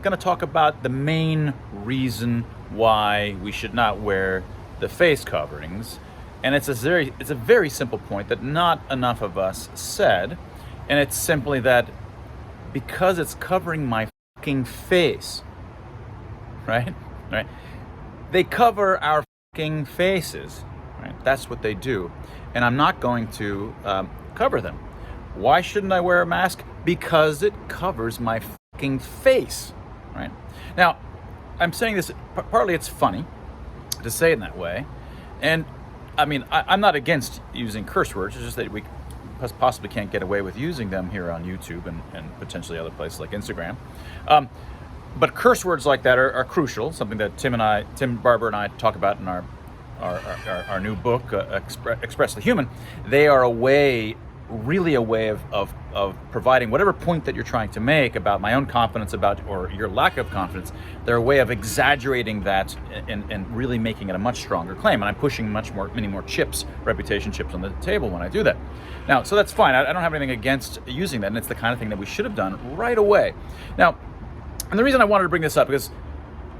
going to talk about the main reason why we should not wear the face coverings. And it's a very simple point that not enough of us said. And it's simply that because it's covering my fucking face, right? Right? They cover our fucking faces, right? That's what they do. And I'm not going to cover them. Why shouldn't I wear a mask? Because it covers my fucking face, right? Now, I'm saying this, partly it's funny to say it in that way. And I mean, I'm not against using curse words. It's just that we possibly can't get away with using them here on YouTube and potentially other places like Instagram. But curse words like that are crucial, something that Tim Barber and I talk about in our new book, Express the Human. They are really a way of providing whatever point that you're trying to make about my own confidence or your lack of confidence. They're a way of exaggerating that and really making it a much stronger claim. And I'm pushing many more reputation chips on the table when I do that. Now, so that's fine. I don't have anything against using that, and it's the kind of thing that we should have done right away. Now, and the reason I wanted to bring this up is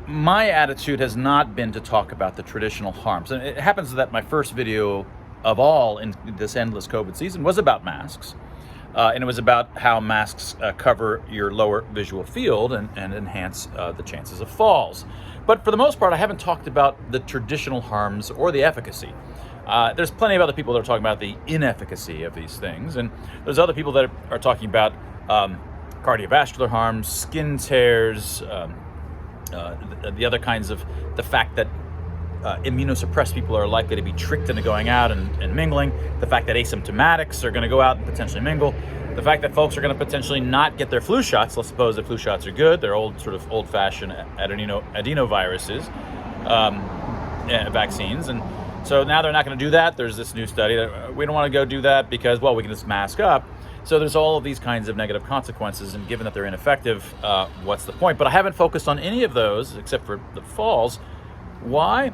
my attitude has not been to talk about the traditional harms. And it happens that my first video of all in this endless COVID season was about masks. And it was about how masks cover your lower visual field and enhance the chances of falls. But for the most part, I haven't talked about the traditional harms or the efficacy. There's plenty of other people that are talking about the inefficacy of these things. And there's other people that are talking about cardiovascular harms, skin tears, the other kinds of the fact that immunosuppressed people are likely to be tricked into going out and mingling, the fact that asymptomatics are going to go out and potentially mingle, the fact that folks are going to potentially not get their flu shots. Let's suppose the flu shots are good. They're old-fashioned adenoviruses, vaccines. And so now they're not going to do that. There's this new study that we don't want to go do that because, well, we can just mask up. So there's all of these kinds of negative consequences, and given that they're ineffective, what's the point? But I haven't focused on any of those except for the falls. Why?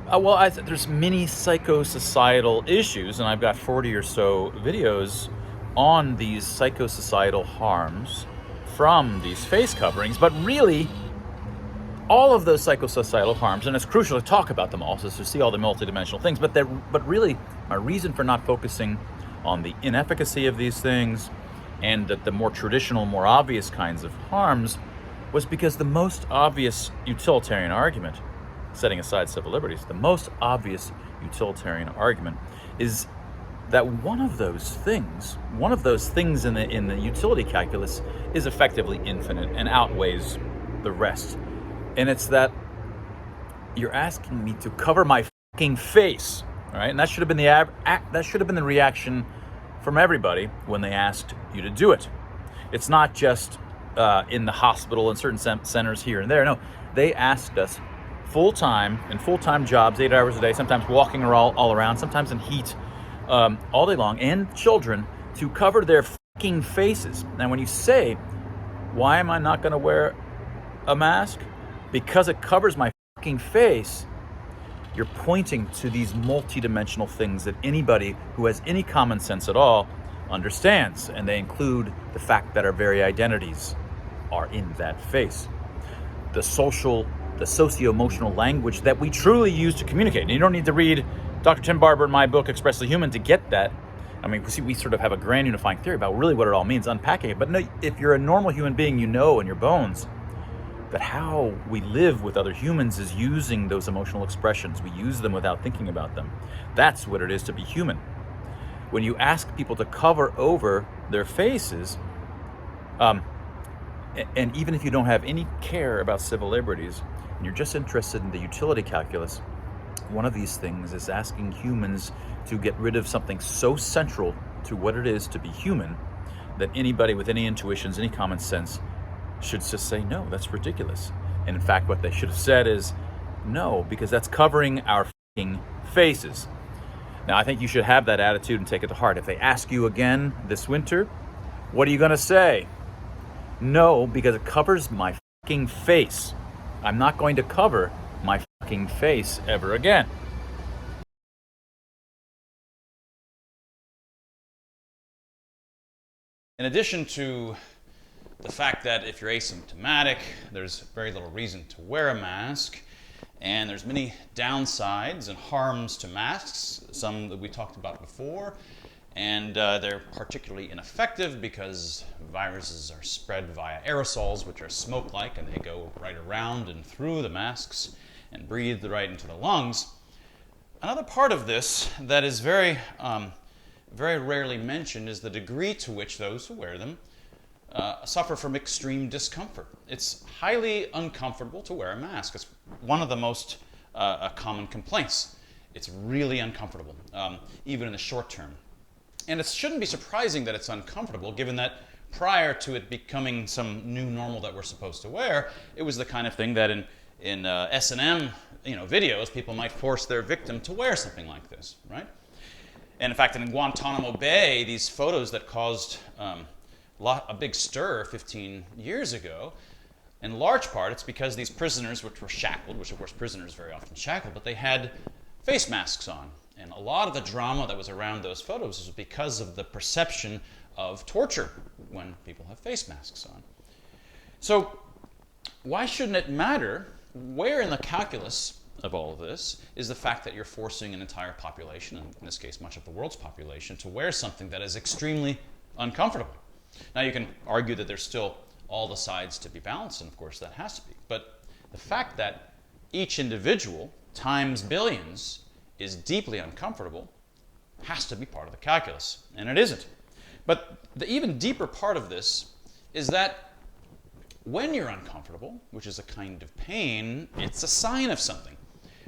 Well, there's many psychosocietal issues, and I've got 40 or so videos on these psychosocietal harms from these face coverings. But really, all of those psychosocietal harms, and it's crucial to talk about them all, so to see all the multidimensional things, but really, my reason for not focusing on the inefficacy of these things and the more traditional, more obvious kinds of harms was because the most obvious utilitarian argument, setting aside civil liberties, the most obvious utilitarian argument is that one of those things in the utility calculus is effectively infinite and outweighs the rest. And it's that you're asking me to cover my fucking face, right? And that should have been the reaction from everybody when they asked you to do it. It's not just in the hospital and certain centers here and there. No, they asked us full-time jobs, 8 hours a day, sometimes walking all around, sometimes in heat, all day long, and children to cover their fucking faces. Now, when you say, why am I not going to wear a mask? Because it covers my fucking face, you're pointing to these multidimensional things that anybody who has any common sense at all understands, and they include the fact that our very identities are in that face. The socio-emotional language that we truly use to communicate. And you don't need to read Dr. Tim Barber in my book, Express the Human, to get that. I mean, we sort of have a grand unifying theory about really what it all means, unpacking it. But no, if you're a normal human being, you know in your bones that how we live with other humans is using those emotional expressions. We use them without thinking about them. That's what it is to be human. When you ask people to cover over their faces, and even if you don't have any care about civil liberties, and you're just interested in the utility calculus, one of these things is asking humans to get rid of something so central to what it is to be human that anybody with any intuitions, any common sense, should just say, no, that's ridiculous. And in fact, what they should have said is, no, because that's covering our f***ing faces. Now, I think you should have that attitude and take it to heart. If they ask you again this winter, what are you going to say? No, because it covers my f***ing face. I'm not going to cover my f***ing face ever again. In addition to the fact that if you're asymptomatic, there's very little reason to wear a mask, and there's many downsides and harms to masks, some that we talked about before, and they're particularly ineffective because viruses are spread via aerosols, which are smoke-like, and they go right around and through the masks and breathe right into the lungs. Another part of this that is very rarely mentioned is the degree to which those who wear them suffer from extreme discomfort. It's highly uncomfortable to wear a mask. It's one of the most common complaints. It's really uncomfortable, even in the short term. And it shouldn't be surprising that it's uncomfortable, given that prior to it becoming some new normal that we're supposed to wear, it was the kind of thing that in S&M videos, people might force their victim to wear something like this, right? And in fact, in Guantanamo Bay, these photos that caused a big stir 15 years ago, in large part, it's because these prisoners, which were shackled, which of course prisoners very often shackled, but they had face masks on. And a lot of the drama that was around those photos was because of the perception of torture when people have face masks on. So why shouldn't it matter? Where in the calculus of all of this is the fact that you're forcing an entire population, in this case much of the world's population, to wear something that is extremely uncomfortable? Now you can argue that there's still all the sides to be balanced, and of course that has to be. But the fact that each individual times billions is deeply uncomfortable has to be part of the calculus, and it isn't. But the even deeper part of this is that when you're uncomfortable, which is a kind of pain, it's a sign of something.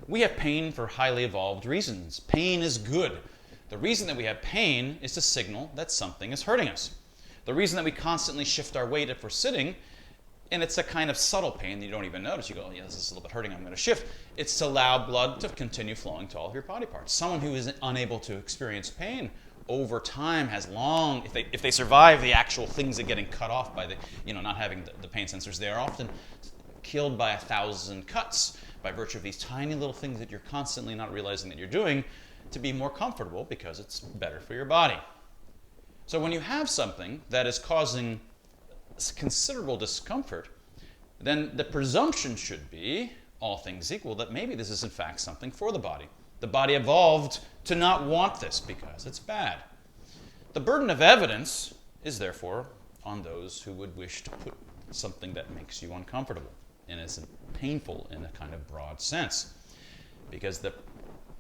We have pain for highly evolved reasons. Pain is good. The reason that we have pain is to signal that something is hurting us. The reason that we constantly shift our weight if we're sitting, and it's a kind of subtle pain that you don't even notice. You go, yeah, this is a little bit hurting, I'm going to shift. It's to allow blood to continue flowing to all of your body parts. Someone who is unable to experience pain over time has long, if they survive the actual things that getting cut off by the, not having the pain sensors, they are often killed by 1,000 cuts by virtue of these tiny little things that you're constantly not realizing that you're doing to be more comfortable because it's better for your body. So when you have something that is causing considerable discomfort, then the presumption should be, all things equal, that maybe this is in fact something for the body. The body evolved to not want this because it's bad. The burden of evidence is therefore on those who would wish to put something that makes you uncomfortable and is painful in a kind of broad sense. Because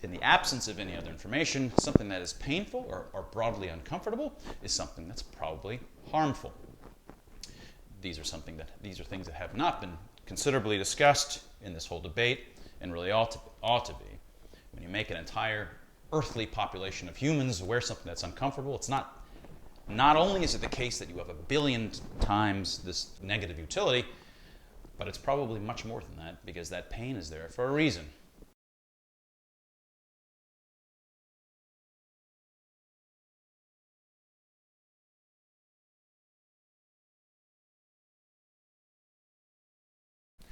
in the absence of any other information, something that is painful or broadly uncomfortable is something that's probably harmful. These are things that have not been considerably discussed in this whole debate and really ought to be. When you make an entire earthly population of humans wear something that's uncomfortable, it's not only is it the case that you have 1 billion times this negative utility, but it's probably much more than that because that pain is there for a reason.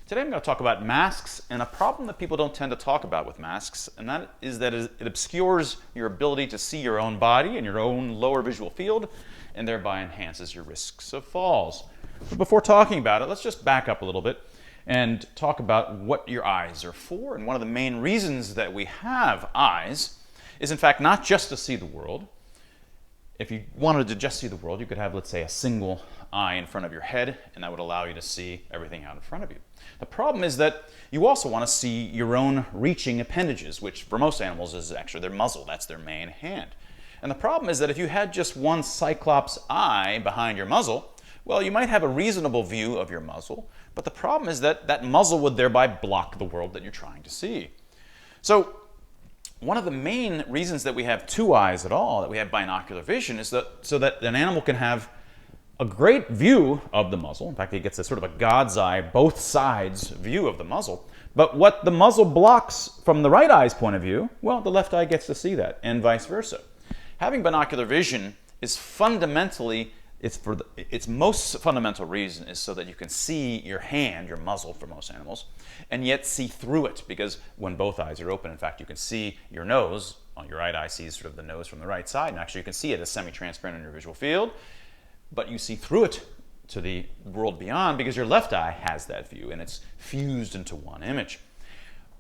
Today I'm going to talk about masks and a problem that people don't tend to talk about with masks, and that is that it obscures your ability to see your own body and your own lower visual field, and thereby enhances your risks of falls. But before talking about it, let's just back up a little bit and talk about what your eyes are for. And one of the main reasons that we have eyes is in fact not just to see the world. If you wanted to just see the world, you could have, let's say, a single eye in front of your head, and that would allow you to see everything out in front of you. The problem is that you also want to see your own reaching appendages, which for most animals is actually their muzzle. That's their main hand. And the problem is that if you had just one cyclops eye behind your muzzle, well, you might have a reasonable view of your muzzle, but the problem is that that muzzle would thereby block the world that you're trying to see. So one of the main reasons that we have two eyes at all, that we have binocular vision, is so that an animal can have a great view of the muzzle. In fact, it gets a sort of a God's eye, both sides view of the muzzle. But what the muzzle blocks from the right eye's point of view, well, the left eye gets to see that, and vice versa. Having binocular vision is fundamentally, its most fundamental reason is so that you can see your hand, your muzzle for most animals, and yet see through it, because when both eyes are open, in fact, you can see your nose. Your right eye sees sort of the nose from the right side, and actually you can see it as semi-transparent in your visual field. But you see through it to the world beyond because your left eye has that view and it's fused into one image.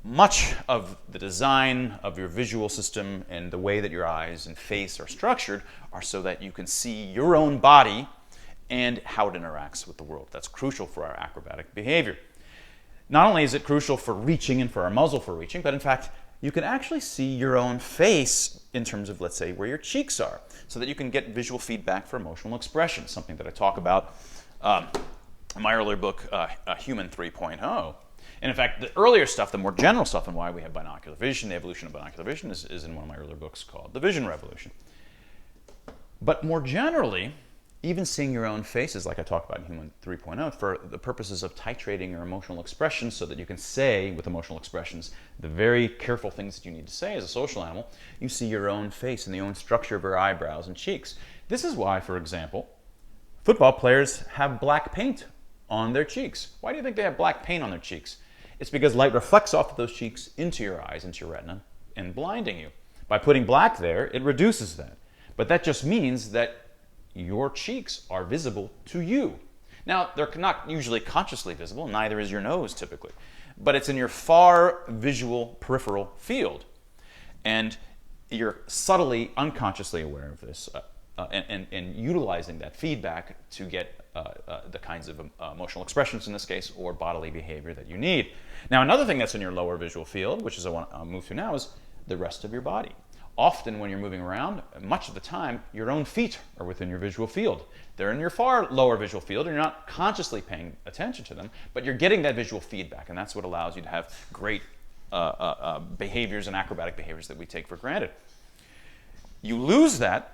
Much of the design of your visual system and the way that your eyes and face are structured are so that you can see your own body and how it interacts with the world. That's crucial for our acrobatic behavior. Not only is it crucial for reaching and for our muzzle for reaching, but in fact, you can actually see your own face in terms of, let's say, where your cheeks are, so that you can get visual feedback for emotional expression, something that I talk about in my earlier book, Human 3.0. And in fact, the earlier stuff, the more general stuff on why we have binocular vision, the evolution of binocular vision, is in one of my earlier books called The Vision Revolution. But more generally, even seeing your own faces, like I talk about in Human 3.0, for the purposes of titrating your emotional expressions so that you can say with emotional expressions the very careful things that you need to say as a social animal, you see your own face and the own structure of your eyebrows and cheeks. This is why, for example, football players have black paint on their cheeks. Why do you think they have black paint on their cheeks? It's because light reflects off of those cheeks into your eyes, into your retina, and blinding you. By putting black there, it reduces that. But that just means that your cheeks are visible to you. Now, they're not usually consciously visible, neither is your nose typically, but it's in your far visual peripheral field. And you're subtly, unconsciously aware of this and utilizing that feedback to get the kinds of emotional expressions in this case, or bodily behavior that you need. Now, another thing that's in your lower visual field, which is I want to move to now, is the rest of your body. Often when you're moving around, much of the time, your own feet are within your visual field. They're in your far lower visual field, and you're not consciously paying attention to them, but you're getting that visual feedback, and that's what allows you to have great behaviors and acrobatic behaviors that we take for granted. You lose that,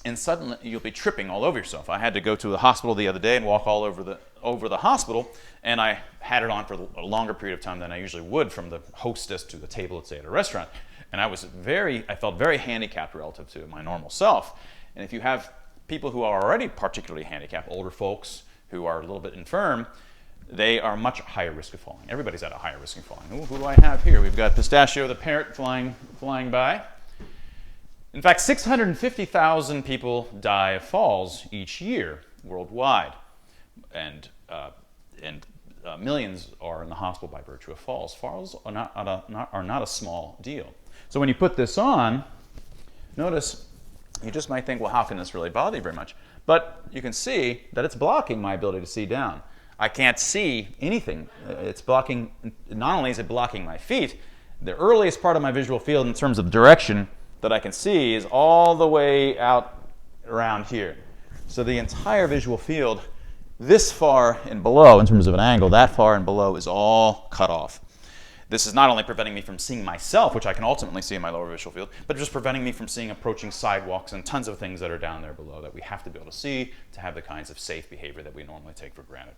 and suddenly you'll be tripping all over yourself. I had to go to the hospital the other day and walk all over the hospital, and I had it on for a longer period of time than I usually would, from the hostess to the table, let's say, at a restaurant. And I felt very handicapped relative to my normal self. And if you have people who are already particularly handicapped, older folks who are a little bit infirm, they are much higher risk of falling. Everybody's at a higher risk of falling. Ooh, who do I have here? We've got Pistachio the parrot flying by. In fact, 650,000 people die of falls each year worldwide, and millions are in the hospital by virtue of falls. Falls are not a small deal. So when you put this on, notice you just might think, well, how can this really bother you very much? But you can see that it's blocking my ability to see down. I can't see anything. It's blocking, not only is it blocking my feet, the earliest part of my visual field in terms of direction that I can see is all the way out around here. So the entire visual field, this far and below in terms of an angle, that far and below is all cut off. This is not only preventing me from seeing myself, which I can ultimately see in my lower visual field, but just preventing me from seeing approaching sidewalks and tons of things that are down there below that we have to be able to see to have the kinds of safe behavior that we normally take for granted.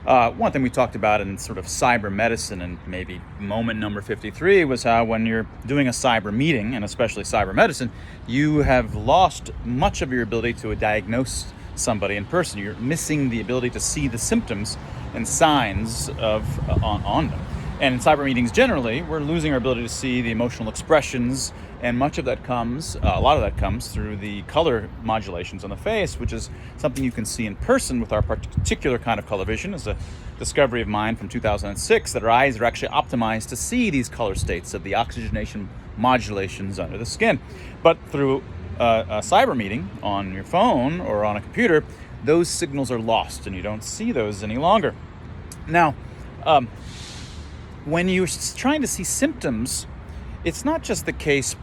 One thing we talked about in sort of cyber medicine, and maybe moment number 53, was how when you're doing a cyber meeting, and especially cyber medicine, you have lost much of your ability to diagnose somebody in person. You're missing the ability to see the symptoms and signs on them. And in cyber meetings generally, we're losing our ability to see the emotional expressions, and much of that comes, a lot of that comes through the color modulations on the face, which is something you can see in person with our particular kind of color vision. It's a discovery of mine from 2006 that our eyes are actually optimized to see these color states of the oxygenation modulations under the skin. But through a cyber meeting on your phone or on a computer, those signals are lost and you don't see those any longer. Now, when you're trying to see symptoms, it's not just the case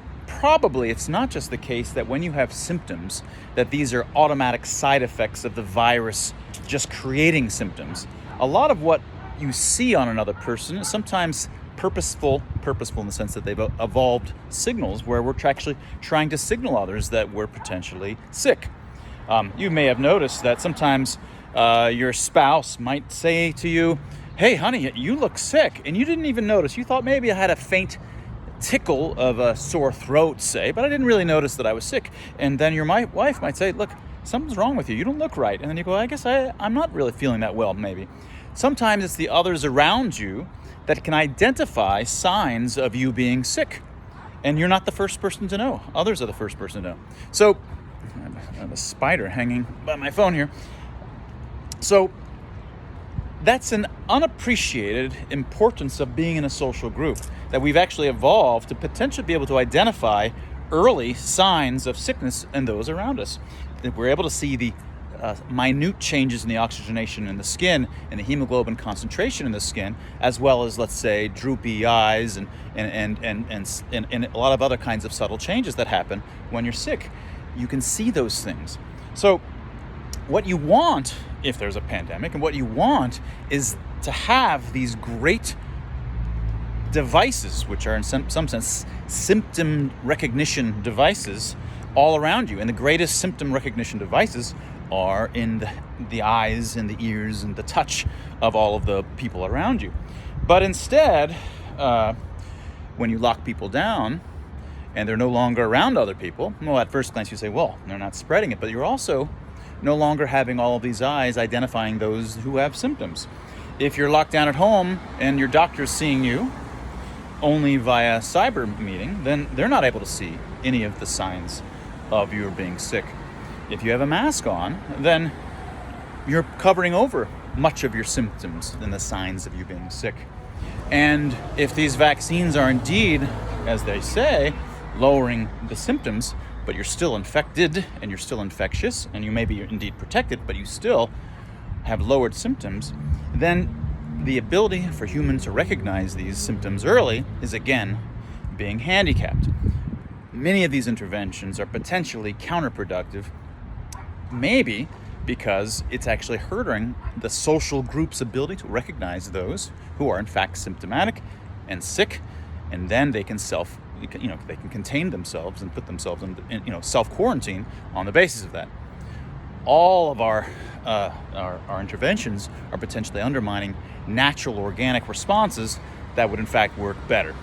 that when you have symptoms that these are automatic side effects of the virus just creating symptoms. A lot of what you see on another person is sometimes purposeful in the sense that they've evolved signals where we're actually trying to signal others that we're potentially sick. You may have noticed that sometimes your spouse might say to you, "Hey, honey, you look sick," and you didn't even notice. You thought maybe I had a faint tickle of a sore throat, say, but I didn't really notice that I was sick. And then your wife might say, "Look, something's wrong with you. You don't look right." And then you go, "I guess I'm not really feeling that well, maybe." Sometimes it's the others around you that can identify signs of you being sick. And you're not the first person to know. Others are the first person to know. So, I have a spider hanging by my phone here. So, that's an unappreciated importance of being in a social group, that we've actually evolved to potentially be able to identify early signs of sickness in those around us. That we're able to see the minute changes in the oxygenation in the skin and the hemoglobin concentration in the skin, as well as, let's say, droopy eyes and a lot of other kinds of subtle changes that happen when you're sick. You can see those things. So what you want, if there's a pandemic, and what you want is to have these great devices, which are in some sense symptom recognition devices, all around you. And the greatest symptom recognition devices are in the eyes and the ears and the touch of all of the people around you. But instead, when you lock people down and they're no longer around other people, well, at first glance you say, well, they're not spreading it, but you're also no longer having all of these eyes identifying those who have symptoms. If you're locked down at home and your doctor's seeing you only via cyber meeting, then they're not able to see any of the signs of you being sick. If you have a mask on, then you're covering over much of your symptoms and the signs of you being sick. And if these vaccines are indeed, as they say, lowering the symptoms, but you're still infected and you're still infectious and you may be indeed protected, but you still have lowered symptoms, then the ability for humans to recognize these symptoms early is again being handicapped. Many of these interventions are potentially counterproductive, maybe because it's actually hurting the social group's ability to recognize those who are in fact symptomatic and sick, and then they can they can contain themselves and put themselves in self-quarantine on the basis of that. All of our interventions are potentially undermining natural organic responses that would in fact work better.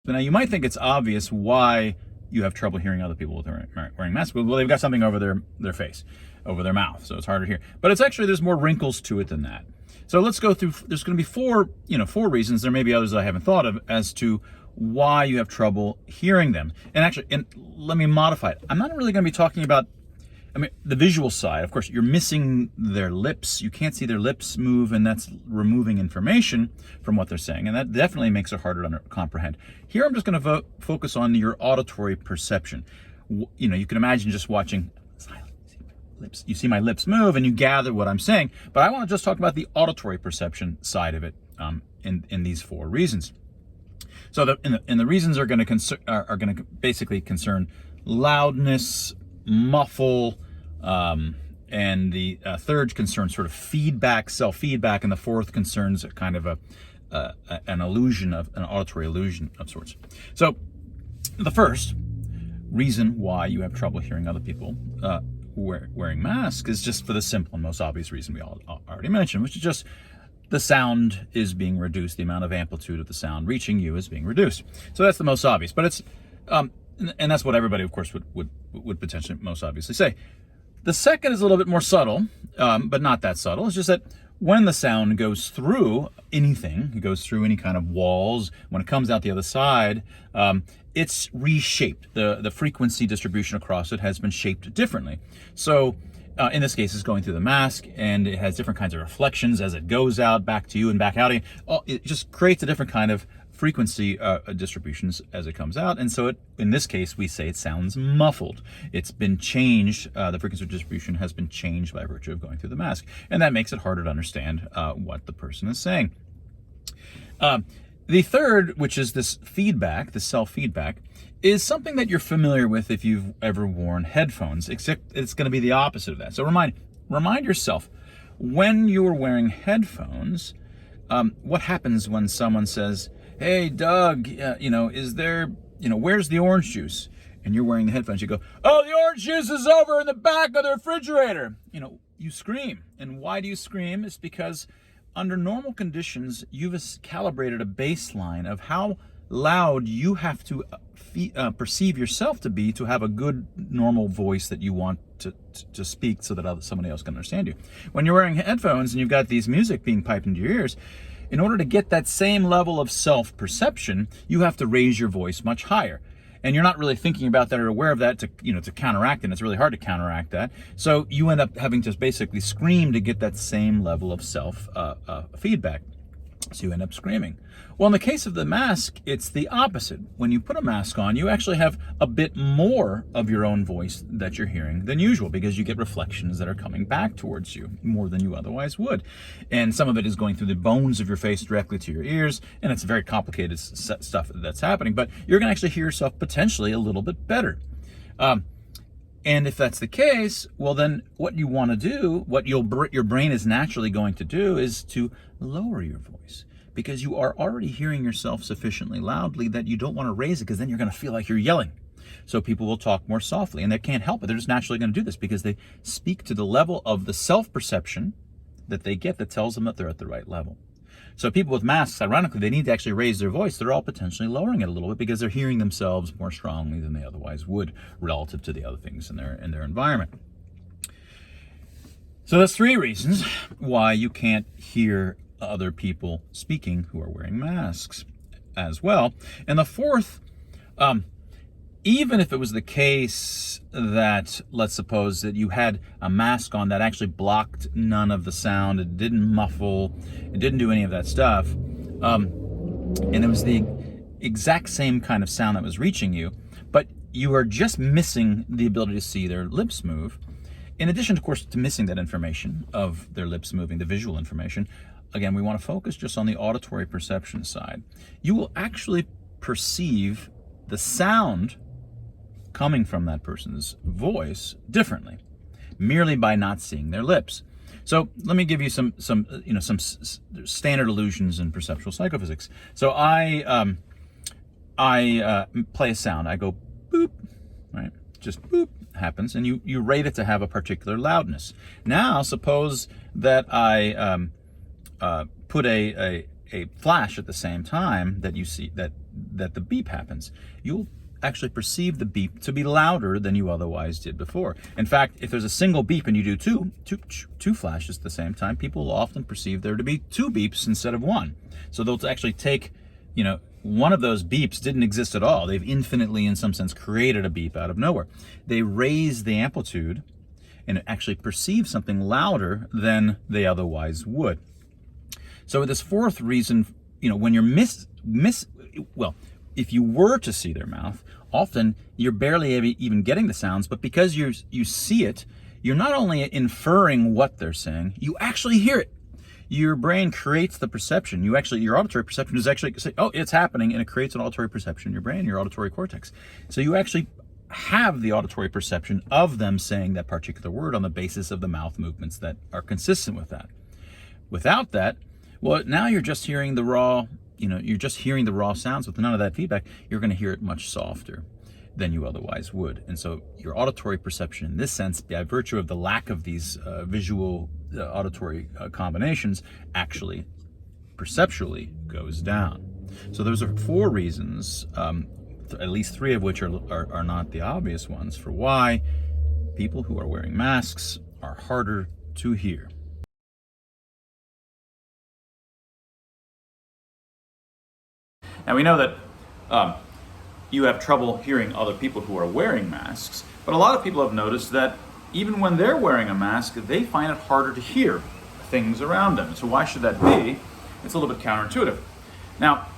Now, you might think it's obvious why you have trouble hearing other people wearing masks. Well, they've got something over their face, over their mouth, so it's harder to hear. But it's actually, there's more wrinkles to it than that. So let's go through, there's going to be four reasons, there may be others I haven't thought of, as to why you have trouble hearing them. And let me modify it. I'm not really going to be talking about, the visual side. Of course, you're missing their lips. You can't see their lips move, and that's removing information from what they're saying. And that definitely makes it harder to comprehend. Here, I'm just going to focus on your auditory perception. You can imagine just watching lips. You see my lips move, and you gather what I'm saying. But I want to just talk about the auditory perception side of it in these four reasons. So the reasons are going to basically concern loudness, muffle, and the third concerns sort of feedback, self-feedback, and the fourth concerns a kind of an auditory illusion of sorts. So the first reason why you have trouble hearing other people wearing masks is just for the simple and most obvious reason we all already mentioned, which is just the sound is being reduced. The amount of amplitude of the sound reaching you is being reduced. So that's the most obvious, but it's and that's what everybody, of course, would potentially most obviously say. The second is a little bit more subtle, but not that subtle. It's just that when the sound goes through anything, it goes through any kind of walls, when it comes out the other side, it's reshaped. The frequency distribution across it has been shaped differently. So in this case, it's going through the mask, and it has different kinds of reflections as it goes out back to you and back out. It just creates a different kind of frequency distributions as it comes out, and so in this case we say it sounds muffled. It's been changed. The frequency distribution has been changed by virtue of going through the mask, and that makes it harder to understand what the person is saying. The third, which is this feedback, the self-feedback, is something that you're familiar with if you've ever worn headphones, except it's going to be the opposite of that. So remind yourself, when you're wearing headphones, what happens when someone says, "Hey, Doug, is there, where's the orange juice?" And you're wearing the headphones. You go, "Oh, the orange juice is over in the back of the refrigerator." You scream. And why do you scream? It's because under normal conditions, you've calibrated a baseline of how loud you have to perceive yourself to be to have a good normal voice that you want to speak so that somebody else can understand you. When you're wearing headphones and you've got these music being piped into your ears, In order to get that same level of self-perception, you have to raise your voice much higher. And you're not really thinking about that or aware of that to counteract it. And it's really hard to counteract that. So you end up having to basically scream to get that same level of self feedback. So you end up screaming. Well, in the case of the mask, it's the opposite. When you put a mask on, you actually have a bit more of your own voice that you're hearing than usual, because you get reflections that are coming back towards you more than you otherwise would. And some of it is going through the bones of your face directly to your ears, and it's very complicated stuff that's happening, but you're going to actually hear yourself potentially a little bit better. And if that's the case, well, then what you want to do, what your brain is naturally going to do, is to lower your voice, because you are already hearing yourself sufficiently loudly that you don't want to raise it, because then you're going to feel like you're yelling. So people will talk more softly, and they can't help it. They're just naturally going to do this because they speak to the level of the self-perception that they get that tells them that they're at the right level. So people with masks, ironically, they need to actually raise their voice. They're all potentially lowering it a little bit because they're hearing themselves more strongly than they otherwise would relative to the other things in their environment. So that's 3 reasons why you can't hear other people speaking who are wearing masks as well. And the 4th, even if it was the case that, let's suppose that you had a mask on that actually blocked none of the sound, it didn't muffle, it didn't do any of that stuff, and it was the exact same kind of sound that was reaching you, but you are just missing the ability to see their lips move. In addition, of course, to missing that information of their lips moving, the visual information, again, we want to focus just on the auditory perception side. You will actually perceive the sound coming from that person's voice differently, merely by not seeing their lips. So let me give you some standard illusions in perceptual psychophysics. So I play a sound. I go boop, right? Just boop happens, and you rate it to have a particular loudness. Now suppose that I put a flash at the same time that you see that the beep happens. You'll actually perceive the beep to be louder than you otherwise did before. In fact, if there's a single beep and you do two flashes at the same time, people will often perceive there to be 2 beeps instead of 1. So they'll actually take, one of those beeps didn't exist at all. They've infinitely, in some sense, created a beep out of nowhere. They raise the amplitude and actually perceive something louder than they otherwise would. So this 4th reason, when you're if you were to see their mouth, often you're barely even getting the sounds, but because you see it, you're not only inferring what they're saying, you actually hear it. Your brain creates the perception. Your auditory perception is actually say, oh, it's happening, and it creates an auditory perception in your brain, your auditory cortex. So you actually have the auditory perception of them saying that particular word on the basis of the mouth movements that are consistent with that. Without that, well, now you're just hearing the raw sounds with none of that feedback. You're going to hear it much softer than you otherwise would. And so your auditory perception in this sense, by virtue of the lack of these visual auditory combinations, actually perceptually goes down. So those are 4 reasons, at least 3 of which are not the obvious ones, for why people who are wearing masks are harder to hear. Now we know that you have trouble hearing other people who are wearing masks, but a lot of people have noticed that even when they're wearing a mask, they find it harder to hear things around them. So why should that be? It's a little bit counterintuitive. Now,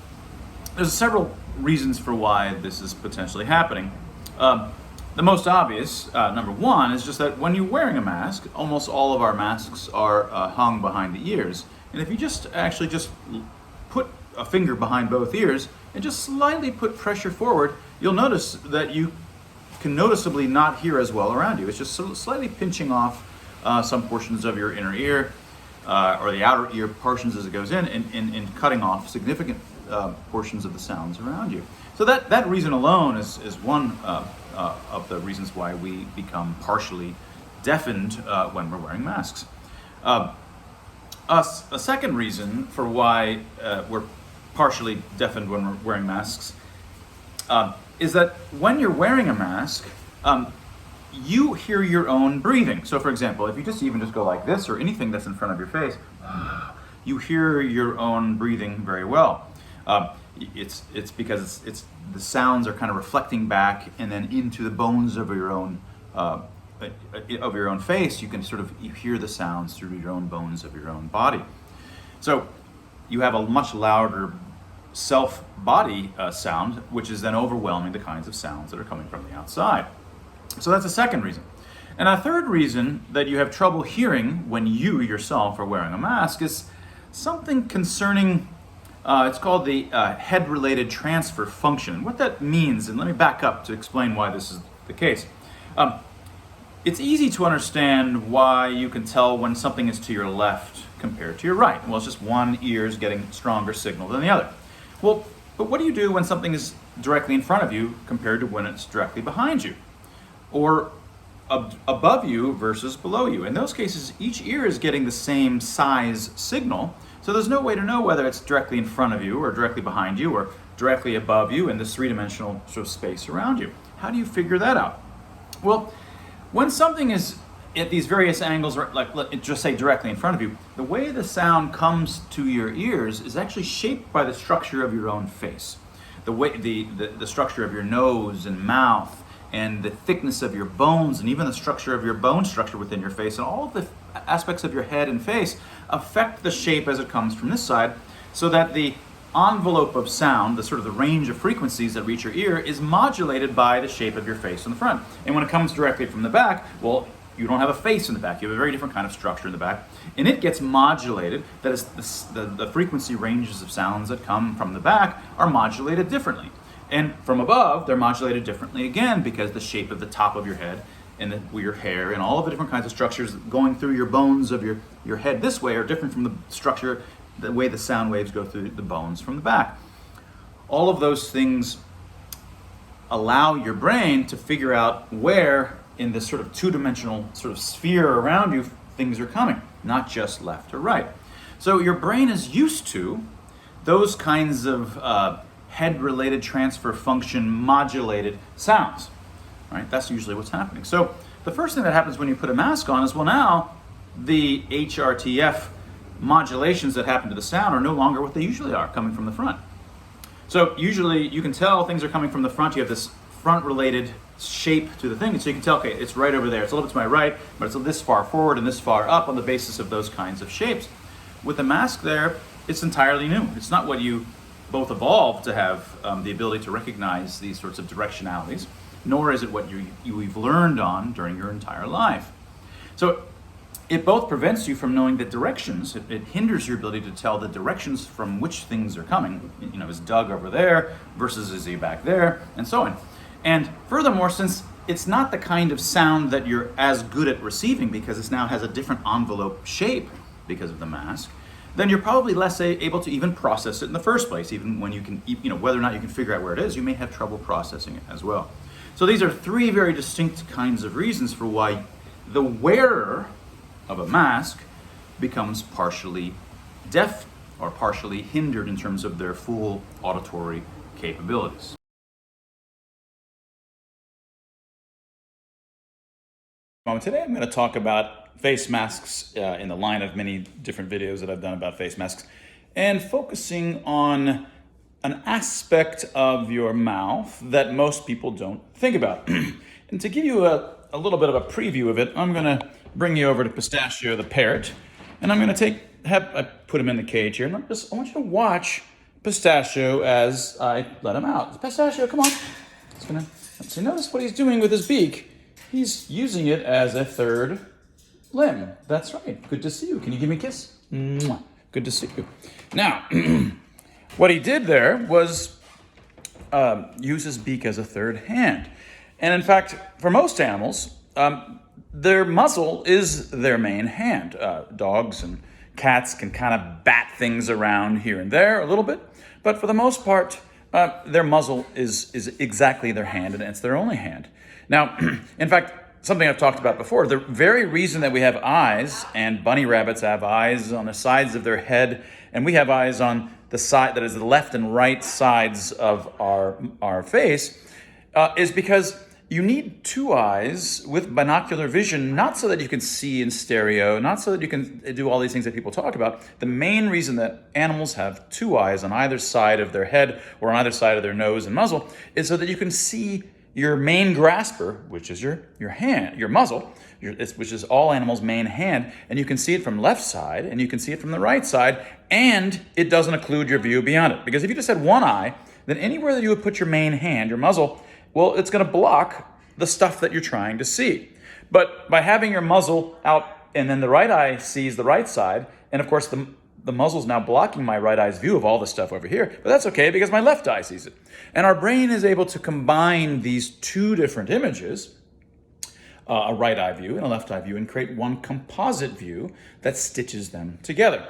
there's several reasons for why this is potentially happening. The most obvious, number 1, is just that when you're wearing a mask, almost all of our masks are hung behind the ears. And if you just put a finger behind both ears and just slightly put pressure forward, you'll notice that you can noticeably not hear as well around you. It's just slightly pinching off some portions of your inner ear or the outer ear portions as it goes in, and cutting off significant portions of the sounds around you. So that reason alone is one of the reasons why we become partially deafened when we're wearing masks. A second reason for why we're partially deafened when we're wearing masks is that when you're wearing a mask, you hear your own breathing. So for example, if you even just go like this or anything that's in front of your face, you hear your own breathing very well. It's because it's the sounds are kind of reflecting back and then into the bones of your own face. You can you hear the sounds through your own bones of your own body. So you have a much louder self-body sound, which is then overwhelming the kinds of sounds that are coming from the outside. So that's the second reason. And a third reason that you have trouble hearing when you yourself are wearing a mask is something concerning, it's called the head-related transfer function. And what that means, and let me back up to explain why this is the case. It's easy to understand why you can tell when something is to your left compared to your right. Well, it's just one ear is getting stronger signal than the other. Well, but what do you do when something is directly in front of you compared to when it's directly behind you? Or above you versus below you? In those cases, each ear is getting the same size signal, so there's no way to know whether it's directly in front of you or directly behind you or directly above you in this three-dimensional sort of space around you. How do you figure that out? Well, when something is at these various angles, like just say directly in front of you, the way the sound comes to your ears is actually shaped by the structure of your own face. The way the structure of your nose and mouth and the thickness of your bones and even the structure of your bone structure within your face and all of the aspects of your head and face affect the shape as it comes from this side, so that the envelope of sound, the range of frequencies that reach your ear, is modulated by the shape of your face in the front. And when it comes directly from the back, well, you don't have a face in the back. You have a very different kind of structure in the back, and it gets modulated. That is, the frequency ranges of sounds that come from the back are modulated differently. And from above, they're modulated differently again, because the shape of the top of your head and your hair and all of the different kinds of structures going through your bones of your head this way are different from the structure, the way the sound waves go through the bones from the back. All of those things allow your brain to figure out where in this sort of two-dimensional sort of sphere around you things are coming, not just left or right. So your brain is used to those kinds of head-related transfer function modulated sounds, right? That's usually what's happening. So the first thing that happens when you put a mask on is, well, now the HRTF modulations that happen to the sound are no longer what they usually are, coming from the front. So usually you can tell things are coming from the front. You have this front-related shape to the thing, and so you can tell, okay, it's right over there. It's a little bit to my right, but it's this far forward and this far up on the basis of those kinds of shapes. With the mask there, it's entirely new. It's not what you both evolved to have the ability to recognize these sorts of directionalities, nor is it what you've learned on during your entire life. So it both prevents you from knowing the directions. It hinders your ability to tell the directions from which things are coming. Is Doug over there versus is he back there, and so on. And furthermore, since it's not the kind of sound that you're as good at receiving because it now has a different envelope shape because of the mask, then you're probably less able to even process it in the first place. Even when you can, whether or not you can figure out where it is, you may have trouble processing it as well. So these are three very distinct kinds of reasons for why the wearer of a mask becomes partially deaf or partially hindered in terms of their full auditory capabilities. Today I'm going to talk about face masks in the line of many different videos that I've done about face masks, and focusing on an aspect of your mouth that most people don't think about. And to give you a little bit of a preview of it, I'm going to bring you over to Pistachio the parrot, and I'm going to I put him in the cage here, and I want you to watch Pistachio as I let him out. Pistachio, come on. Notice what he's doing with his beak. He's using it as a third limb. That's right. Good to see you. Can you give me a kiss? Mwah. Good to see you. Now, what he did there was use his beak as a third hand. And in fact, for most animals, their muzzle is their main hand. Dogs and cats can kind of bat things around here and there a little bit, but for the most part, their muzzle is exactly their hand, and it's their only hand. Now, in fact, something I've talked about before, the very reason that we have eyes, and bunny rabbits have eyes on the sides of their head, and we have eyes on the side that is the left and right sides of our face, is because you need two eyes with binocular vision, not so that you can see in stereo, not so that you can do all these things that people talk about. The main reason that animals have two eyes on either side of their head or on either side of their nose and muzzle is so that you can see your main grasper, which is your hand, your muzzle, which is all animals' main hand, and you can see it from left side and you can see it from the right side, and it doesn't occlude your view beyond it. Because if you just had one eye, then anywhere that you would put your main hand, your muzzle, well, it's going to block the stuff that you're trying to see. But by having your muzzle out and then the right eye sees the right side, and of course the muzzle's now blocking my right eye's view of all the stuff over here, but that's okay because my left eye sees it. And our brain is able to combine these two different images, a right eye view and a left eye view, and create one composite view that stitches them together.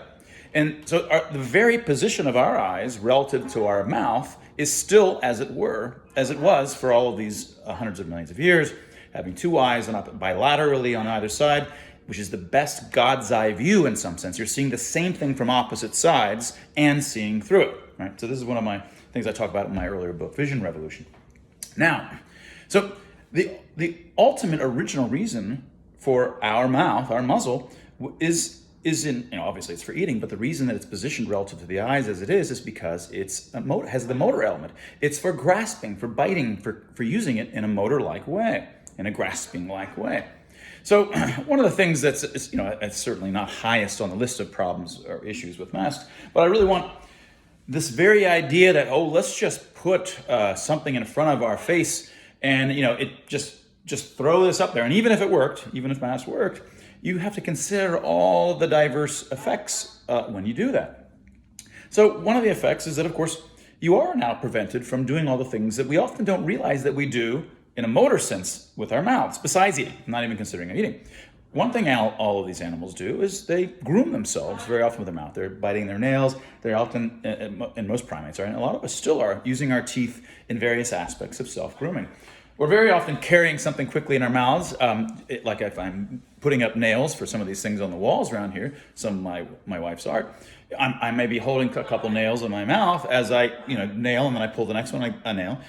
And so the very position of our eyes relative to our mouth is still, as it was for all of these hundreds of millions of years, having two eyes and up bilaterally on either side, which is the best God's eye view in some sense. You're seeing the same thing from opposite sides and seeing through it. Right? So this is one of my things I talk about in my earlier book, Vision Revolution. Now, so the ultimate original reason for our mouth, our muzzle, is in, obviously it's for eating, but the reason that it's positioned relative to the eyes as it is because it's has the motor element. It's for grasping, for biting, for using it in a motor-like way, in a grasping-like way. So one of the things that's, it's certainly not highest on the list of problems or issues with masks, but I really want this very idea that, let's just put something in front of our face and, it just throw this up there. And even if it worked, even if masks worked, you have to consider all the diverse effects when you do that. So one of the effects is that, of course, you are now prevented from doing all the things that we often don't realize that we do in a motor sense with our mouths, besides eating, not even considering eating. One thing all of these animals do is they groom themselves very often with their mouth. They're biting their nails. They're often, and most primates are, and a lot of us still are, using our teeth in various aspects of self-grooming. We're very often carrying something quickly in our mouths, like if I'm putting up nails for some of these things on the walls around here, some of my wife's art. I may be holding a couple nails in my mouth as I nail, and then I pull the next one, I nail.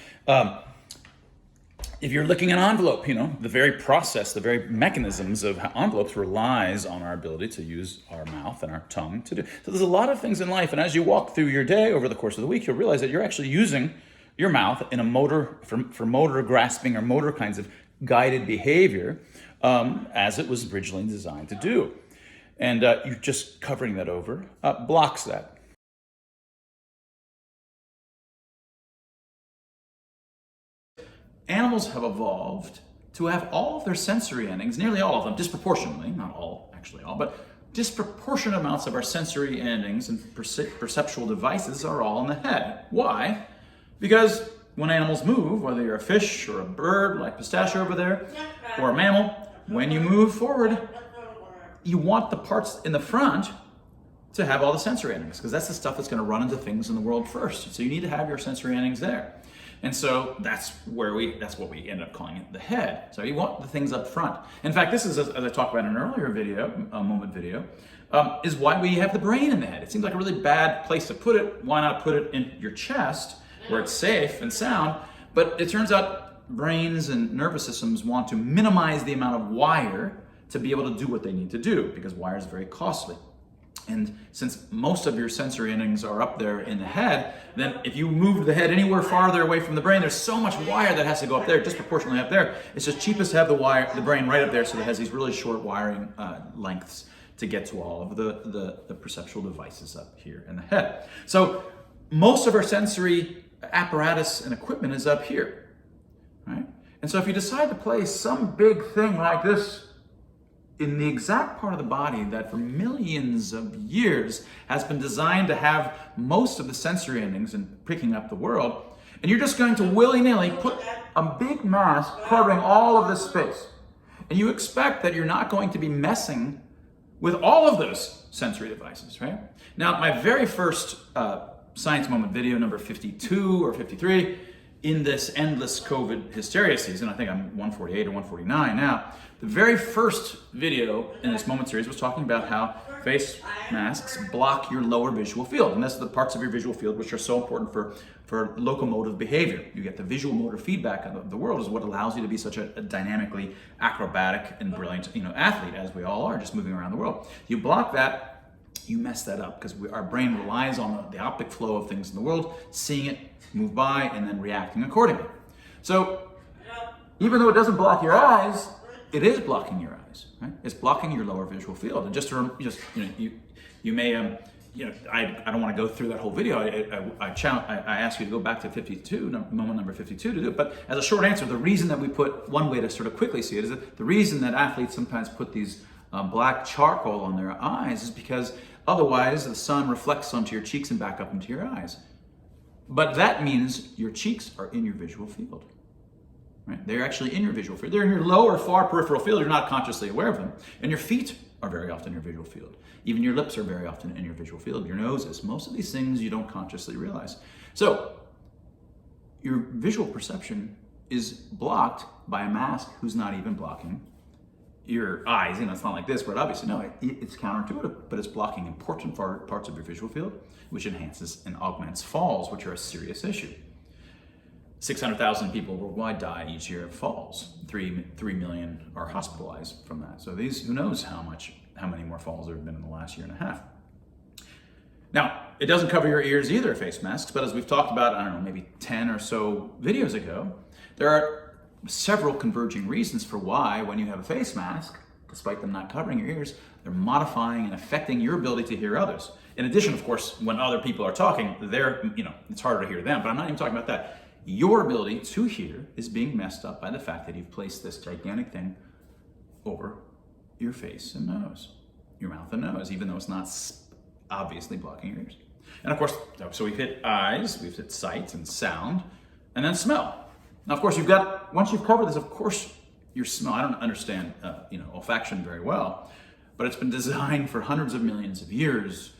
If you're licking an envelope, the very process, the very mechanisms of envelopes relies on our ability to use our mouth and our tongue to do. So there's a lot of things in life, and as you walk through your day over the course of the week, you'll realize that you're actually using your mouth in a motor, for motor grasping or motor kinds of guided behavior, as it was originally designed to do. And you're just covering that over blocks that. Animals have evolved to have all of their sensory endings, nearly all of them, disproportionately, not all, actually all, but disproportionate amounts of our sensory endings and perceptual devices are all in the head. Why? Because when animals move, whether you're a fish or a bird like Pistachio over there, or a mammal, when you move forward, you want the parts in the front to have all the sensory endings, because that's the stuff that's going to run into things in the world first. So you need to have your sensory endings there. And so that's what we end up calling it the head. So you want the things up front. In fact, this is, as I talked about in an earlier video, a moment video, is why we have the brain in the head. It seems like a really bad place to put it. Why not put it in your chest where it's safe and sound? But it turns out brains and nervous systems want to minimize the amount of wire to be able to do what they need to do, because wire is very costly. And since most of your sensory endings are up there in the head, then if you move the head anywhere farther away from the brain, there's so much wire that has to go up there, disproportionately up there. It's just cheapest to have the brain right up there, so it has these really short wiring lengths to get to all of the perceptual devices up here in the head. So most of our sensory apparatus and equipment is up here, right? And so if you decide to place some big thing like this in the exact part of the body that for millions of years has been designed to have most of the sensory endings in picking up the world, and you're just going to willy-nilly put a big mask covering all of this space, and you expect that you're not going to be messing with all of those sensory devices, right? Now, my very first Science Moment video, number 52 or 53, in this endless COVID hysteria season, I think I'm 148 or 149 now, the very first video in this moment series was talking about how face masks block your lower visual field, and that's the parts of your visual field which are so important for locomotive behavior. You get the visual motor feedback of the world is what allows you to be such a dynamically acrobatic and brilliant, athlete, as we all are, just moving around the world. You block that, you mess that up, because our brain relies on the optic flow of things in the world, seeing it move by and then reacting accordingly. So even though it doesn't block your eyes, it is blocking your eyes, right? It's blocking your lower visual field. And you may, I don't want to go through that whole video. I ask you to go back to 52, moment number 52 to do it. But as a short answer, the reason that we put, one way to sort of quickly see it is that the reason that athletes sometimes put these black charcoal on their eyes is because otherwise the sun reflects onto your cheeks and back up into your eyes. But that means your cheeks are in your visual field. Right? They're actually in your visual field. They're in your lower far peripheral field. You're not consciously aware of them. And your feet are very often in your visual field. Even your lips are very often in your visual field. Your nose is. Most of these things you don't consciously realize. So your visual perception is blocked by a mask who's not even blocking your eyes. It's not like this, but obviously, no, it's counterintuitive, but it's blocking important parts of your visual field, which enhances and augments falls, which are a serious issue. 600,000 people worldwide die each year of falls. 3 million are hospitalized from that. So who knows how many more falls there have been in the last year and a half. Now, it doesn't cover your ears either, face masks, but as we've talked about, I don't know, maybe 10 or so videos ago, there are several converging reasons for why, when you have a face mask, despite them not covering your ears, they're modifying and affecting your ability to hear others. In addition, of course, when other people are talking, it's harder to hear them, but I'm not even talking about that. Your ability to hear is being messed up by the fact that you've placed this gigantic thing over your face and nose, your mouth and nose, even though it's not obviously blocking your ears. And of course, so we've hit eyes, we've hit sight and sound, and then smell. Now, of course, once you've covered this, of course, your smell, I don't understand, olfaction very well, but it's been designed for hundreds of millions of years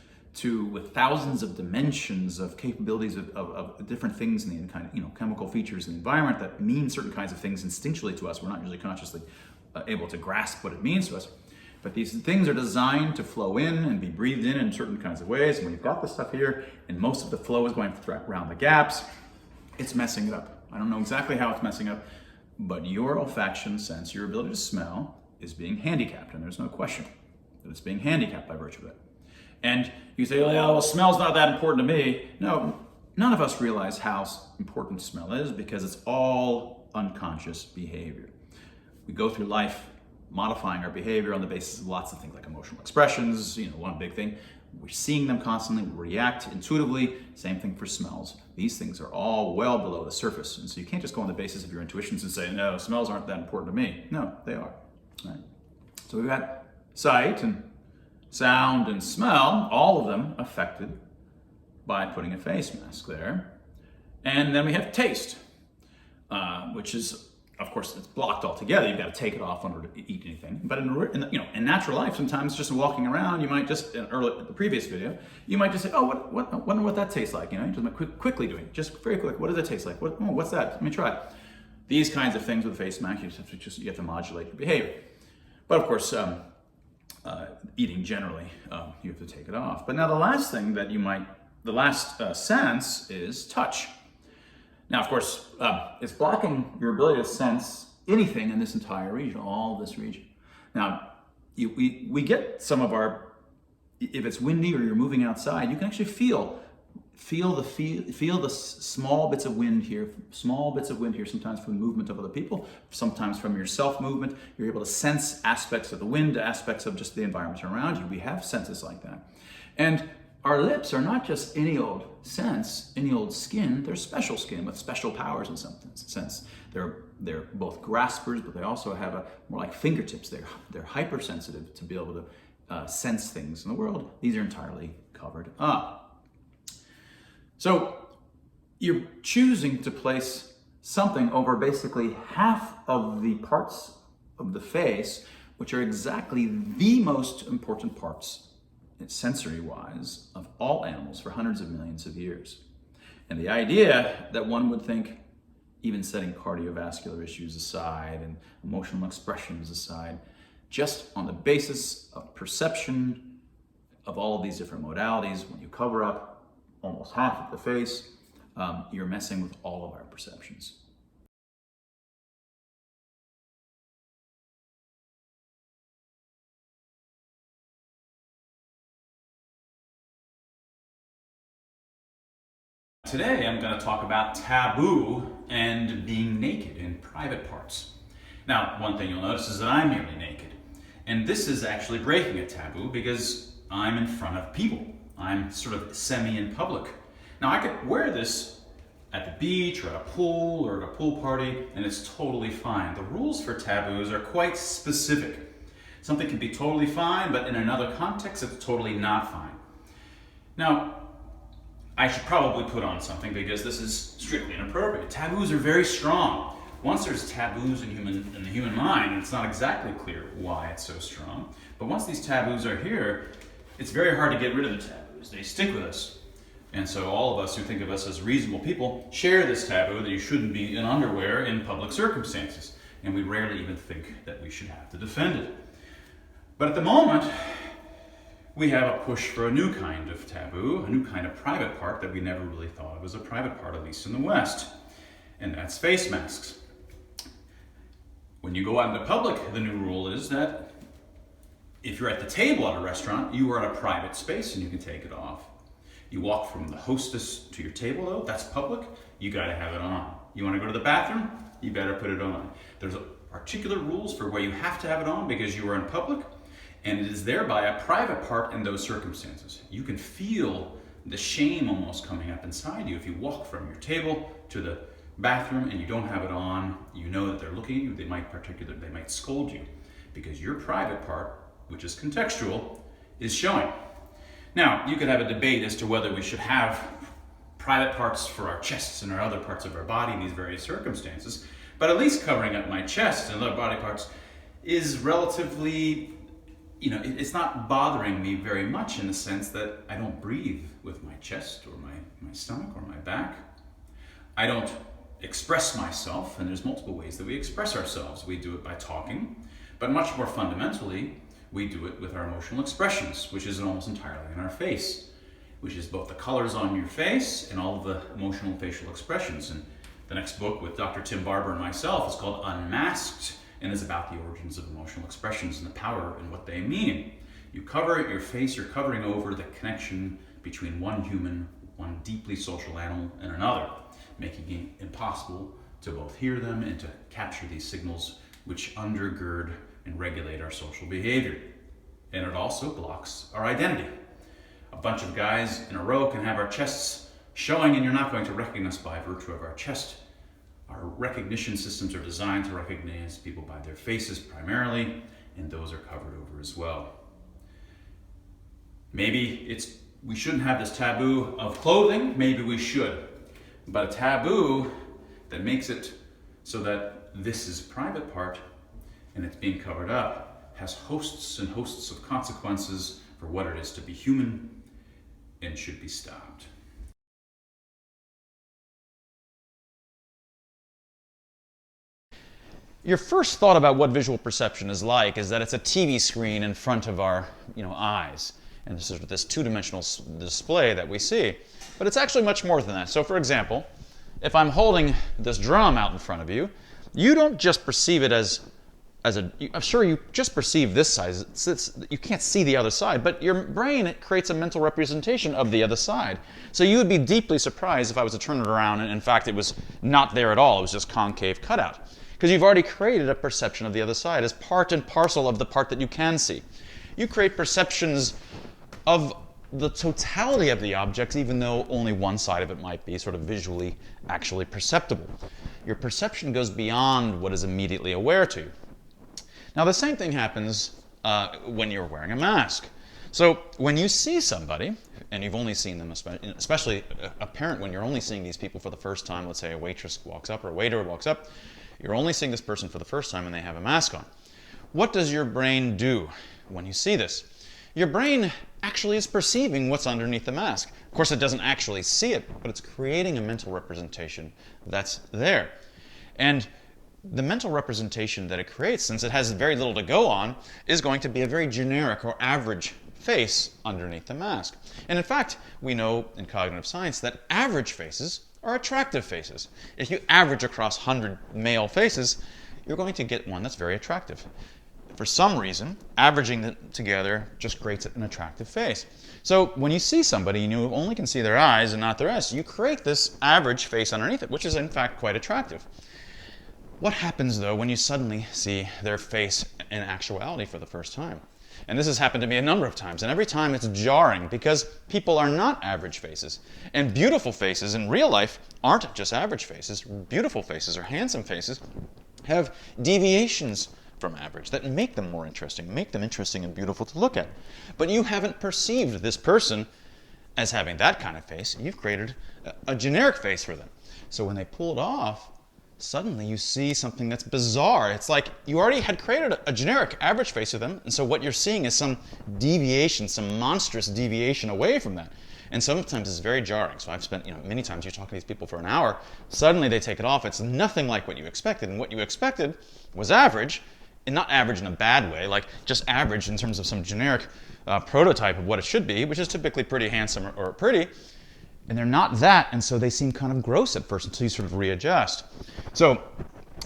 with thousands of dimensions of capabilities of different things in the kind of, chemical features in the environment that mean certain kinds of things instinctually to us. We're not usually consciously able to grasp what it means to us. But these things are designed to flow in and be breathed in certain kinds of ways. And when you've got this stuff here, and most of the flow is going around the gaps, it's messing it up. I don't know exactly how it's messing up, but your olfaction sense, your ability to smell, is being handicapped. And there's no question that it's being handicapped by virtue of it. And you say, well, smell's not that important to me. No, none of us realize how important smell is because it's all unconscious behavior. We go through life modifying our behavior on the basis of lots of things like emotional expressions, one big thing. We're seeing them constantly, we react intuitively. Same thing for smells. These things are all well below the surface. And so you can't just go on the basis of your intuitions and say, no, smells aren't that important to me. No, they are. Right? So we've got sight and sound and smell, all of them affected by putting a face mask there. And then we have taste, which is, of course, it's blocked altogether. You've got to take it off in order to eat anything. But in natural life, sometimes just walking around, you might just, in the previous video, you might just say, oh, wonder what that tastes like. Just quickly doing it, just very quick. What does it taste like? What's that? Let me try it. These kinds of things with face mask, you have to modulate your behavior. But of course, eating generally, you have to take it off. But now the last thing that the last sense is touch. Now, of course, it's blocking your ability to sense anything in this entire region, all this region. Now, we get some of if it's windy or you're moving outside, you can actually feel the small bits of wind here, sometimes from the movement of other people, sometimes from your self movement. You're able to sense aspects of the wind, aspects of just the environment around you. We have senses like that. And our lips are not just any old sense, any old skin. They're special skin with special powers in some sense. They're both graspers, but they also have more like fingertips. They're hypersensitive to be able to sense things in the world. These are entirely covered up. So you're choosing to place something over basically half of the parts of the face, which are exactly the most important parts, sensory-wise, of all animals for hundreds of millions of years. And the idea that one would think, even setting cardiovascular issues aside and emotional expressions aside, just on the basis of perception of all of these different modalities, when you cover up almost half of the face, you're messing with all of our perceptions. Today I'm going to talk about taboo and being naked in private parts. Now, one thing you'll notice is that I'm nearly naked. And this is actually breaking a taboo because I'm in front of people. I'm sort of semi in public. Now, I could wear this at the beach or at a pool or at a pool party, and it's totally fine. The rules for taboos are quite specific. Something can be totally fine, but in another context, it's totally not fine. Now, I should probably put on something because this is strictly inappropriate. Taboos are very strong. Once there's taboos in the human mind, it's not exactly clear why it's so strong. But once these taboos are here, it's very hard to get rid of the taboos. They stick with us. And so all of us who think of us as reasonable people share this taboo that you shouldn't be in underwear in public circumstances. And we rarely even think that we should have to defend it. But at the moment, we have a push for a new kind of taboo, a new kind of private part that we never really thought of as a private part, at least in the West. And that's face masks. When you go out into public, the new rule is that if you're at the table at a restaurant, you are in a private space and you can take it off. You walk from the hostess to your table, though, that's public, you gotta have it on. You wanna go to the bathroom, you better put it on. There's particular rules for where you have to have it on because you are in public, and it is thereby a private part in those circumstances. You can feel the shame almost coming up inside you if you walk from your table to the bathroom and you don't have it on. You know that they're looking at you. They might scold you because your private part, which is contextual, is showing. Now, you could have a debate as to whether we should have private parts for our chests and our other parts of our body in these various circumstances, but at least covering up my chest and other body parts is relatively, it's not bothering me very much in the sense that I don't breathe with my chest or my stomach or my back. I don't express myself, and there's multiple ways that we express ourselves. We do it by talking, but much more fundamentally, we do it with our emotional expressions, which is almost entirely in our face, which is both the colors on your face and all of the emotional facial expressions. And the next book with Dr. Tim Barber and myself is called Unmasked, and is about the origins of emotional expressions and the power and what they mean. You cover your face, you're covering over the connection between one human, one deeply social animal, and another, making it impossible to both hear them and to capture these signals which undergird and regulate our social behavior. And it also blocks our identity. A bunch of guys in a row can have our chests showing, and you're not going to recognize us by virtue of our chest. Our recognition systems are designed to recognize people by their faces primarily, and those are covered over as well. Maybe we shouldn't have this taboo of clothing, maybe we should. But a taboo that makes it so that this is a private part and it's being covered up has hosts and hosts of consequences for what it is to be human and should be stopped. Your first thought about what visual perception is like is that it's a TV screen in front of our eyes. And this is this two-dimensional display that we see. But it's actually much more than that. So for example, if I'm holding this drum out in front of you, you don't just perceive it I'm sure you just perceive this size. You can't see the other side, but your brain creates a mental representation of the other side. So you would be deeply surprised if I was to turn it around and in fact it was not there at all. It was just concave cutout. Because you've already created a perception of the other side as part and parcel of the part that you can see. You create perceptions of the totality of the objects, even though only one side of it might be sort of visually actually perceptible. Your perception goes beyond what is immediately aware to you. Now, the same thing happens when you're wearing a mask. So when you see somebody, and you've only seen them, especially apparent when you're only seeing these people for the first time, let's say a waitress walks up or a waiter walks up, you're only seeing this person for the first time and they have a mask on. What does your brain do when you see this? Your brain actually is perceiving what's underneath the mask. Of course, it doesn't actually see it, but it's creating a mental representation that's there. And the mental representation that it creates, since it has very little to go on, is going to be a very generic or average face underneath the mask. And in fact, we know in cognitive science that average faces are attractive faces. If you average across 100 male faces, you're going to get one that's very attractive. For some reason, averaging them together just creates an attractive face. So when you see somebody and you only can see their eyes and not the rest, you create this average face underneath it, which is in fact quite attractive. What happens though when you suddenly see their face in actuality for the first time? And this has happened to me a number of times, and every time it's jarring because people are not average faces. And beautiful faces in real life aren't just average faces. Beautiful faces or handsome faces have deviations from average that make them more interesting, make them interesting and beautiful to look at. But you haven't perceived this person as having that kind of face. You've created a generic face for them. So when they pull it off, suddenly you see something that's bizarre. It's like you already had created a generic average face for them, and so what you're seeing is some deviation, some monstrous deviation away from that. And sometimes it's very jarring. So I've spent, many times you're talking to these people for an hour, suddenly they take it off. It's nothing like what you expected, and what you expected was average, and not average in a bad way, like just average in terms of some generic prototype of what it should be, which is typically pretty handsome or pretty. And they're not that, and so they seem kind of gross at first until you sort of readjust. So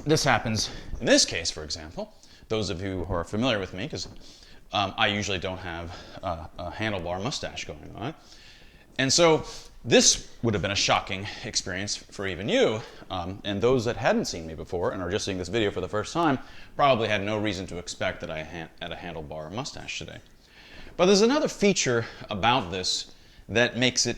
this happens in this case, for example. Those of you who are familiar with me, because I usually don't have a handlebar mustache going on. And so this would have been a shocking experience for even you. And those that hadn't seen me before and are just seeing this video for the first time probably had no reason to expect that I had a handlebar mustache today. But there's another feature about this that makes it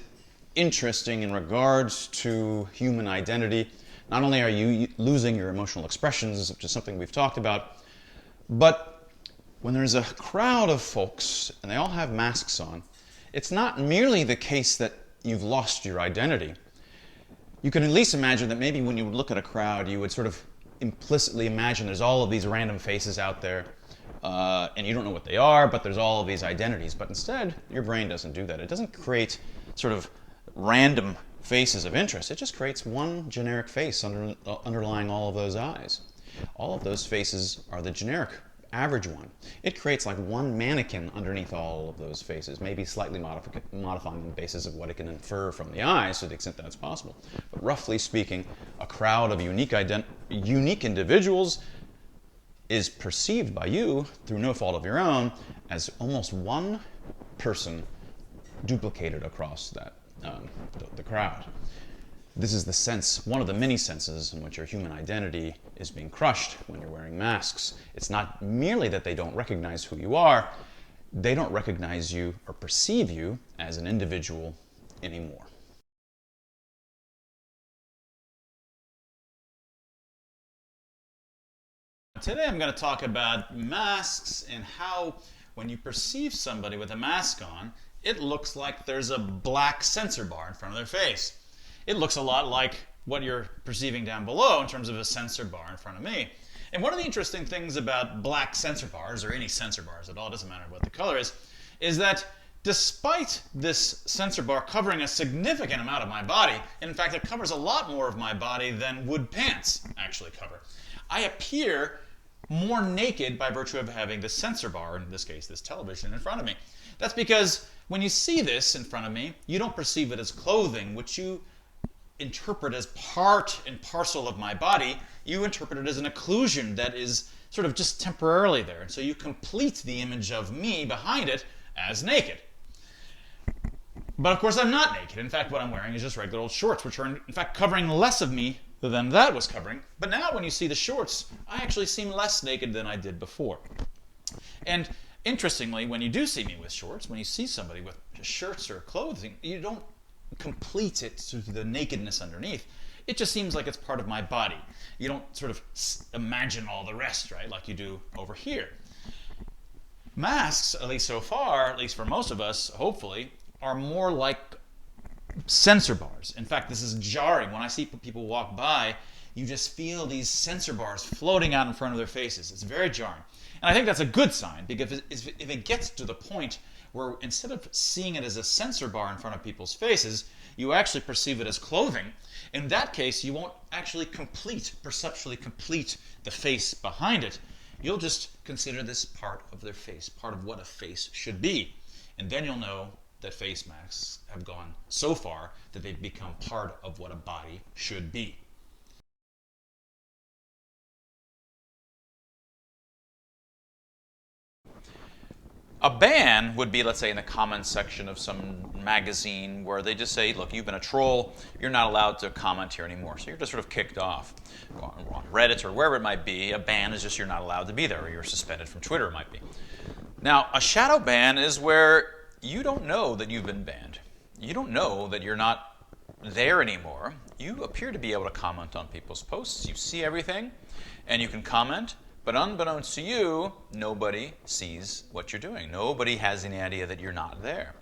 interesting in regards to human identity. Not only are you losing your emotional expressions, which is something we've talked about, but when there's a crowd of folks and they all have masks on, it's not merely the case that you've lost your identity. You can at least imagine that maybe when you would look at a crowd, you would sort of implicitly imagine there's all of these random faces out there, and you don't know what they are, but there's all of these identities. But instead, your brain doesn't do that. It doesn't create sort of random faces of interest. It just creates one generic face underlying all of those eyes. All of those faces are the generic average one. It creates like one mannequin underneath all of those faces, maybe slightly modifying the basis of what it can infer from the eyes to the extent that's possible. But roughly speaking, a crowd of unique individuals is perceived by you, through no fault of your own, as almost one person duplicated across that the crowd. This is the sense, one of the many senses in which your human identity is being crushed when you're wearing masks. It's not merely that they don't recognize who you are, they don't recognize you or perceive you as an individual anymore. Today I'm going to talk about masks and how when you perceive somebody with a mask on, it looks like there's a black sensor bar in front of their face. It looks a lot like what you're perceiving down below in terms of a sensor bar in front of me. And one of the interesting things about black sensor bars, or any sensor bars at all, it doesn't matter what the color is that despite this sensor bar covering a significant amount of my body, in fact it covers a lot more of my body than would pants actually cover, I appear more naked by virtue of having this sensor bar, in this case this television, in front of me. That's because when you see this in front of me, you don't perceive it as clothing, which you interpret as part and parcel of my body. You interpret it as an occlusion that is sort of just temporarily there. And so you complete the image of me behind it as naked. But of course I'm not naked. In fact, what I'm wearing is just regular old shorts, which are in fact covering less of me than that was covering. But now when you see the shorts, I actually seem less naked than I did before. And interestingly, when you do see me with shorts, when you see somebody with shirts or clothing, you don't complete it to the nakedness underneath. It just seems like it's part of my body. You don't sort of imagine all the rest, right, like you do over here. Masks, at least so far, at least for most of us, hopefully, are more like sensor bars. In fact, this is jarring. When I see people walk by, you just feel these sensor bars floating out in front of their faces. It's very jarring. And I think that's a good sign, because if it gets to the point where instead of seeing it as a sensor bar in front of people's faces, you actually perceive it as clothing, in that case, you won't actually perceptually complete the face behind it. You'll just consider this part of their face, part of what a face should be. And then you'll know that face masks have gone so far that they've become part of what a body should be. A ban would be, let's say, in the comments section of some magazine where they just say, look, you've been a troll, you're not allowed to comment here anymore. So you're just sort of kicked off. On Reddit or wherever it might be, a ban is just you're not allowed to be there, or you're suspended from Twitter, it might be. Now, a shadow ban is where you don't know that you've been banned. You don't know that you're not there anymore. You appear to be able to comment on people's posts. You see everything, and you can comment. But unbeknownst to you, nobody sees what you're doing. Nobody has any idea that you're not there.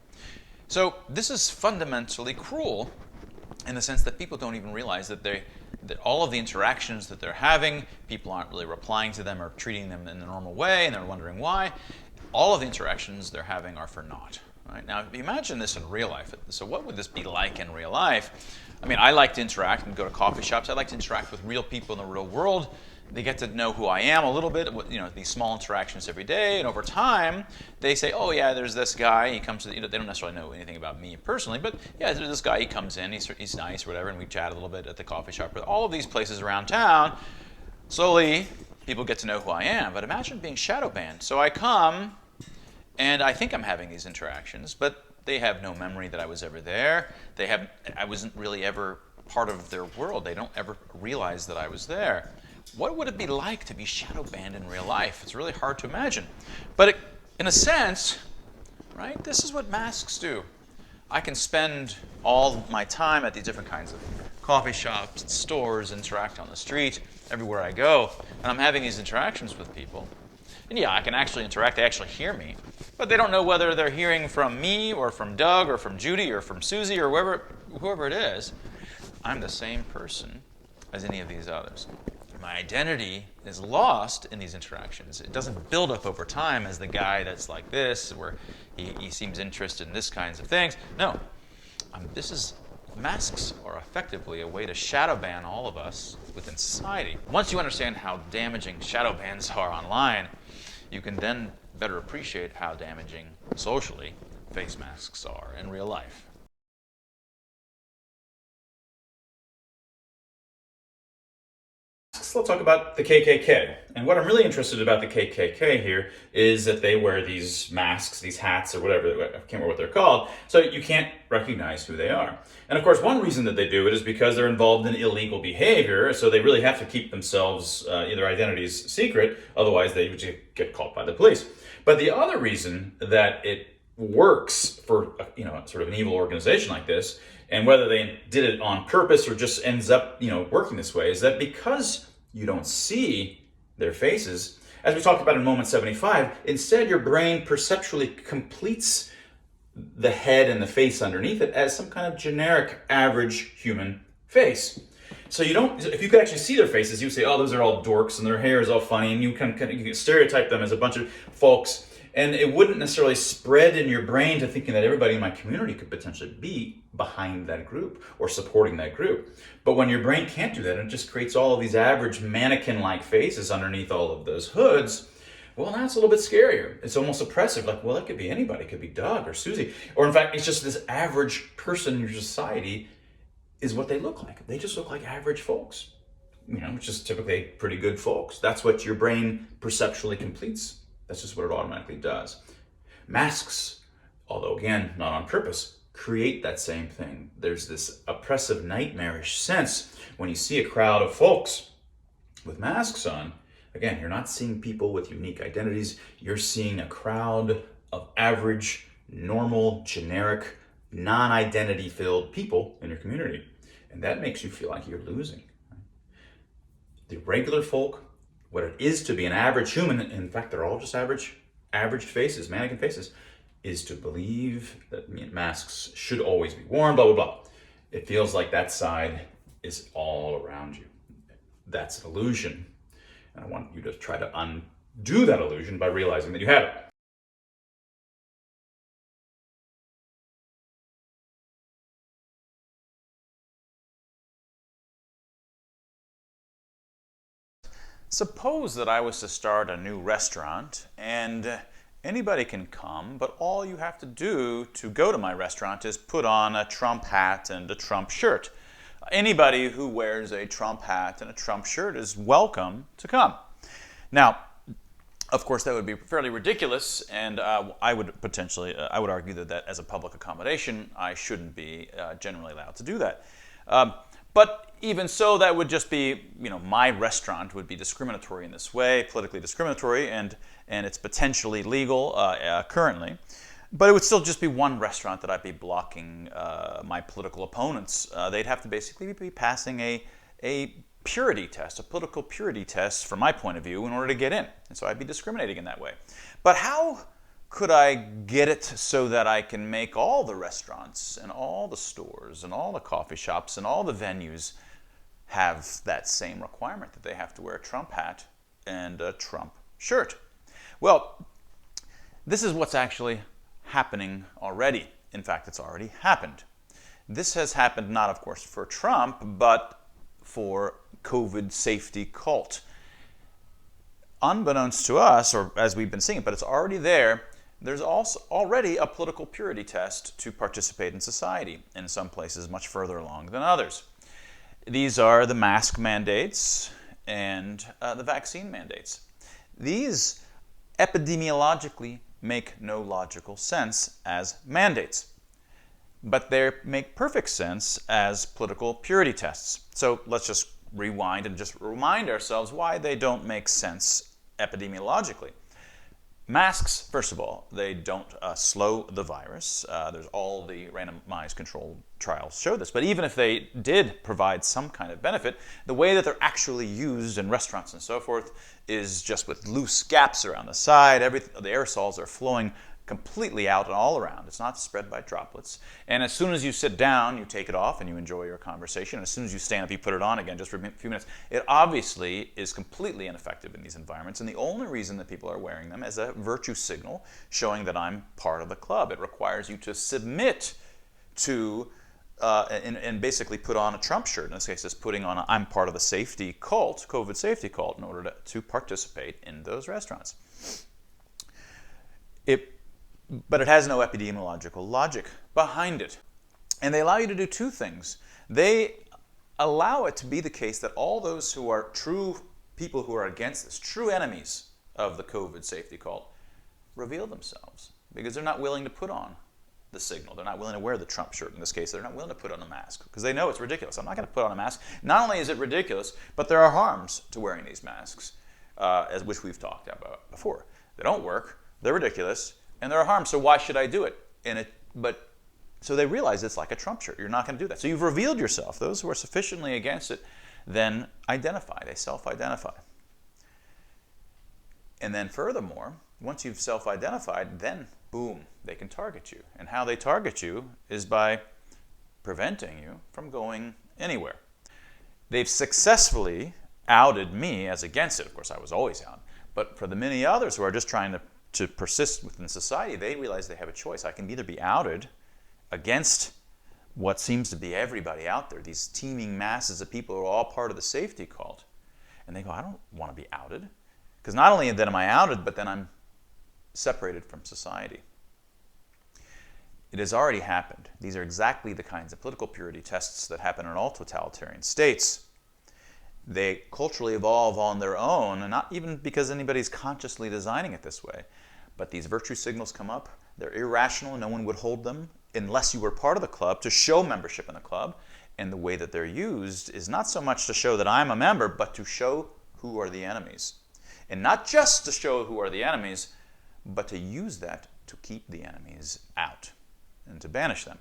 So this is fundamentally cruel in the sense that people don't even realize that all of the interactions that they're having, people aren't really replying to them or treating them in the normal way, and they're wondering why. All of the interactions they're having are for naught. Right? Now, imagine this in real life. So what would this be like in real life? I mean, I like to interact and go to coffee shops. I like to interact with real people in the real world. They get to know who I am a little bit, these small interactions every day, and over time, they say, oh yeah, there's this guy, he comes to, they don't necessarily know anything about me personally, but yeah, there's this guy, he comes in, he's nice or whatever, and we chat a little bit at the coffee shop. But all of these places around town, slowly, people get to know who I am. But imagine being shadow banned. So I come, and I think I'm having these interactions, but they have no memory that I was ever there. I wasn't really ever part of their world. They don't ever realize that I was there. What would it be like to be shadow banned in real life? It's really hard to imagine. But in a sense, right, this is what masks do. I can spend all my time at these different kinds of coffee shops, stores, interact on the street, everywhere I go, and I'm having these interactions with people. And yeah, I can actually interact, they actually hear me, but they don't know whether they're hearing from me or from Doug or from Judy or from Susie or whoever it is. I'm the same person as any of these others. My identity is lost in these interactions. It doesn't build up over time as the guy that's like this, where he seems interested in this kinds of things. No, masks are effectively a way to shadow ban all of us within society. Once you understand how damaging shadow bans are online, you can then better appreciate how damaging socially face masks are in real life. Let's talk about the KKK. And what I'm really interested about the KKK here is that they wear these masks, these hats, or whatever, I can't remember what they're called, so you can't recognize who they are. And of course, one reason that they do it is because they're involved in illegal behavior, so they really have to keep themselves, their identities secret, otherwise they would get caught by the police. But the other reason that it works for, sort of an evil organization like this, and whether they did it on purpose or just ends up, working this way, is that because you don't see their faces, as we talked about in moment 75, instead your brain perceptually completes the head and the face underneath it as some kind of generic average human face. So if you could actually see their faces, you would say, oh, those are all dorks and their hair is all funny, and you can stereotype them as a bunch of folks. And it wouldn't necessarily spread in your brain to thinking that everybody in my community could potentially be behind that group or supporting that group. But when your brain can't do that, and it just creates all of these average mannequin-like faces underneath all of those hoods, well, now it's a little bit scarier. It's almost oppressive. Like, well, it could be anybody. It could be Doug or Susie. Or in fact, it's just this average person in your society is what they look like. They just look like average folks, which is typically pretty good folks. That's what your brain perceptually completes. That's just what it automatically does. Masks, although again, not on purpose, create that same thing. There's this oppressive, nightmarish sense when you see a crowd of folks with masks on. Again, you're not seeing people with unique identities. You're seeing a crowd of average, normal, generic, non-identity filled people in your community. And that makes you feel like you're losing. The regular folk, what it is to be an average human, in fact, they're all just average faces, mannequin faces, is to believe that masks should always be worn, blah, blah, blah. It feels like that side is all around you. That's an illusion. And I want you to try to undo that illusion by realizing that you have it. Suppose that I was to start a new restaurant, and Anybody can come, but all you have to do to go to my restaurant is put on a Trump hat and a Trump shirt. Anybody who wears a Trump hat and a Trump shirt is welcome to come. Now, of course, that would be fairly ridiculous, and I would argue that as a public accommodation, I shouldn't be generally allowed to do that. But even so, that would just be, my restaurant would be discriminatory in this way, politically discriminatory, and it's potentially legal currently. But it would still just be one restaurant that I'd be blocking my political opponents. They'd have to basically be passing a purity test, a political purity test, from my point of view, in order to get in. And so I'd be discriminating in that way. But how could I get it so that I can make all the restaurants and all the stores and all the coffee shops and all the venues have that same requirement, that they have to wear a Trump hat and a Trump shirt? Well, this is what's actually happening already. In fact, it's already happened. This has happened not, of course, for Trump, but for COVID safety cult. Unbeknownst to us, or as we've been seeing, but it's already there, there's also already a political purity test to participate in society, in some places much further along than others. These are the mask mandates and the vaccine mandates. These epidemiologically make no logical sense as mandates, but they make perfect sense as political purity tests. So let's just rewind and just remind ourselves why they don't make sense epidemiologically. Masks, first of all, they don't slow the virus. There's all the randomized controlled trials show this. But even if they did provide some kind of benefit, the way that they're actually used in restaurants and so forth is just with loose gaps around the side. The aerosols are flowing completely out and all around. It's not spread by droplets. And as soon as you sit down, you take it off and you enjoy your conversation. And as soon as you stand up, you put it on again just for a few minutes. It obviously is completely ineffective in these environments. And the only reason that people are wearing them is a virtue signal showing that I'm part of the club. It requires you to submit to and basically put on a Trump shirt. In this case, it's putting on I'm part of the safety cult, COVID safety cult, in order to participate in those restaurants. But it has no epidemiological logic behind it. And they allow you to do two things. They allow it to be the case that all those who are true people who are against this, true enemies of the COVID safety cult, reveal themselves because they're not willing to put on the signal. They're not willing to wear the Trump shirt in this case. They're not willing to put on a mask because they know it's ridiculous. I'm not going to put on a mask. Not only is it ridiculous, but there are harms to wearing these masks, which we've talked about before. They don't work, they're ridiculous, and there are harms, so why should I do it? So they realize it's like a Trump shirt. You're not going to do that. So you've revealed yourself. Those who are sufficiently against it then identify. They self-identify. And then furthermore, once you've self-identified, then boom, they can target you. And how they target you is by preventing you from going anywhere. They've successfully outed me as against it. Of course, I was always out. But for the many others who are just trying to persist within society, they realize they have a choice. I can either be outed against what seems to be everybody out there, these teeming masses of people who are all part of the safety cult. And they go, I don't want to be outed. Because not only then am I outed, but then I'm separated from society. It has already happened. These are exactly the kinds of political purity tests that happen in all totalitarian states. They culturally evolve on their own, and not even because anybody's consciously designing it this way. But these virtue signals come up. They're irrational, and no one would hold them unless you were part of the club to show membership in the club. And the way that they're used is not so much to show that I'm a member, but to show who are the enemies. And not just to show who are the enemies, but to use that to keep the enemies out and to banish them,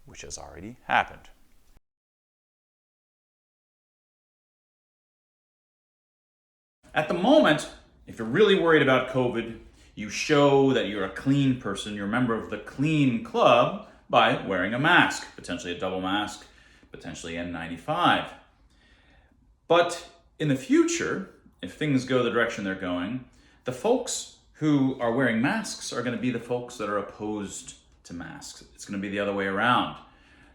which has already happened. At the moment, if you're really worried about COVID, you show that you're a clean person, you're a member of the clean club by wearing a mask, potentially a double mask, potentially N95. But in the future, if things go the direction they're going, the folks who are wearing masks are going to be the folks that are opposed to masks. It's going to be the other way around.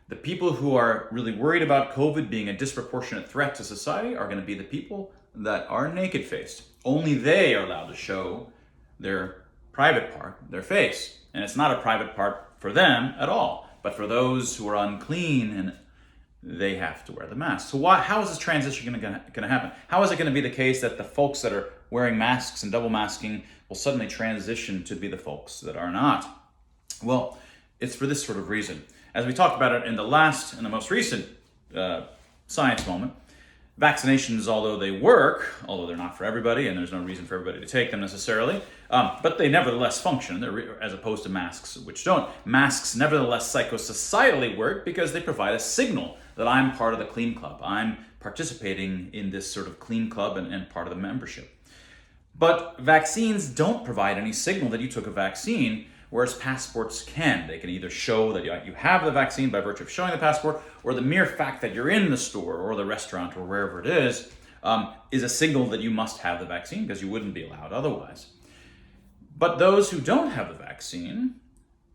The people who are really worried about COVID being a disproportionate threat to society are going to be the people that are naked-faced. Only they are allowed to show their private part, their face. And it's not a private part for them at all, but for those who are unclean, and they have to wear the mask. So how is this transition going to happen? How is it going to be the case that the folks that are wearing masks and double masking will suddenly transition to be the folks that are not? Well, it's for this sort of reason. As we talked about it in the most recent science moment, vaccinations, although they work, although they're not for everybody, and there's no reason for everybody to take them necessarily, but they nevertheless function, as opposed to masks, which don't. Masks nevertheless psychosocietally work because they provide a signal that I'm part of the clean club. I'm participating in this sort of clean club and part of the membership. But vaccines don't provide any signal that you took a vaccine, whereas passports can. They can either show that you have the vaccine by virtue of showing the passport, or the mere fact that you're in the store or the restaurant or wherever it is a signal that you must have the vaccine, because you wouldn't be allowed otherwise. But those who don't have the vaccine,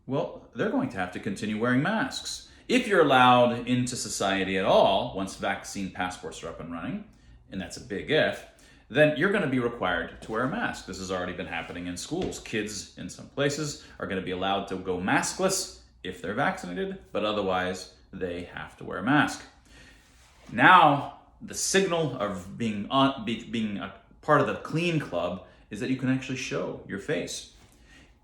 well, they're going to have to continue wearing masks. If you're allowed into society at all, once vaccine passports are up and running, and that's a big if, then you're going to be required to wear a mask. This has already been happening in schools. Kids in some places are going to be allowed to go maskless if they're vaccinated, but otherwise they have to wear a mask. Now, the signal of being a part of the clean club is that you can actually show your face.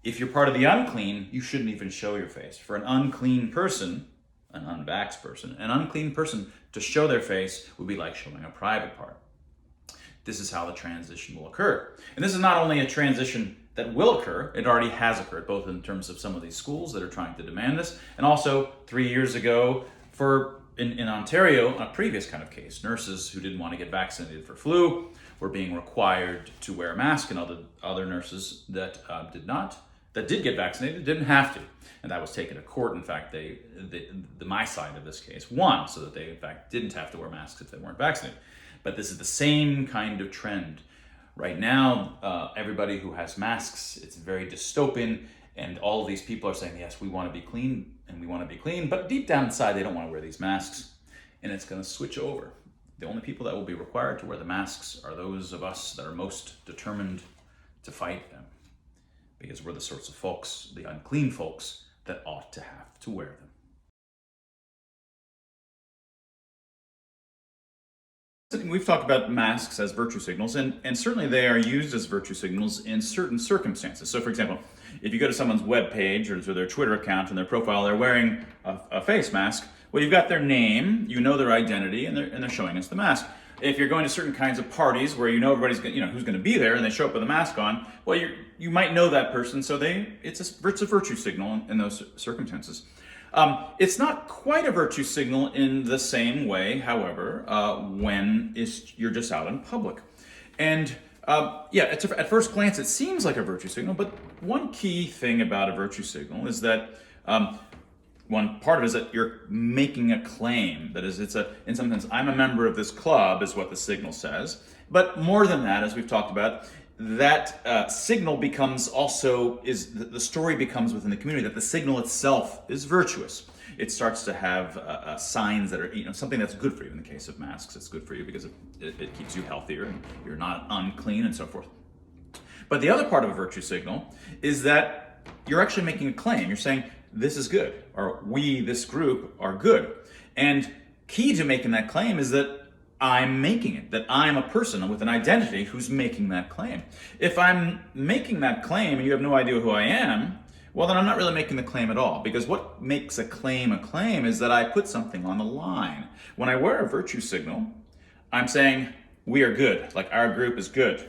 If you're part of the unclean, you shouldn't even show your face. For an unclean person, an unvaxxed person, an unclean person to show their face would be like showing a private part. This is how the transition will occur. And this is not only a transition that will occur, it already has occurred, both in terms of some of these schools that are trying to demand this, and also 3 years ago in Ontario, a previous kind of case. Nurses who didn't want to get vaccinated for flu were being required to wear a mask, and other nurses that did get vaccinated didn't have to. And that was taken to court. In fact, my side of this case won, so that they in fact didn't have to wear masks if they weren't vaccinated. But this is the same kind of trend. Right now, everybody who has masks, it's very dystopian, and all of these people are saying, yes, we want to be clean, and we want to be clean, but deep down inside, they don't want to wear these masks, and it's going to switch over. The only people that will be required to wear the masks are those of us that are most determined to fight them, because we're the sorts of folks, the unclean folks, that ought to have to wear them. We've talked about masks as virtue signals, and certainly they are used as virtue signals in certain circumstances. So, for example, if you go to someone's web page or to their Twitter account and their profile, they're wearing a face mask. Well, you've got their name, you know their identity, and they're showing us the mask. If you're going to certain kinds of parties where you know everybody's who's going to be there, and they show up with a mask on, well, you might know that person, so it's a virtue signal in those circumstances. It's not quite a virtue signal in the same way, however, when you're just out in public. And at first glance, it seems like a virtue signal, but one key thing about a virtue signal is that one part of it is that you're making a claim. That is, in some sense, I'm a member of this club, is what the signal says. But more than that, as we've talked about, that signal becomes the story becomes within the community that the signal itself is virtuous. It starts to have signs that are, something that's good for you. In the case of masks, it's good for you because it keeps you healthier and you're not unclean and so forth. But the other part of a virtue signal is that you're actually making a claim. You're saying, this is good, or we, this group, are good. And key to making that claim is that I'm making it, that I'm a person with an identity who's making that claim. If I'm making that claim and you have no idea who I am, well, then I'm not really making the claim at all, because what makes a claim is that I put something on the line. When I wear a virtue signal, I'm saying we are good, like our group is good.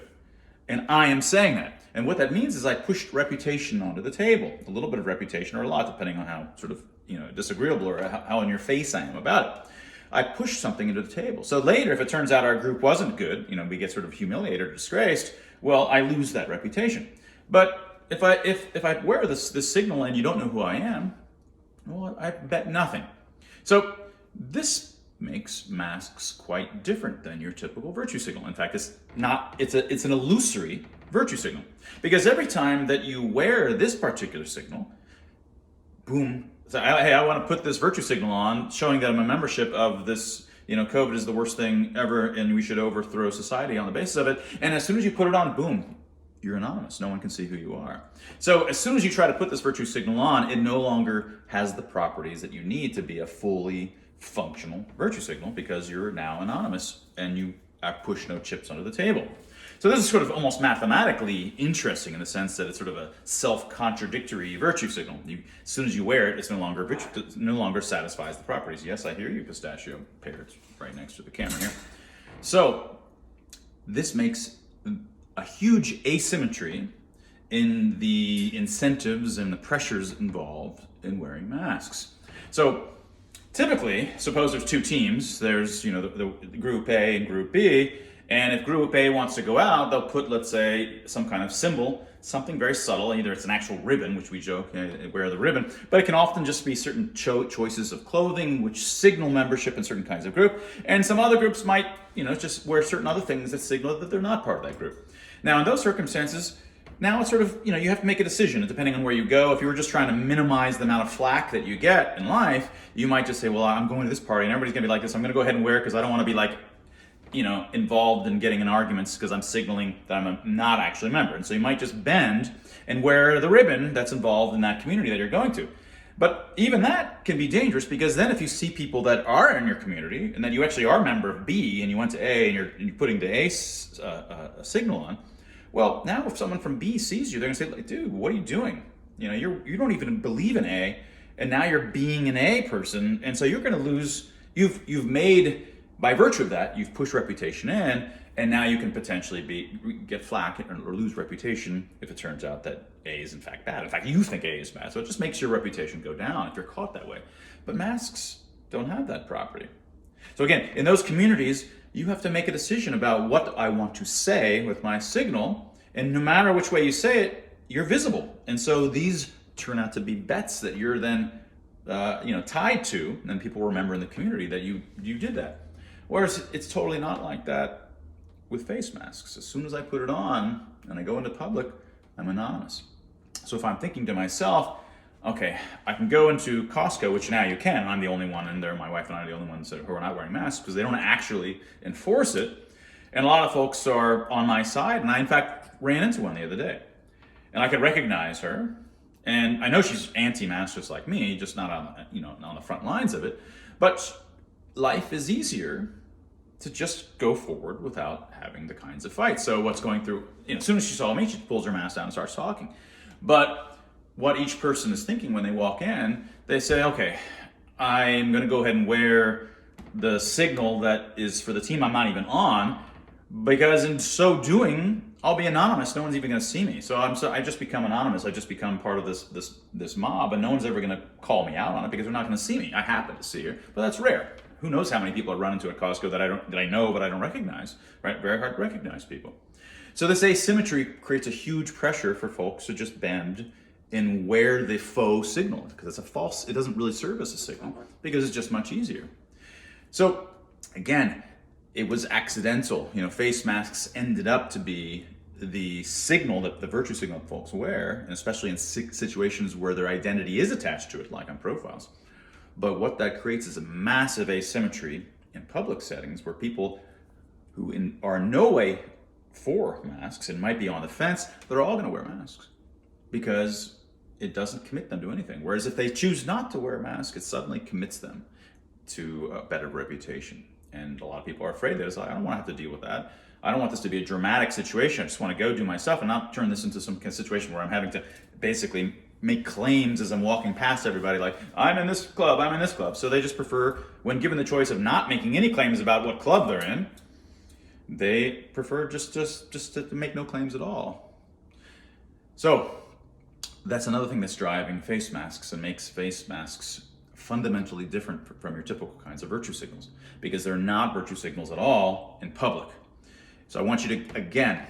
And I am saying that. And what that means is I pushed reputation onto the table, a little bit of reputation or a lot, depending on how sort of disagreeable or how in your face I am about it. I pushed something into the table. So later, if it turns out our group wasn't good, we get sort of humiliated or disgraced, well, I lose that reputation. But if I wear this signal and you don't know who I am, well, I bet nothing. So this makes masks quite different than your typical virtue signal. In fact, it's an illusory virtue signal, because every time that you wear this particular signal, boom. So, hey, I want to put this virtue signal on, showing that I'm a membership of this, COVID is the worst thing ever, and we should overthrow society on the basis of it. And as soon as you put it on, boom, you're anonymous. No one can see who you are. So as soon as you try to put this virtue signal on, it no longer has the properties that you need to be a fully functional virtue signal, because you're now anonymous and you push no chips under the table. So this is sort of almost mathematically interesting in the sense that it's sort of a self-contradictory virtue signal. As soon as you wear it, it's no longer satisfies the properties. Yes, I hear you, pistachio pear. It's right next to the camera here. So this makes a huge asymmetry in the incentives and the pressures involved in wearing masks. So typically, suppose there's two teams. There's the group A and group B. And if group A wants to go out, they'll put, let's say, some kind of symbol, something very subtle. Either it's an actual ribbon, which we joke, wear the ribbon, but it can often just be certain choices of clothing, which signal membership in certain kinds of group. And some other groups might, just wear certain other things that signal that they're not part of that group. Now, in those circumstances, now it's sort of, you have to make a decision depending on where you go. If you were just trying to minimize the amount of flack that you get in life, you might just say, well, I'm going to this party and everybody's going to be like this. I'm going to go ahead and wear it because I don't want to be like, involved in getting in arguments because I'm signaling that I'm not actually a member. And so you might just bend and wear the ribbon that's involved in that community that you're going to. But even that can be dangerous, because then if you see people that are in your community and that you actually are a member of B and you went to A and you're putting the A signal on, well, now if someone from B sees you, they're going to say, like, dude, what are you doing? You don't even believe in A, and now you're being an A person, and so you're going to lose. You've made, by virtue of that, you've pushed reputation in, and now you can potentially get flack or lose reputation if it turns out that A is in fact bad. In fact, you think A is bad, so it just makes your reputation go down if you're caught that way. But masks don't have that property. So again, in those communities, you have to make a decision about what I want to say with my signal, and no matter which way you say it, you're visible. And so these turn out to be bets that you're then tied to, and then people remember in the community that you did that. Whereas it's totally not like that with face masks. As soon as I put it on and I go into public, I'm anonymous. So if I'm thinking to myself, okay, I can go into Costco, which now you can. I'm the only one in there. My wife and I are the only ones who are not wearing masks because they don't actually enforce it. And a lot of folks are on my side, and I in fact ran into one the other day. And I could recognize her, and I know she's anti-mask just like me, just not on the front lines of it. But life is easier to just go forward without having the kinds of fights. So what's going through, as soon as she saw me, she pulls her mask down and starts talking. But what each person is thinking when they walk in, they say, okay, I'm going to go ahead and wear the signal that is for the team I'm not even on, because in so doing, I'll be anonymous. No one's even going to see me. So I just become anonymous. I just become part of this mob, and no one's ever going to call me out on it because they're not going to see me. I happen to see her, but that's rare. Who knows how many people I run into at Costco that I know but I don't recognize, right? Very hard to recognize people. So this asymmetry creates a huge pressure for folks to just bend and wear the faux signal, because it's a false, it doesn't really serve as a signal because it's just much easier. So again, it was accidental. Face masks ended up to be the signal, that the virtue signal that folks wear, and especially in situations where their identity is attached to it, like on profiles. But what that creates is a massive asymmetry in public settings where people who are in no way for masks and might be on the fence, they're all going to wear masks because it doesn't commit them to anything. Whereas if they choose not to wear a mask, it suddenly commits them to a better reputation. And a lot of people are afraid that it's like, I don't want to have to deal with that. I don't want this to be a dramatic situation. I just want to go do my stuff and not turn this into some kind of situation where I'm having to basically make claims as I'm walking past everybody, like, I'm in this club, I'm in this club. So they just prefer, when given the choice of not making any claims about what club they're in, they prefer just to make no claims at all. So that's another thing that's driving face masks and makes face masks fundamentally different from your typical kinds of virtue signals, because they're not virtue signals at all in public. So I want you to, again,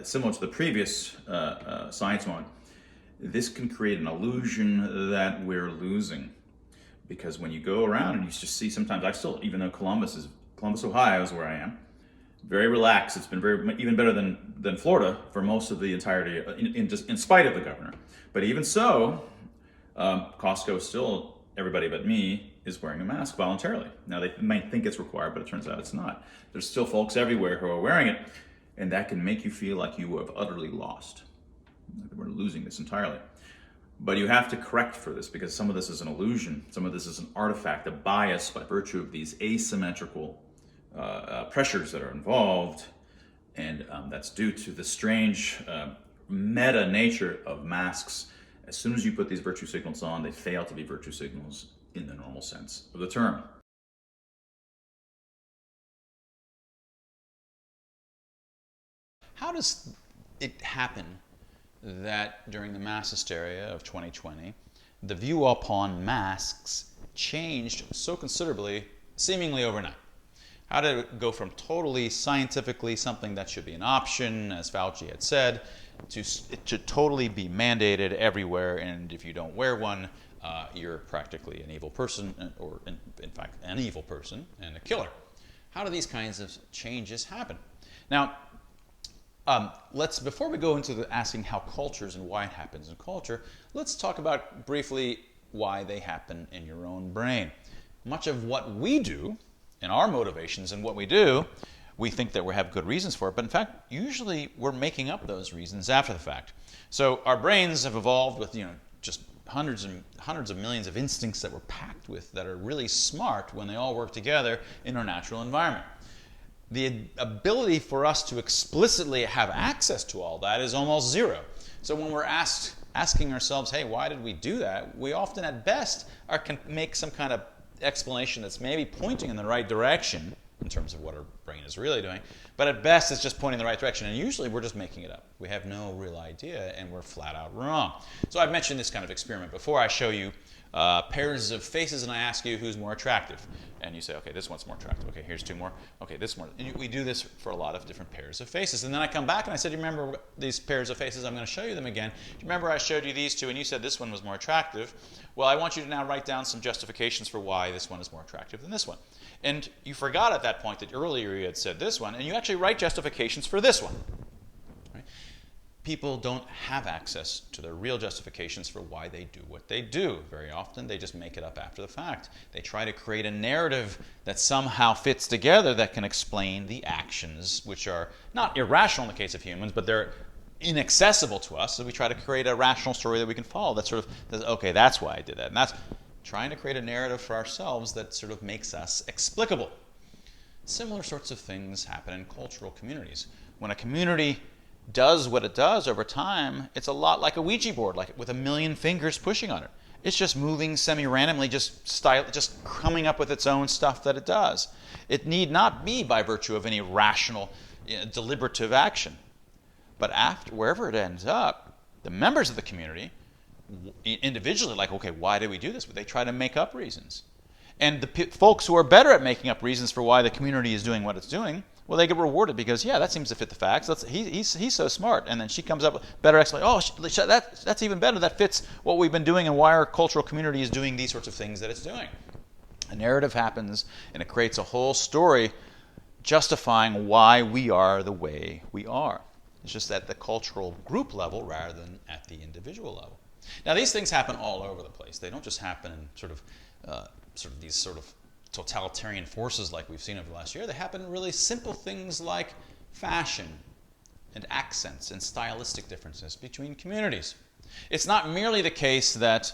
similar to the previous science moment, this can create an illusion that we're losing. Because when you go around and you just see, sometimes I still, even though Columbus, Ohio is where I am, very relaxed. It's been even better than Florida for most of the entirety, in spite of the governor. But even so, Costco still, everybody but me is wearing a mask voluntarily. Now they might think it's required, but it turns out it's not. There's still folks everywhere who are wearing it. And that can make you feel like you have utterly lost. We're losing this entirely. But you have to correct for this, because some of this is an illusion, some of this is an artifact, a bias by virtue of these asymmetrical pressures that are involved, and that's due to the strange meta nature of masks. As soon as you put these virtue signals on, they fail to be virtue signals in the normal sense of the term. How does it happen that during the mass hysteria of 2020, the view upon masks changed so considerably, seemingly overnight? How did it go from totally scientifically something that should be an option, as Fauci had said, to it should totally be mandated everywhere, and if you don't wear one, you're practically an evil person, or in fact, an evil person and a killer? How do these kinds of changes happen? Now, before we go into asking how cultures and why it happens in culture, let's talk about briefly why they happen in your own brain. Much of what we do, in our motivations and what we do, we think that we have good reasons for it, but in fact, usually we're making up those reasons after the fact. So our brains have evolved with, just hundreds of millions of instincts that we're packed with that are really smart when they all work together in our natural environment. The ability for us to explicitly have access to all that is almost zero. So when we're asking ourselves, hey, why did we do that? We often, at best, can make some kind of explanation that's maybe pointing in the right direction in terms of what our brain is really doing, but at best it's just pointing in the right direction, and usually we're just making it up. We have no real idea, and we're flat out wrong. So I've mentioned this kind of experiment before. I show you pairs of faces, and I ask you who's more attractive. And you say, okay, this one's more attractive. Okay, here's two more. Okay, this one. And we do this for a lot of different pairs of faces. And then I come back and I said, do you remember these pairs of faces? I'm going to show you them again. Do you remember I showed you these two and you said this one was more attractive? Well, I want you to now write down some justifications for why this one is more attractive than this one. And you forgot at that point that earlier you had said this one, and you actually write justifications for this one. Right? People don't have access to the real justifications for why they do what they do. Very often they just make it up after the fact. They try to create a narrative that somehow fits together that can explain the actions, which are not irrational in the case of humans, but they're inaccessible to us. So we try to create a rational story that we can follow that sort of says, okay, that's why I did that. And that's trying to create a narrative for ourselves that sort of makes us explicable. Similar sorts of things happen in cultural communities. When a community does what it does over time, it's a lot like a Ouija board, like with a million fingers pushing on it. It's just moving semi-randomly, just coming up with its own stuff that it does. It need not be by virtue of any rational, deliberative action. But wherever it ends up, the members of the community individually, like, okay, why did we do this? But they try to make up reasons. And the folks who are better at making up reasons for why the community is doing what it's doing, well, they get rewarded because, yeah, that seems to fit the facts. He's so smart. And then she comes up with better explanation. Oh, that's even better. That fits what we've been doing and why our cultural community is doing these sorts of things that it's doing. A narrative happens, and it creates a whole story justifying why we are the way we are. It's just at the cultural group level rather than at the individual level. Now, these things happen all over the place. They don't just happen in sort of these totalitarian forces like we've seen over the last year. They happen in really simple things like fashion and accents and stylistic differences between communities. It's not merely the case that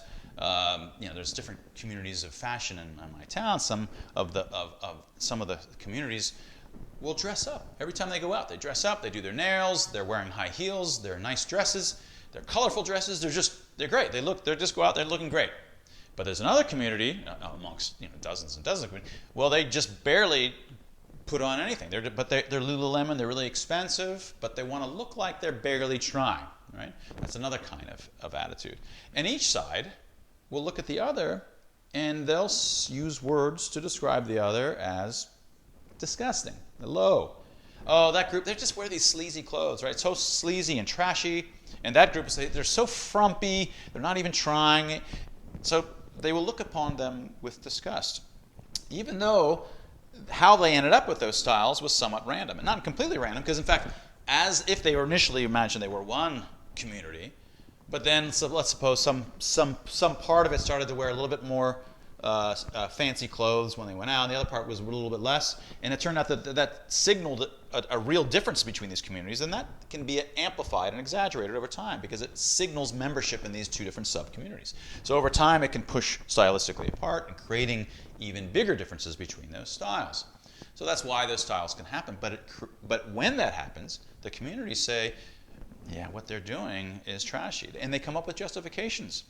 there's different communities of fashion in my town. Some of the communities will dress up every time they go out. They dress up. They do their nails. They're wearing high heels. They're nice dresses. They're colorful dresses. They're great. They just go out there looking great. But there's another community amongst dozens and dozens of communities. Well, they just barely put on anything. They're Lululemon. They're really expensive, but they want to look like they're barely trying. Right? That's another kind of attitude. And each side will look at the other, and they'll use words to describe the other as disgusting, low. Oh, that group, they just wear these sleazy clothes, right? So sleazy and trashy. And that group, they're so frumpy, they're not even trying. So they will look upon them with disgust, even though how they ended up with those styles was somewhat random. And not completely random, because in fact, as if they were initially imagined they were one community, but then let's suppose some part of it started to wear a little bit more fancy clothes when they went out, and the other part was a little bit less. And it turned out that signaled a real difference between these communities, and that can be amplified and exaggerated over time because it signals membership in these two different sub-communities. So over time, it can push stylistically apart and creating even bigger differences between those styles. So that's why those styles can happen. But when that happens, the communities say, yeah, what they're doing is trashy. And they come up with justifications.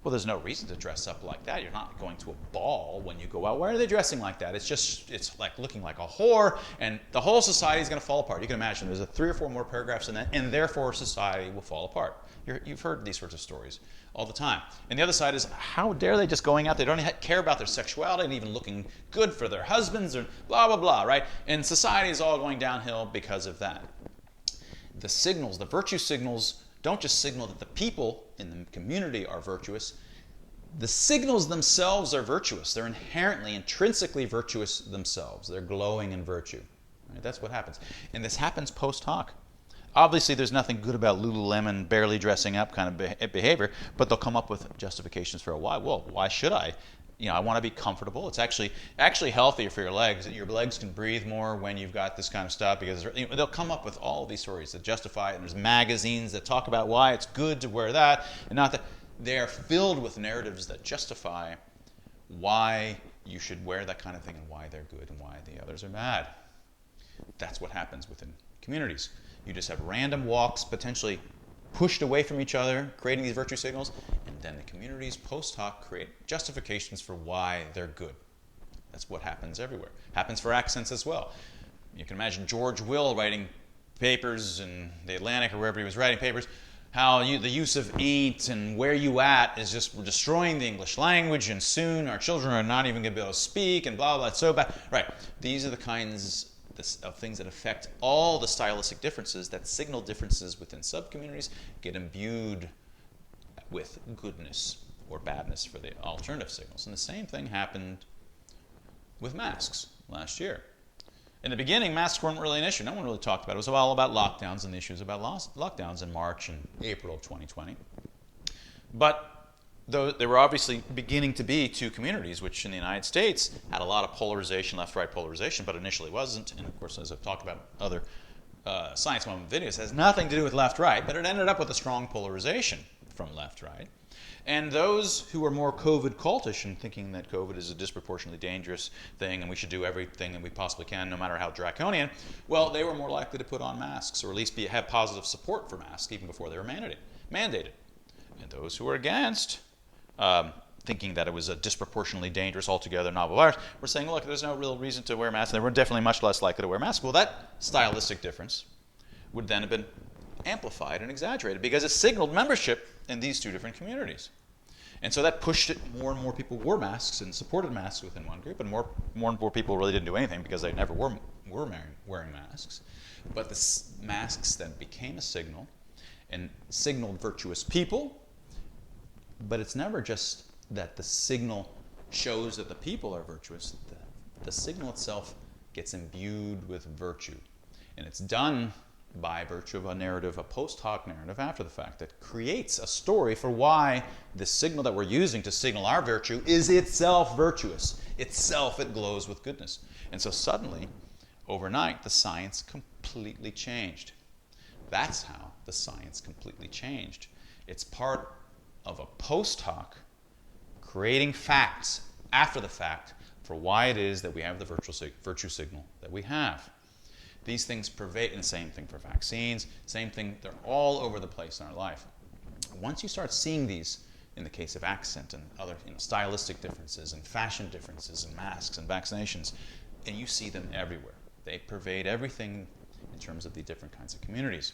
Well, there's no reason to dress up like that. You're not going to a ball when you go out. Why are they dressing like that? It's like looking like a whore, and the whole society is going to fall apart. You can imagine there's 3 or 4 more paragraphs in that, and therefore society will fall apart. You've heard these sorts of stories all the time. And the other side is, how dare they just going out? They don't care about their sexuality and even looking good for their husbands or blah, blah, blah, right? And society is all going downhill because of that. The signals, the virtue signals, don't just signal that the people in the community are virtuous. The signals themselves are virtuous. They're intrinsically virtuous themselves. They're glowing in virtue. Right? That's what happens. And this happens post hoc. Obviously, there's nothing good about Lululemon barely dressing up kind of behavior, but they'll come up with justifications for why. Well, why should I? I want to be comfortable. It's actually healthier for your legs. Your legs can breathe more when you've got this kind of stuff, because they'll come up with all these stories that justify it. And there's magazines that talk about why it's good to wear that and not that. They're filled with narratives that justify why you should wear that kind of thing and why they're good and why the others are bad. That's what happens within communities. You just have random walks, potentially pushed away from each other, creating these virtue signals, and then the communities post hoc create justifications for why they're good. That's what happens everywhere. Happens for accents as well. You can imagine George Will writing papers in the Atlantic or wherever he was writing papers, how the use of ain't and where you at is just destroying the English language, and soon our children are not even going to be able to speak, and blah, blah, it's so bad. Right. These are the kinds of things that affect all the stylistic differences, that signal differences within subcommunities, get imbued with goodness or badness for the alternative signals. And the same thing happened with masks last year. In the beginning, masks weren't really an issue. No one really talked about it. It was all about lockdowns and the issues about lockdowns in March and April of 2020. But though there were obviously beginning to be 2 communities, which in the United States had a lot of polarization, left-right polarization, but initially wasn't. And of course, as I've talked about other Science Moment videos, it has nothing to do with left-right, but it ended up with a strong polarization from left-right. And those who are more COVID cultish and thinking that COVID is a disproportionately dangerous thing and we should do everything that we possibly can, no matter how draconian, well, they were more likely to put on masks, or at least have positive support for masks even before they were mandated. And those who were against, thinking that it was a disproportionately dangerous, altogether novel virus, were saying, look, there's no real reason to wear masks. They were definitely much less likely to wear masks. Well, that stylistic difference would then have been amplified and exaggerated because it signaled membership in these 2 different communities. And so that pushed it. More and more people wore masks and supported masks within one group, and more and more people really didn't do anything because they never were wearing masks. But the masks then became a signal and signaled virtuous people. But it's never just that the signal shows that the people are virtuous. The signal itself gets imbued with virtue. And it's done by virtue of a narrative, a post hoc narrative after the fact, that creates a story for why the signal that we're using to signal our virtue is itself virtuous. Itself, it glows with goodness. And so suddenly, overnight, the science completely changed. That's how the science completely changed. It's part of a post hoc, creating facts after the fact for why it is that we have the virtue signal that we have. These things pervade, and the same thing for vaccines, same thing, they're all over the place in our life. Once you start seeing these, in the case of accent and other stylistic differences and fashion differences and masks and vaccinations, and you see them everywhere. They pervade everything in terms of the different kinds of communities.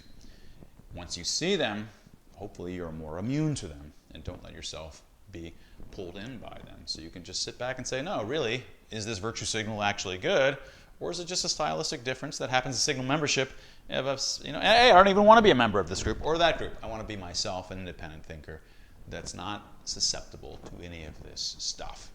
Once you see them, hopefully you're more immune to them and don't let yourself be pulled in by them. So you can just sit back and say, no, really, is this virtue signal actually good? Or is it just a stylistic difference that happens to signal membership of us, hey, I don't even want to be a member of this group or that group. I want to be myself, an independent thinker that's not susceptible to any of this stuff.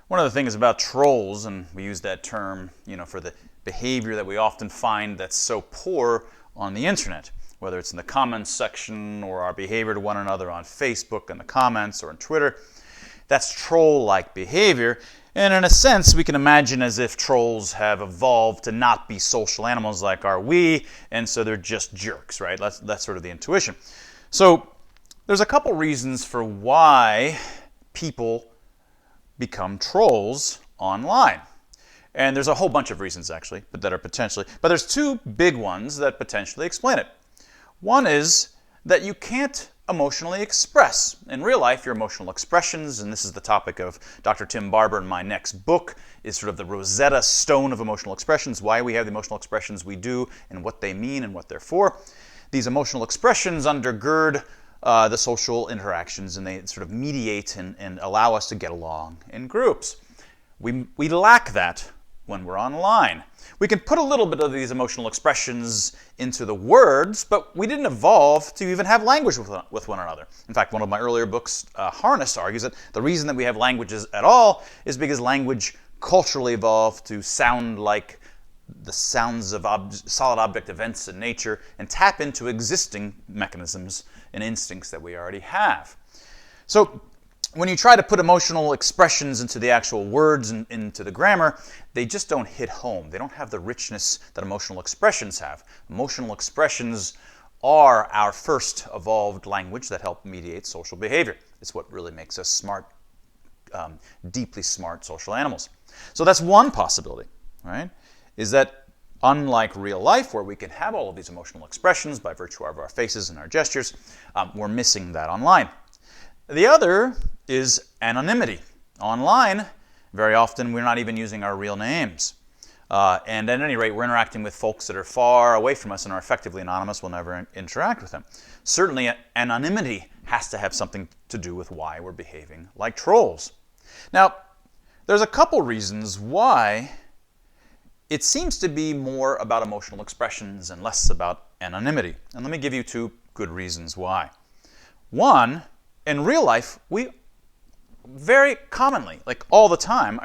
One of the things about trolls, and we use that term, for the behavior that we often find that's so poor on the internet, whether it's in the comments section or our behavior to one another on Facebook in the comments or on Twitter. That's troll-like behavior. And in a sense, we can imagine as if trolls have evolved to not be social animals like are we, and so they're just jerks, right? That's sort of the intuition. So there's a couple reasons for why people become trolls online. And there's a whole bunch of reasons, actually, but there's two big ones that potentially explain it. One is that you can't emotionally express. In real life, your emotional expressions, and this is the topic of Dr. Tim Barber in my next book, is sort of the Rosetta Stone of emotional expressions, why we have the emotional expressions we do and what they mean and what they're for. These emotional expressions undergird the social interactions, and they sort of mediate and allow us to get along in groups. We lack that when we're online. We can put a little bit of these emotional expressions into the words, but we didn't evolve to even have language with one another. In fact, one of my earlier books, Harness, argues that the reason that we have languages at all is because language culturally evolved to sound like the sounds of solid object events in nature and tap into existing mechanisms and instincts that we already have. So when you try to put emotional expressions into the actual words and into the grammar, they just don't hit home. They don't have the richness that emotional expressions have. Emotional expressions are our first evolved language that help mediate social behavior. It's what really makes us smart, deeply smart social animals. So that's one possibility, right? Is that unlike real life, where we can have all of these emotional expressions by virtue of our faces and our gestures, we're missing that online. The other is anonymity. Online, very often we're not even using our real names. And at any rate, we're interacting with folks that are far away from us and are effectively anonymous. We'll never interact with them. Certainly, anonymity has to have something to do with why we're behaving like trolls. Now, there's a couple reasons why it seems to be more about emotional expressions and less about anonymity. And let me give you two good reasons why. One, in real life, we very commonly, like all the time,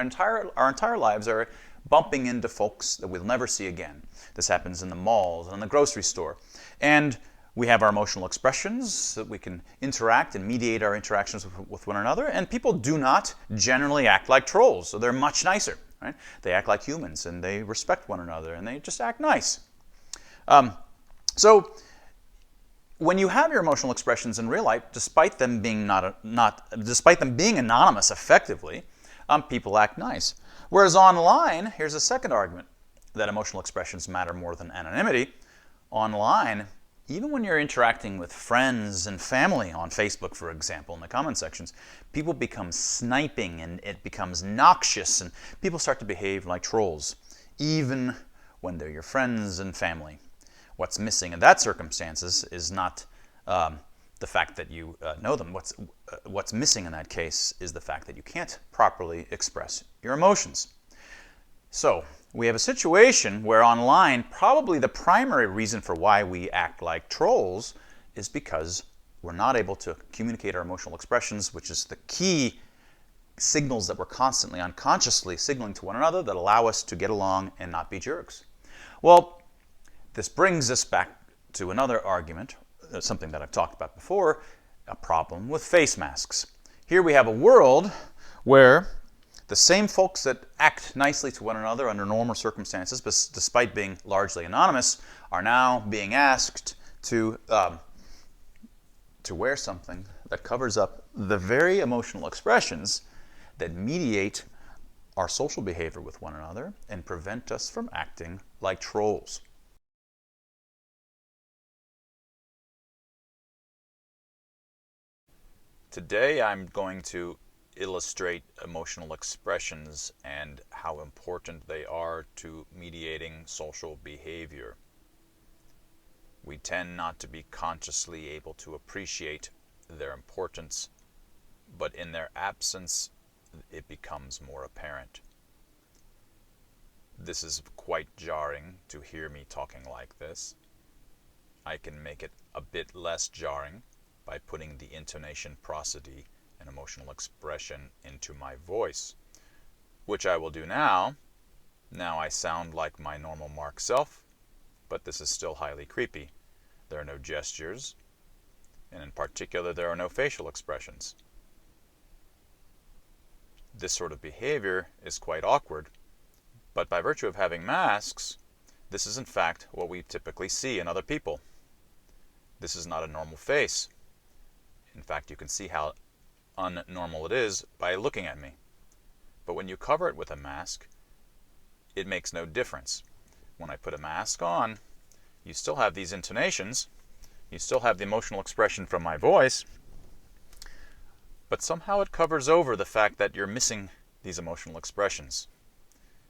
our entire lives are bumping into folks that we'll never see again. This happens in the malls and in the grocery store. And we have our emotional expressions that we can interact and mediate our interactions with one another. And people do not generally act like trolls, so they're much nicer. Right? They act like humans, and they respect one another, and they just act nice. So when you have your emotional expressions in real life, despite them being despite them being anonymous effectively, people act nice. Whereas online, here's a second argument that emotional expressions matter more than anonymity. Online, even when you're interacting with friends and family on Facebook, for example, in the comment sections, people become sniping and it becomes noxious and people start to behave like trolls, even when they're your friends and family. What's missing in that circumstances is not the fact that you know them. What's missing in that case is the fact that you can't properly express your emotions. So we have a situation where online, probably the primary reason for why we act like trolls is because we're not able to communicate our emotional expressions, which is the key signals that we're constantly unconsciously signaling to one another that allow us to get along and not be jerks. Well, this brings us back to another argument, something that I've talked about before, a problem with face masks. Here we have a world where the same folks that act nicely to one another under normal circumstances, but despite being largely anonymous, are now being asked to wear something that covers up the very emotional expressions that mediate our social behavior with one another and prevent us from acting like trolls. Today I'm going to illustrate emotional expressions and how important they are to mediating social behavior. We tend not to be consciously able to appreciate their importance, but in their absence, it becomes more apparent. This is quite jarring to hear me talking like this. I can make it a bit less jarring by putting the intonation, prosody, and emotional expression into my voice. which I will do now. Now I sound like my normal Mark self, but this is still highly creepy. There are no gestures, and in particular, there are no facial expressions. This sort of behavior is quite awkward, but by virtue of having masks, this is in fact what we typically see in other people. This is not a normal face. In fact, you can see how unnormal it is by looking at me. But when you cover it with a mask, it makes no difference. When I put a mask on, you still have these intonations, you still have the emotional expression from my voice, but somehow it covers over the fact that you're missing these emotional expressions.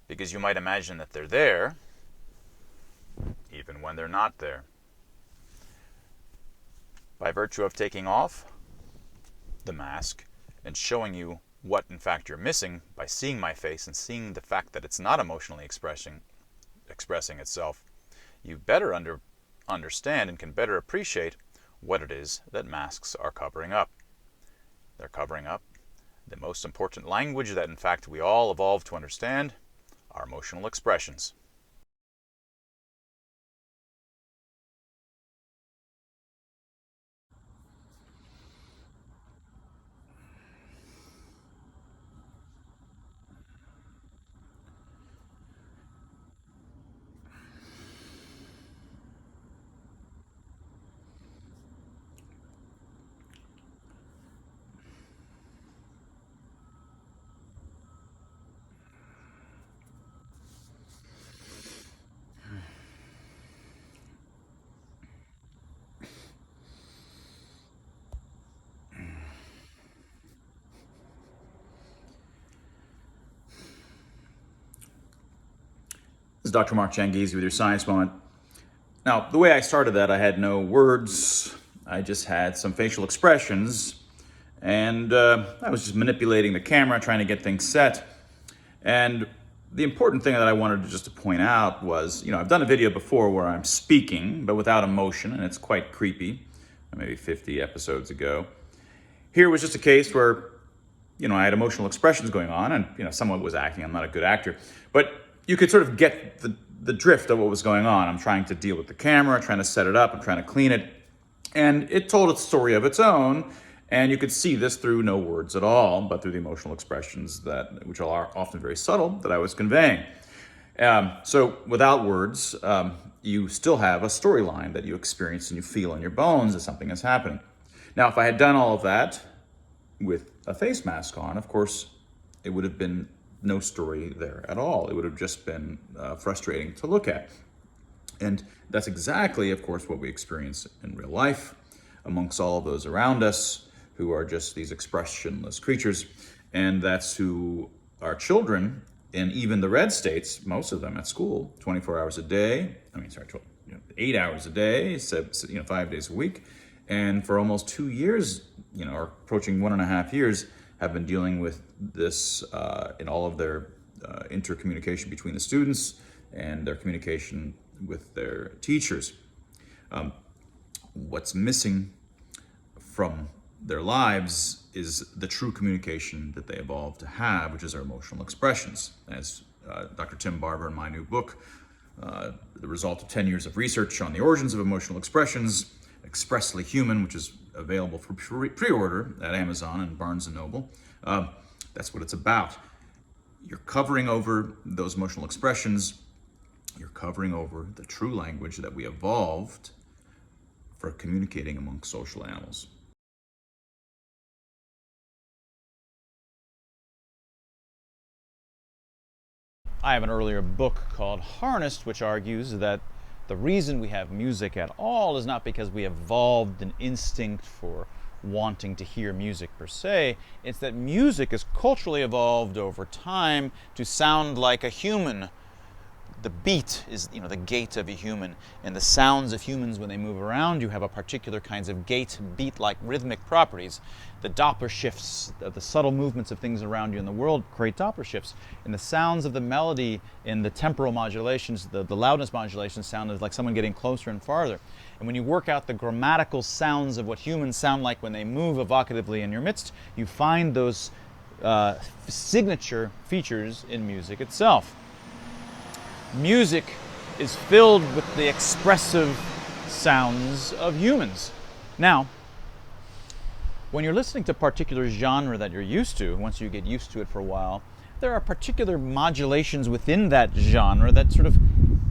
Because you might imagine that they're there, even when they're not there. By virtue of taking off the mask and showing you what in fact you're missing by seeing my face and seeing the fact that it's not emotionally expressing itself, you better understand and can better appreciate what it is that masks are covering up. They're covering up the most important language that in fact we all evolved to understand, our emotional expressions. This is Dr. Mark Changizi with your Science Moment. Now, the way I started that, I had no words. I just had some facial expressions. And I was just manipulating the camera, trying to get things set. And the important thing that I wanted to point out was, I've done a video before where I'm speaking, but without emotion, and it's quite creepy, maybe 50 episodes ago. Here was just a case where, I had emotional expressions going on, and, someone was acting. I'm not a good actor. But you could sort of get the drift of what was going on. I'm trying to deal with the camera, trying to set it up, I'm trying to clean it. And it told its story of its own, and you could see this through no words at all, but through the emotional expressions which are often very subtle, that I was conveying. So without words, you still have a storyline that you experience and you feel in your bones as something is happening. Now, if I had done all of that with a face mask on, of course, it would have been no story there at all. It would have just been frustrating to look at. And that's exactly, of course, what we experience in real life amongst all of those around us who are just these expressionless creatures. And that's who our children in even the red states, most of them at school, 24 hours a day, 8 hours a day, 5 days a week. And for almost 2 years, or approaching 1.5 years, have been dealing with this in all of their intercommunication between the students and their communication with their teachers. What's missing from their lives is the true communication that they evolved to have, which is their emotional expressions. As Dr. Tim Barber in my new book, the result of 10 years of research on the origins of emotional expressions, Expressly Human, which is available for pre-order at Amazon and Barnes & Noble. That's what it's about. You're covering over those emotional expressions. You're covering over the true language that we evolved for communicating among social animals. I have an earlier book called Harnessed, which argues that the reason we have music at all is not because we evolved an instinct for wanting to hear music per se. It's that music is culturally evolved over time to sound like a human. The beat is, the gait of a human, and the sounds of humans when they move around you have a particular kinds of gait, beat-like rhythmic properties. The Doppler shifts, the subtle movements of things around you in the world create Doppler shifts. And the sounds of the melody in the temporal modulations, the loudness modulations sound like someone getting closer and farther. And when you work out the grammatical sounds of what humans sound like when they move evocatively in your midst, you find those signature features in music itself. Music is filled with the expressive sounds of humans. Now, when you're listening to a particular genre that you're used to, once you get used to it for a while, there are particular modulations within that genre that sort of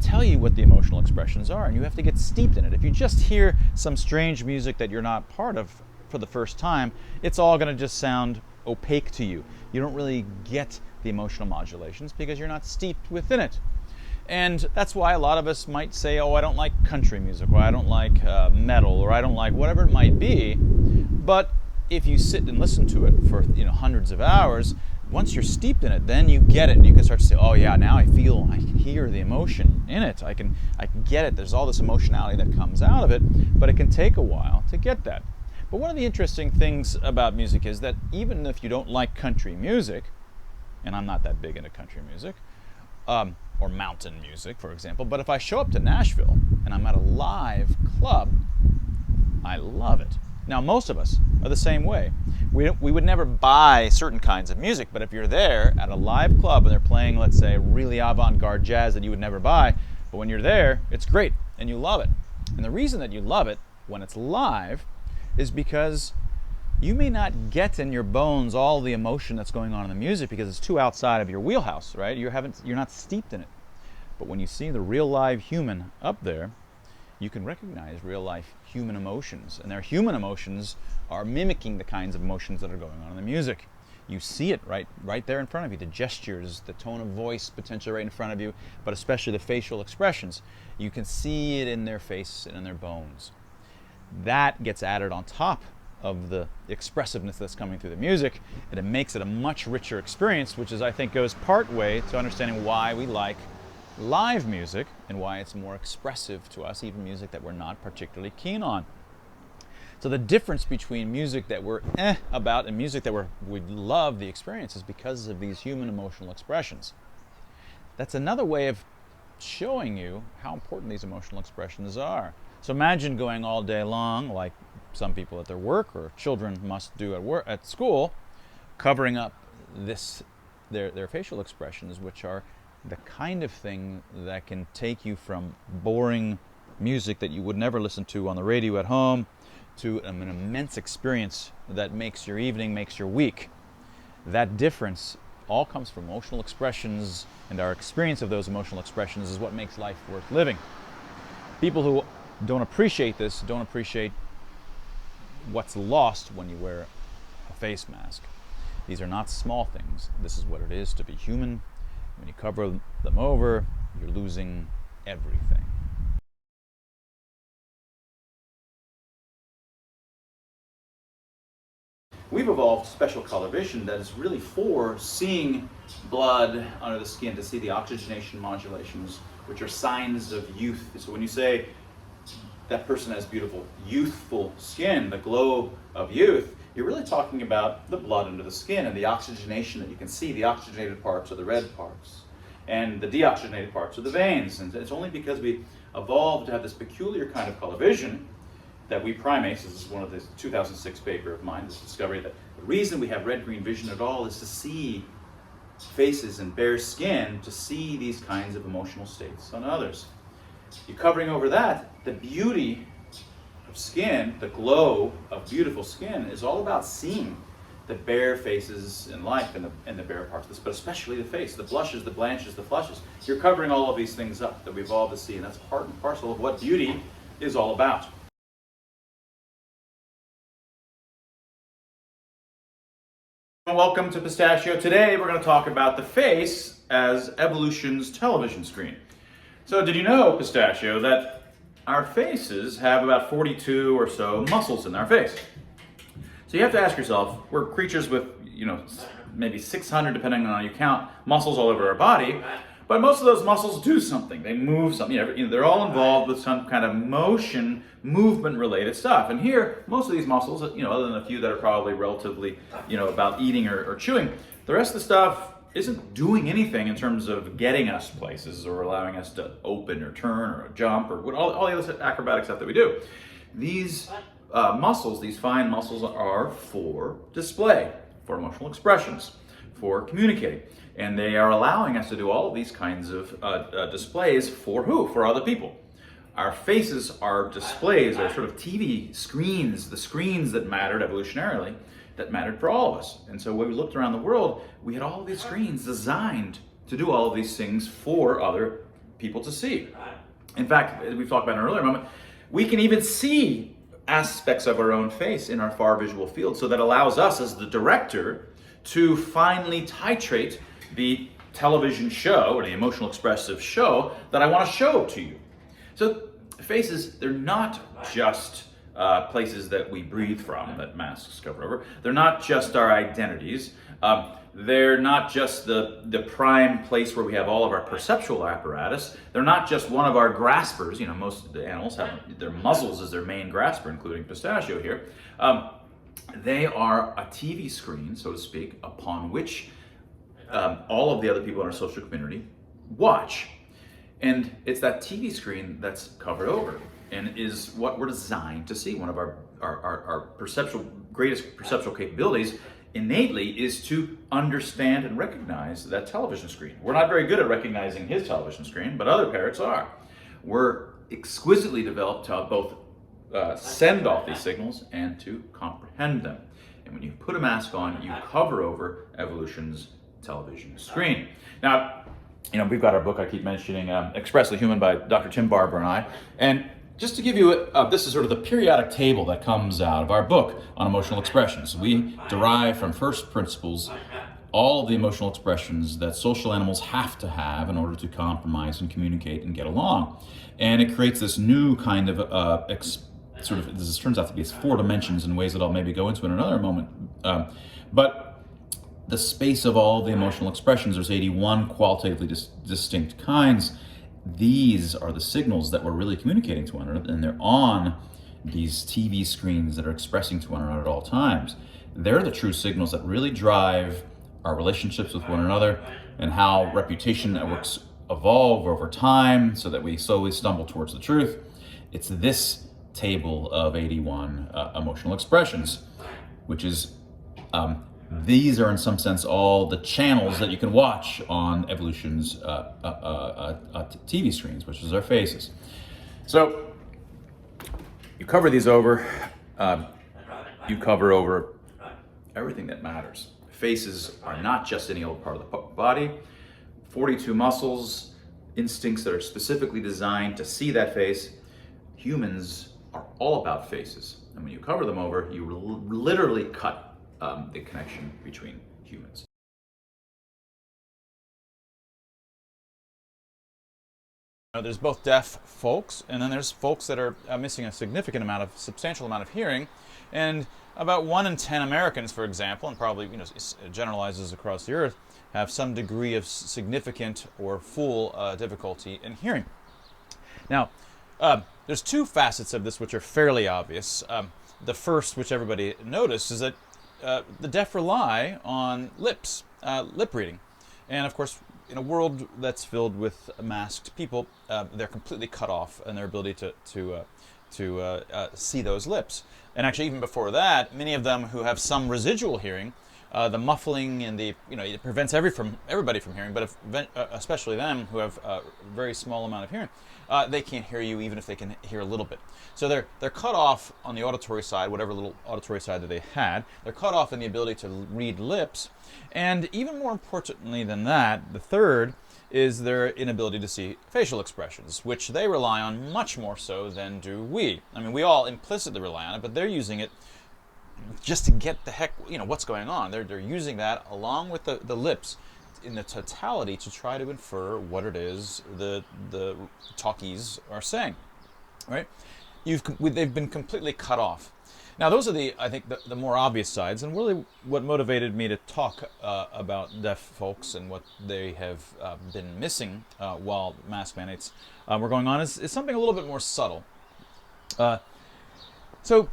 tell you what the emotional expressions are, and you have to get steeped in it. If you just hear some strange music that you're not part of for the first time, it's all going to just sound opaque to you. You don't really get the emotional modulations because you're not steeped within it. And that's why a lot of us might say, oh, I don't like country music, or I don't like metal, or I don't like whatever it might be. But if you sit and listen to it for hundreds of hours, once you're steeped in it, then you get it, and you can start to say, oh yeah, now I can hear the emotion in it. I can get it. There's all this emotionality that comes out of it, but it can take a while to get that. But one of the interesting things about music is that even if you don't like country music, and I'm not that big into country music, or mountain music, for example, but if I show up to Nashville and I'm at a live club, I love it. Now, most of us are the same way. We would never buy certain kinds of music, but if you're there at a live club and they're playing, let's say, really avant-garde jazz that you would never buy, but when you're there, it's great and you love it. And the reason that you love it when it's live is because you may not get in your bones all the emotion that's going on in the music because it's too outside of your wheelhouse, right? You're not steeped in it. But when you see the real live human up there, you can recognize real life human emotions. And their human emotions are mimicking the kinds of emotions that are going on in the music. You see it right there in front of you, the gestures, the tone of voice potentially right in front of you, but especially the facial expressions. You can see it in their face and in their bones. That gets added on top of the expressiveness that's coming through the music, and it makes it a much richer experience, which is, I think, goes part way to understanding why we like live music and why it's more expressive to us, even music that we're not particularly keen on. So the difference between music that we're about and music that we love the experience is because of these human emotional expressions. That's another way of showing you how important these emotional expressions are. So imagine going all day long, like some people at their work or children must do at school, covering up their facial expressions, which are the kind of thing that can take you from boring music that you would never listen to on the radio at home to an immense experience that makes your evening, makes your week. That difference all comes from emotional expressions, and our experience of those emotional expressions is what makes life worth living. People who don't appreciate this don't appreciate what's lost when you wear a face mask. These are not small things. This is what it is to be human. When you cover them over, you're losing everything. We've evolved special color vision that is really for seeing blood under the skin, to see the oxygenation modulations, which are signs of youth. So when you say that person has beautiful, youthful skin, the glow of youth, you're really talking about the blood under the skin and the oxygenation that you can see. The oxygenated parts are the red parts, and the deoxygenated parts are the veins. And it's only because we evolved to have this peculiar kind of color vision that we primates, this is one of the 2006 paper of mine, this discovery that the reason we have red-green vision at all is to see faces and bare skin, to see these kinds of emotional states on others. You're covering over that, the beauty of skin, the glow of beautiful skin is all about seeing the bare faces in life and the bare parts of this, but especially the face, the blushes, the blanches, the flushes. You're covering all of these things up that we evolved to see, and that's part and parcel of what beauty is all about. Welcome to Pistachio. Today we're going to talk about the face as evolution's television screen. So did you know, Pistachio, that our faces have about 42 or so muscles in our face? So you have to ask yourself, we're creatures with, maybe 600, depending on how you count, muscles all over our body, but most of those muscles do something. They move something. They're all involved with some kind of movement-related stuff. And here, most of these muscles, other than a few that are probably relatively, about eating or chewing, the rest of the stuff isn't doing anything in terms of getting us places or allowing us to open or turn or jump or all the other acrobatic stuff that we do. These muscles, these fine muscles, are for display, for emotional expressions, for communicating. And they are allowing us to do all of these kinds of displays for who? For other people. Our faces are displays, are sort of TV screens, the screens that mattered evolutionarily, that mattered for all of us. And so when we looked around the world, we had all of these screens designed to do all of these things for other people to see. In fact, as we've talked about in an earlier moment, we can even see aspects of our own face in our far visual field. So that allows us as the director to finely titrate the television show or the emotional expressive show that I want to show to you. So faces, they're not just places that we breathe from, that masks cover over. They're not just our identities. They're not just the prime place where we have all of our perceptual apparatus. They're not just one of our graspers. You know, most of the animals have their muzzles as their main grasper, including pistachio here. They are a TV screen, so to speak, upon which all of the other people in our social community watch. And it's that TV screen that's covered over and is what we're designed to see. One of our greatest perceptual capabilities innately is to understand and recognize that television screen. We're not very good at recognizing his television screen, but other parrots are. We're exquisitely developed to both send off these signals and to comprehend them. And when you put a mask on, you cover over evolution's television screen. Now, you know, we've got our book I keep mentioning, Expressly Human by Dr. Tim Barber and I. And just to give you, this is sort of the periodic table that comes out of our book on emotional expressions. We derive from first principles all of the emotional expressions that social animals have to have in order to compromise and communicate and get along. And it creates this new kind of this turns out to be 4 dimensions in ways that I'll maybe go into in another moment. But the space of all the emotional expressions, there's 81 qualitatively distinct kinds. These are the signals that we're really communicating to one another, and they're on these TV screens that are expressing to one another at all times. They're the true signals that really drive our relationships with one another and how reputation networks evolve over time so that we slowly stumble towards the truth. It's this table of 81 emotional expressions, which is these are in some sense all the channels that you can watch on evolution's TV screens, which is our faces. So you cover these over, you cover over everything that matters. Faces are not just any old part of the body. 42 muscles, instincts that are specifically designed to see that face. Humans are all about faces. And when you cover them over, you literally cut the connection between humans. There's both deaf folks, and then there's folks that are missing a substantial amount of hearing, and about 1 in 10 Americans, for example, and probably generalizes across the earth, have some degree of significant or full difficulty in hearing. Now, there's 2 facets of this which are fairly obvious. The first, which everybody noticed, is that the deaf rely on lip reading. And of course, in a world that's filled with masked people, they're completely cut off in their ability to see those lips. And actually, even before that, many of them who have some residual hearing, the muffling and it prevents everybody from hearing, but especially them who have a very small amount of hearing, they can't hear you even if they can hear a little bit. So they're cut off on the auditory side, whatever little auditory side that they had. They're cut off in the ability to read lips, and even more importantly than that, the third is their inability to see facial expressions, which they rely on much more so than do we. I mean, we all implicitly rely on it, but they're using it just to get the heck, what's going on. They're using that along with the lips in the totality to try to infer what it is the talkies are saying, right? They've been completely cut off. Now, those are I think the more obvious sides, and really what motivated me to talk about deaf folks and what they have been missing while mask mandates were going on is something a little bit more subtle. So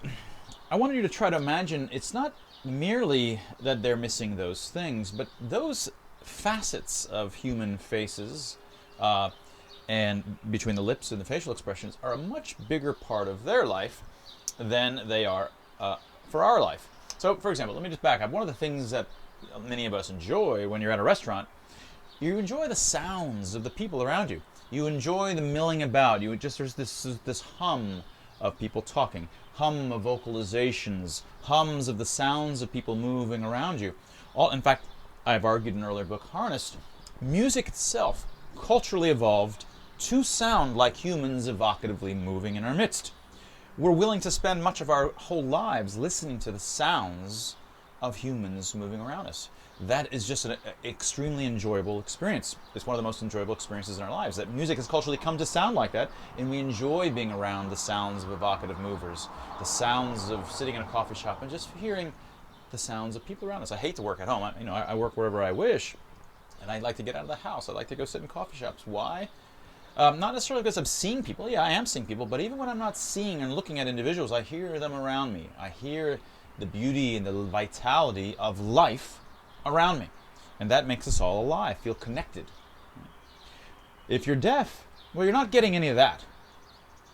I wanted you to try to imagine it's not merely that they're missing those things, but those facets of human faces and between the lips and the facial expressions are a much bigger part of their life than they are for our life. So, for example, let me just back up. One of the things that many of us enjoy when you're at a restaurant, you enjoy the sounds of the people around you. You enjoy the milling about. There's this hum of people talking, hum of vocalizations, hums of the sounds of people moving around you. In fact, I've argued in an earlier book, Harnessed, music itself culturally evolved to sound like humans evocatively moving in our midst. We're willing to spend much of our whole lives listening to the sounds of humans moving around us. That is just an extremely enjoyable experience. It's one of the most enjoyable experiences in our lives. That music has culturally come to sound like that, and we enjoy being around the sounds of evocative movers, the sounds of sitting in a coffee shop and just hearing the sounds of people around us. I hate to work at home. I work wherever I wish, and I like to get out of the house. I like to go sit in coffee shops. Why? Not necessarily because I'm seeing people. Yeah, I am seeing people, but even when I'm not seeing and looking at individuals, I hear them around me. I hear the beauty and the vitality of life around me. And that makes us all alive, feel connected. If you're deaf, well, you're not getting any of that.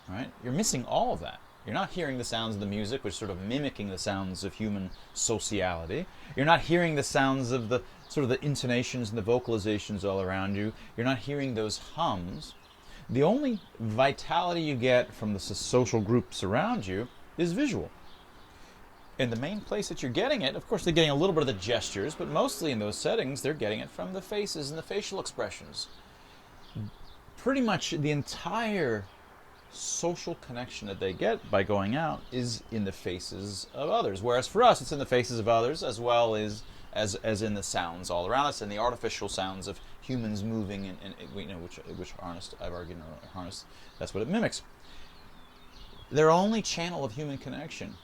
Right? You're missing all of that. You're not hearing the sounds of the music, which is sort of mimicking the sounds of human sociality. You're not hearing the sounds of the sort of the intonations and the vocalizations all around you. You're not hearing those hums. The only vitality you get from the social groups around you is visual. And the main place that you're getting it, of course, they're getting a little bit of the gestures, but mostly in those settings, they're getting it from the faces and the facial expressions. Pretty much the entire social connection that they get by going out is in the faces of others. Whereas for us, it's in the faces of others as well as in the sounds all around us and the artificial sounds of humans moving, and which Harnessed, I've argued in Harnessed, that's what it mimics. Their only channel of human connection.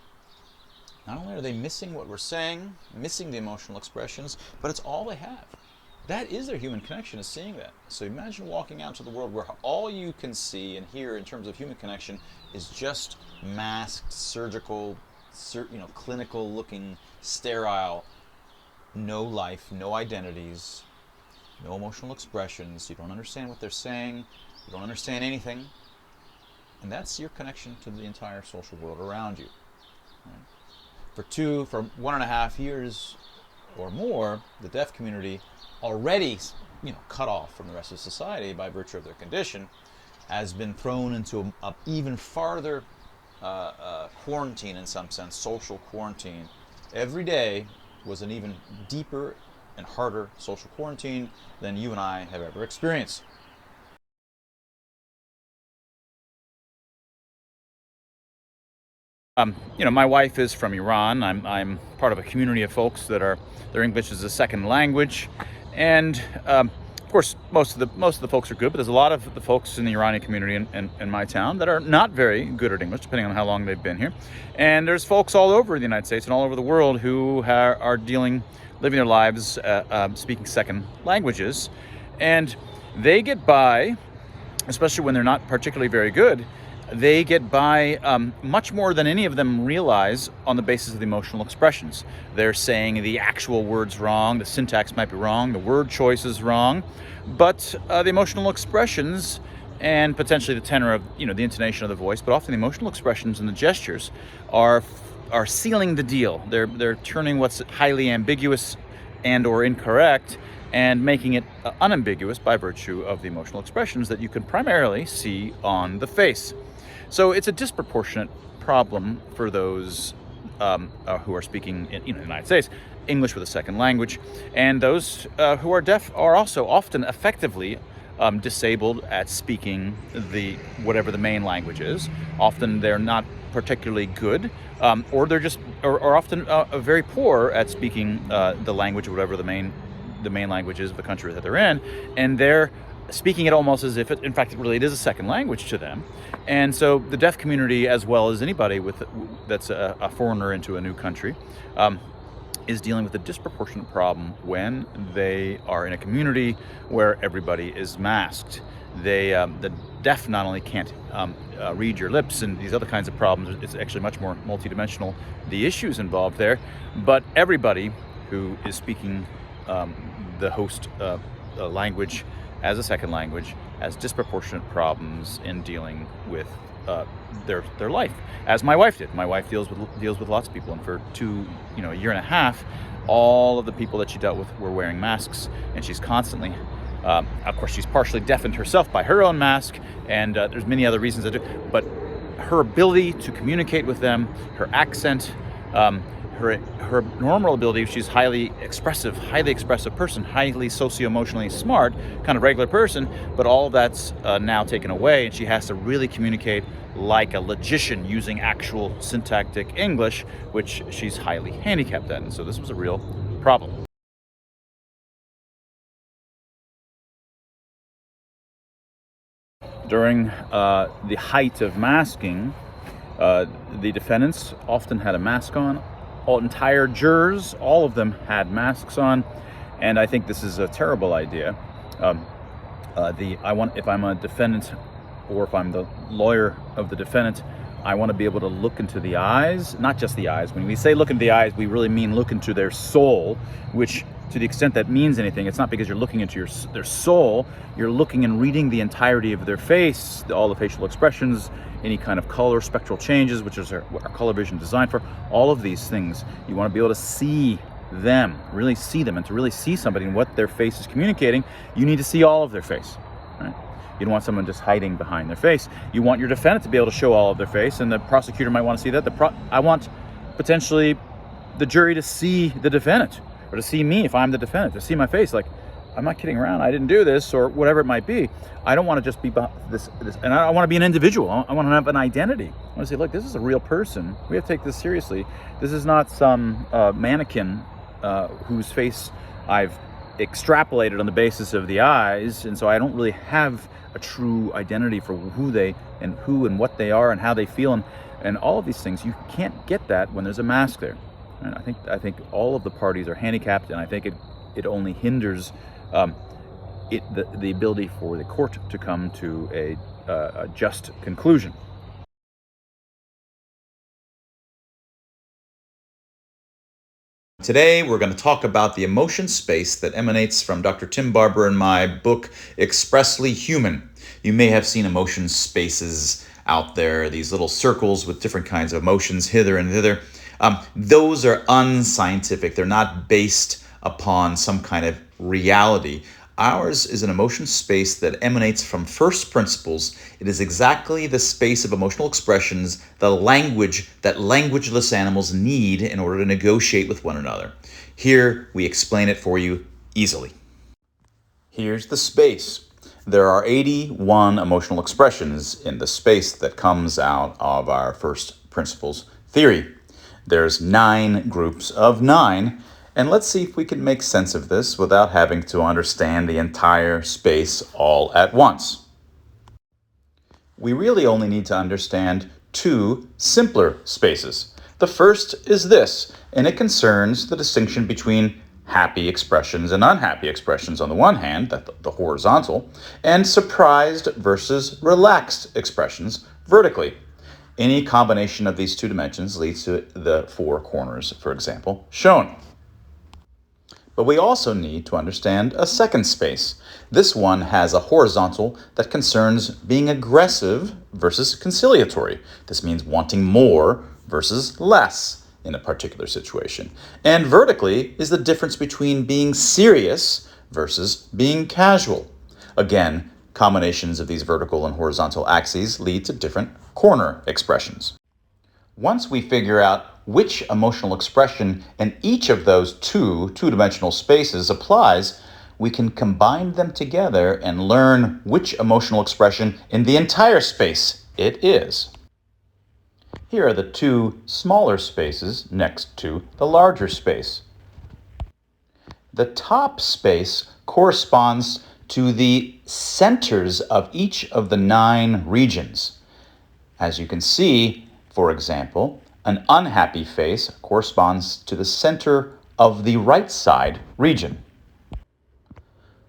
Not only are they missing what we're saying, missing the emotional expressions, but it's all they have. That is their human connection, is seeing that. So imagine walking out into the world where all you can see and hear in terms of human connection is just masked, surgical, clinical-looking, sterile, no life, no identities, no emotional expressions. You don't understand what they're saying. You don't understand anything. And that's your connection to the entire social world around you. Right? For 1.5 years or more, the deaf community, already cut off from the rest of society by virtue of their condition, has been thrown into an even farther quarantine, in some sense, social quarantine. Every day was an even deeper and harder social quarantine than you and I have ever experienced. My wife is from Iran. I'm part of a community of folks their English is a second language, and of course most of the folks are good, but there's a lot of the folks in the Iranian community in my town that are not very good at English, depending on how long they've been here. And there's folks all over the United States and all over the world who are living their lives speaking second languages, and they get by, especially when they're not particularly very good. They get by much more than any of them realize on the basis of the emotional expressions. They're saying the actual words wrong, the syntax might be wrong, the word choice is wrong, but the emotional expressions and potentially the tenor of the intonation of the voice, but often the emotional expressions and the gestures are sealing the deal. They're turning what's highly ambiguous and or incorrect and making it unambiguous by virtue of the emotional expressions that you can primarily see on the face. So it's a disproportionate problem for those who are speaking in the United States English with a second language, and those who are deaf are also often effectively disabled at speaking whatever the main language is. Often they're not particularly good, or they're just or often very poor at speaking the language, whatever the main language is of the country that they're in, and they're speaking it almost as if it is a second language to them. And so the deaf community, as well as anybody that's a foreigner into a new country, is dealing with a disproportionate problem when they are in a community where everybody is masked. The deaf not only can't read your lips and these other kinds of problems, it's actually much more multidimensional, the issues involved there, but everybody who is speaking the host language as a second language has disproportionate problems in dealing with their life, as my wife did. My wife deals with lots of people, and for a year and a half, all of the people that she dealt with were wearing masks, and she's constantly, of course, she's partially deafened herself by her own mask, and there's many other reasons that do, but her ability to communicate with them, her accent, her normal ability, she's highly expressive person, highly socio-emotionally smart, kind of regular person, but all of that's now taken away, and she has to really communicate like a logician using actual syntactic English, which she's highly handicapped at, and so this was a real problem. During the height of masking, the defendants often had a mask on. Entire jurors, all of them had masks on, and I think this is a terrible idea. If I'm a defendant, or if I'm the lawyer of the defendant, I want to be able to look into the eyes, not just the eyes. When we say look into the eyes, we really mean look into their soul, which, to the extent that means anything, it's not because you're looking into their soul. You're looking and reading the entirety of their face, all the facial expressions, any kind of color, spectral changes, which is what our color vision is designed for. All of these things, you want to be able to see them, really see them, and to really see somebody and what their face is communicating, you need to see all of their face, right? You don't want someone just hiding behind their face. You want your defendant to be able to show all of their face, and the prosecutor might want to see that. I want potentially the jury to see the defendant, or to see me if I'm the defendant, to see my face. Like, I'm not kidding around, I didn't do this, or whatever it might be. I don't want to just be this, and I want to be an individual. I want to have an identity. I want to say, look, this is a real person. We have to take this seriously. This is not some mannequin whose face I've extrapolated on the basis of the eyes, and so I don't really have a true identity for who and what they are and how they feel, and all of these things. You can't get that when there's a mask there. And I think all of the parties are handicapped, and I think it only hinders the ability for the court to come to a just conclusion. Today, we're going to talk about the emotion space that emanates from Dr. Tim Barber and my book, Expressly Human. You may have seen emotion spaces out there, these little circles with different kinds of emotions hither and thither. Those are unscientific. They're not based upon some kind of reality. Ours is an emotion space that emanates from first principles. It is exactly the space of emotional expressions, the language that languageless animals need in order to negotiate with one another. Here, we explain it for you easily. Here's the space. There are 81 emotional expressions in the space that comes out of our first principles theory. There's 9 groups of 9. And let's see if we can make sense of this without having to understand the entire space all at once. We really only need to understand 2 simpler spaces. The first is this, and it concerns the distinction between happy expressions and unhappy expressions on the one hand, the horizontal, and surprised versus relaxed expressions vertically. Any combination of these 2 dimensions leads to the 4 corners, for example, shown. But we also need to understand a second space. This one has a horizontal that concerns being aggressive versus conciliatory. This means wanting more versus less in a particular situation. And vertically is the difference between being serious versus being casual. Again, combinations of these vertical and horizontal axes lead to different corner expressions. Once we figure out which emotional expression in each of those two-dimensional spaces applies, we can combine them together and learn which emotional expression in the entire space it is. Here are the 2 smaller spaces next to the larger space. The top space corresponds to the centers of each of the 9 regions. As you can see, for example, an unhappy face corresponds to the center of the right side region.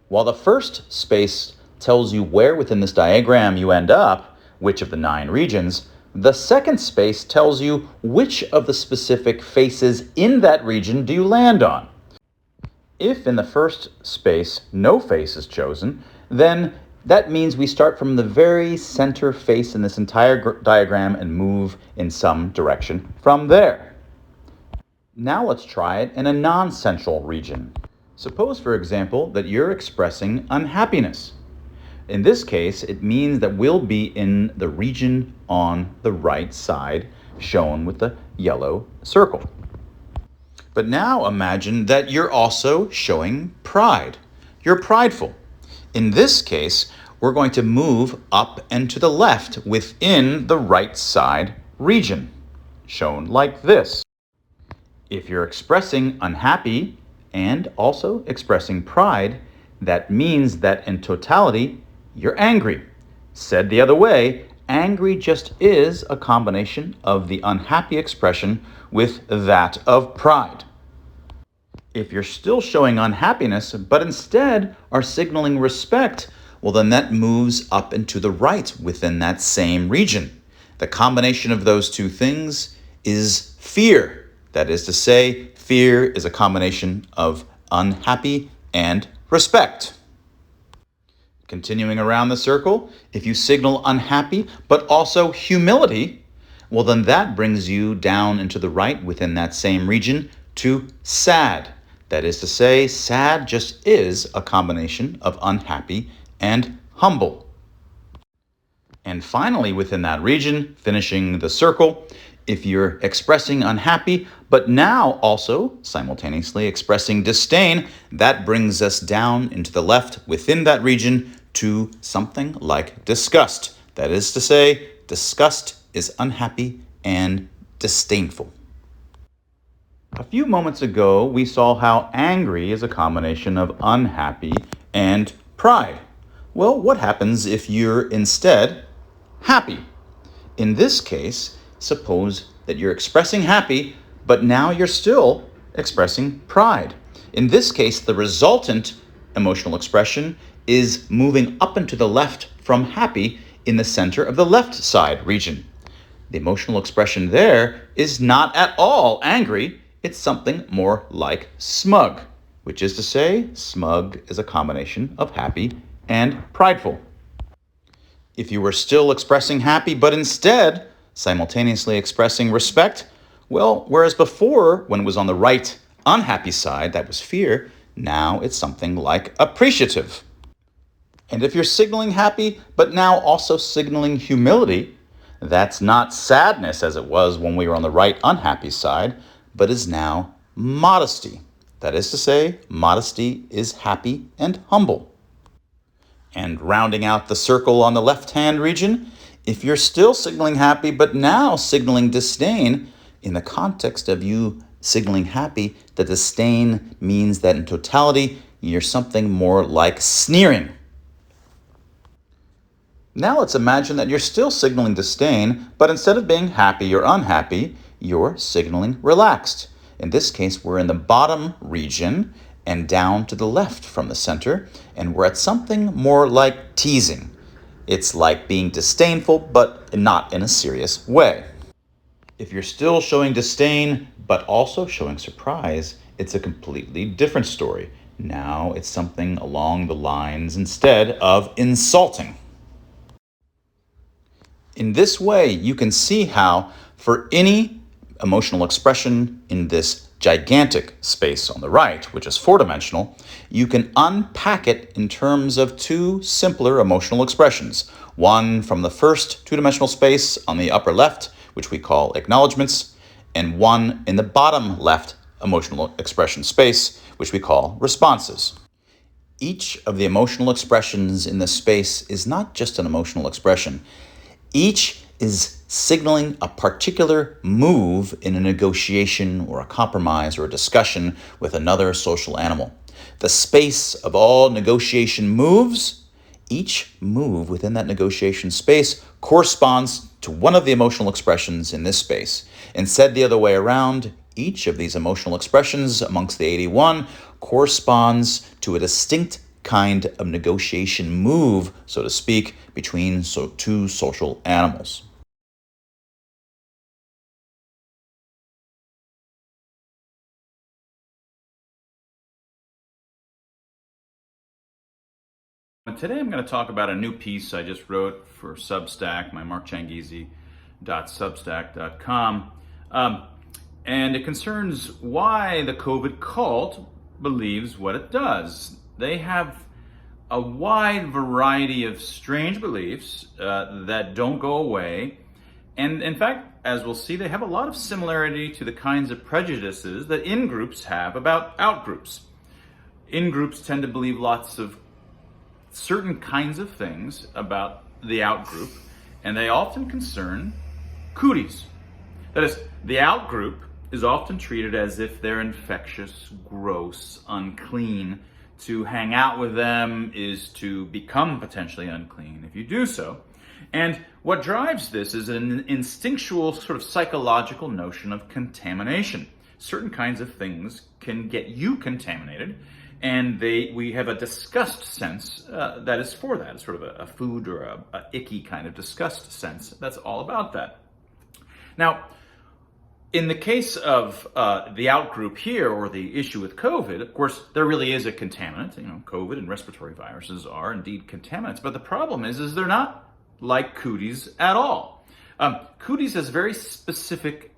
While the first space tells you where within this diagram you end up, which of the 9 regions, the second space tells you which of the specific faces in that region do you land on. If in the first space no face is chosen, then That means we start from the very center face in this entire diagram and move in some direction from there. Now let's try it in a non-central region. Suppose, for example, that you're expressing unhappiness. In this case, it means that we'll be in the region on the right side, shown with the yellow circle. But now imagine that you're also showing pride. You're prideful. In this case, we're going to move up and to the left within the right side region, shown like this. If you're expressing unhappy and also expressing pride, that means that in totality, you're angry. Said the other way, angry just is a combination of the unhappy expression with that of pride. If you're still showing unhappiness, but instead are signaling respect, well, then that moves up and to the right within that same region. The combination of those two things is fear. That is to say, fear is a combination of unhappy and respect. Continuing around the circle, if you signal unhappy, but also humility, well, then that brings you down into the right within that same region to sad. That is to say, sad just is a combination of unhappy and humble. And finally, within that region, finishing the circle, if you're expressing unhappy, but now also simultaneously expressing disdain, that brings us down into the left within that region to something like disgust. That is to say, disgust is unhappy and disdainful. A few moments ago, we saw how angry is a combination of unhappy and pride. Well, what happens if you're instead happy? In this case, suppose that you're expressing happy, but now you're still expressing pride. In this case, the resultant emotional expression is moving up and to the left from happy in the center of the left side region. The emotional expression there is not at all angry. It's something more like smug, which is to say, smug is a combination of happy and prideful. If you were still expressing happy, but instead simultaneously expressing respect, well, whereas before, when it was on the right unhappy side, that was fear, now it's something like appreciative. And if you're signaling happy, but now also signaling humility, that's not sadness as it was when we were on the right unhappy side, but is now modesty. That is to say, modesty is happy and humble. And rounding out the circle on the left-hand region, if you're still signaling happy, but now signaling disdain, in the context of you signaling happy, the disdain means that in totality, you're something more like sneering. Now let's imagine that you're still signaling disdain, but instead of being happy or unhappy, you're signaling relaxed. In this case, we're in the bottom region and down to the left from the center, and we're at something more like teasing. It's like being disdainful, but not in a serious way. If you're still showing disdain, but also showing surprise, it's a completely different story. Now it's something along the lines instead of insulting. In this way, you can see how for any emotional expression in this gigantic space on the right, which is four-dimensional, you can unpack it in terms of two simpler emotional expressions. One from the first two-dimensional space on the upper left, which we call acknowledgments, and one in the bottom left emotional expression space, which we call responses. Each of the emotional expressions in this space is not just an emotional expression. Each is signaling a particular move in a negotiation or a compromise or a discussion with another social animal. The space of all negotiation moves, each move within that negotiation space corresponds to one of the emotional expressions in this space. And said the other way around, each of these emotional expressions amongst the 81 corresponds to a distinct kind of negotiation move, so to speak, between two social animals. Today I'm going to talk about a new piece I just wrote for Substack, my markchangizi.substack.com, and it concerns why the COVID cult believes what it does. They have a wide variety of strange beliefs that don't go away, and in fact, as we'll see, they have a lot of similarity to the kinds of prejudices that in-groups have about out-groups. In-groups tend to believe lots of certain kinds of things about the out-group, and they often concern cooties. That is, the out-group is often treated as if they're infectious, gross, unclean. To hang out with them is to become potentially unclean if you do so. And what drives this is an instinctual sort of psychological notion of contamination. Certain kinds of things can get you contaminated, and we have a disgust sense that is for that. It's sort of a food or a icky kind of disgust sense. That's all about that. Now, in the case of the out-group here, or the issue with COVID, of course, there really is a contaminant. COVID and respiratory viruses are indeed contaminants. But the problem is they're not like cooties at all. Cooties has very specific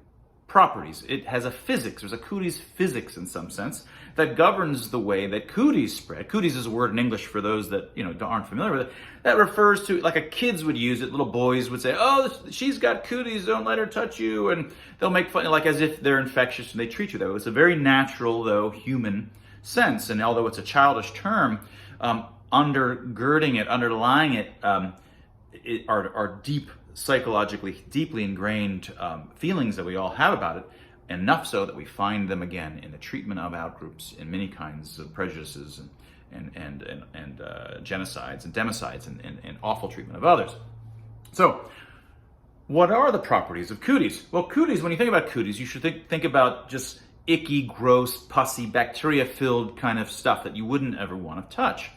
properties. It has a physics. There's a cooties physics in some sense that governs the way that cooties spread. Cooties is a word in English for those that aren't familiar with it. That refers to, like, a kids would use it. Little boys would say, "Oh, she's got cooties. Don't let her touch you," and they'll make fun, like as if they're infectious, and they treat you that way. It's a very natural, though human sense, and although it's a childish term, undergirding it, underlying it, are deep, psychologically deeply ingrained feelings that we all have about it, enough so that we find them again in the treatment of outgroups, in many kinds of prejudices and genocides and democides and awful treatment of others. So, what are the properties of cooties? Well, cooties, when you think about cooties, you should think about just icky, gross, pussy, bacteria-filled kind of stuff that you wouldn't ever want to touch.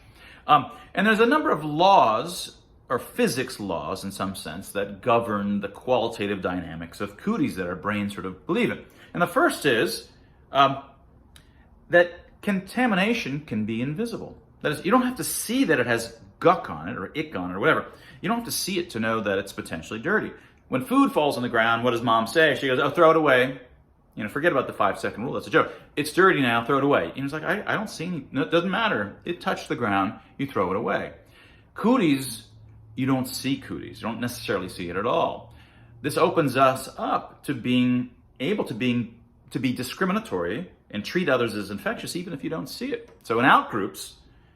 And there's a number of laws, or physics laws in some sense, that govern the qualitative dynamics of cooties that our brains sort of believe in. And the first is that contamination can be invisible. That is, you don't have to see that it has guck on it or ick on it or whatever. You don't have to see it to know that it's potentially dirty. When food falls on the ground, what does mom say? She goes, "Oh, throw it away. Forget about the 5-second rule. That's a joke. It's dirty now, throw it away." It's like, I don't see any, no, it doesn't matter. It touched the ground, you throw it away. Cooties, you don't see cooties. You don't necessarily see it at all. This opens us up to being able to be discriminatory and treat others as infectious even if you don't see it. So in outgroups,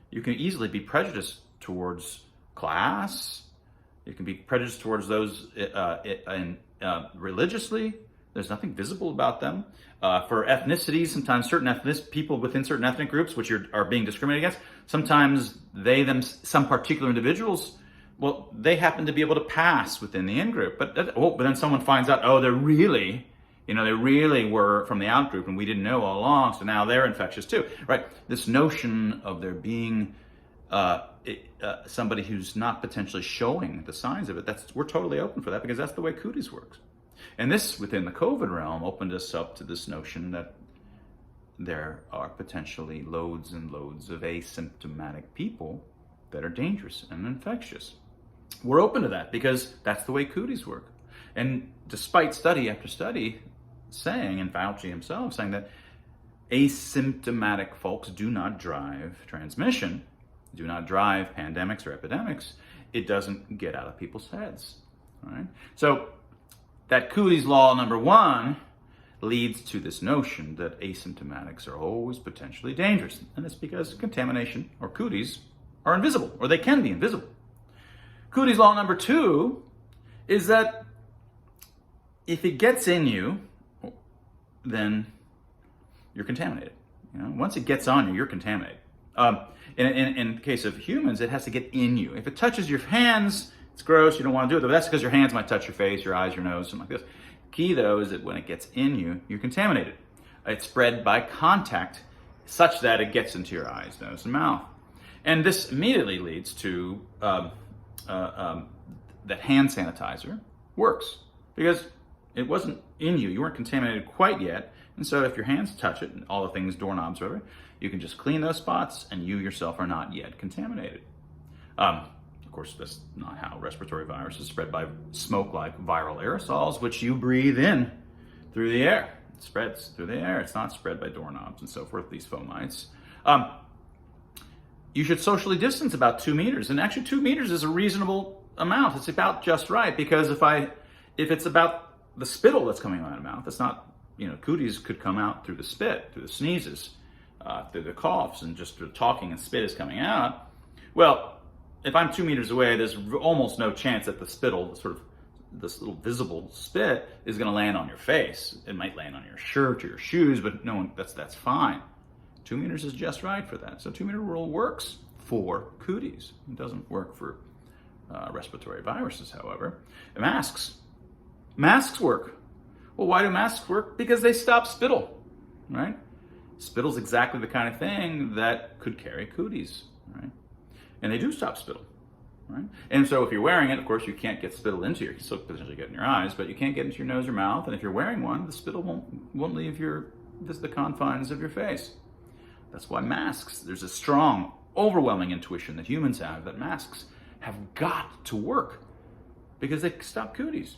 you can easily be prejudiced towards class. You can be prejudiced towards those religiously. There's nothing visible about them. For ethnicities, sometimes certain people within certain ethnic groups which are being discriminated against, sometimes some particular individuals, well, they happen to be able to pass within the in-group. But then someone finds out, they really were from the out-group and we didn't know all along, so now they're infectious too, right? This notion of there being somebody who's not potentially showing the signs of it, we're totally open for that because that's the way cooties works. And this, within the COVID realm, opened us up to this notion that there are potentially loads and loads of asymptomatic people that are dangerous and infectious. We're open to that because that's the way cooties work. And despite study after study saying, and Fauci himself saying, that asymptomatic folks do not drive transmission, do not drive pandemics or epidemics, it doesn't get out of people's heads. All right? So that cooties law number one leads to this notion that asymptomatics are always potentially dangerous. And it's because contamination, or cooties, are invisible, or they can be invisible. Cooties law number two is that if it gets in you, then you're contaminated. Once it gets on you, you're contaminated. In the case of humans, it has to get in you. If it touches your hands, it's gross, you don't want to do it, but that's because your hands might touch your face, your eyes, your nose, something like this. Key, though, is that when it gets in you, you're contaminated. It's spread by contact such that it gets into your eyes, nose, and mouth. And this immediately leads to that hand sanitizer works because it wasn't in you. You weren't contaminated quite yet. And so if your hands touch it, and all the things, doorknobs, whatever, you can just clean those spots and you yourself are not yet contaminated. Of course, that's not how respiratory viruses spread by smoke like viral aerosols, which you breathe in through the air. It spreads through the air. It's not spread by doorknobs and so forth, these fomites. You should socially distance about 2 meters. And actually 2 meters is a reasonable amount. It's about just right, because if it's about the spittle that's coming out of the mouth, it's not, cooties could come out through the spit, through the sneezes, through the coughs, and just through talking and spit is coming out. Well, if I'm 2 meters away, there's almost no chance that the spittle, this little visible spit, is going to land on your face. It might land on your shirt or your shoes, but that's fine. 2 meters is just right for that. So 2 meter rule works for cooties. It doesn't work for respiratory viruses, however. Masks work. Well, why do masks work? Because they stop spittle, right? Spittle's exactly the kind of thing that could carry cooties, right? And they do stop spittle, right? And so if you're wearing it, of course, you can't get spittle into you can still potentially get in your eyes, but you can't get into your nose or mouth. And if you're wearing one, the spittle won't leave the confines of your face. That's why masks, there's a strong, overwhelming intuition that humans have that masks have got to work because they stop cooties.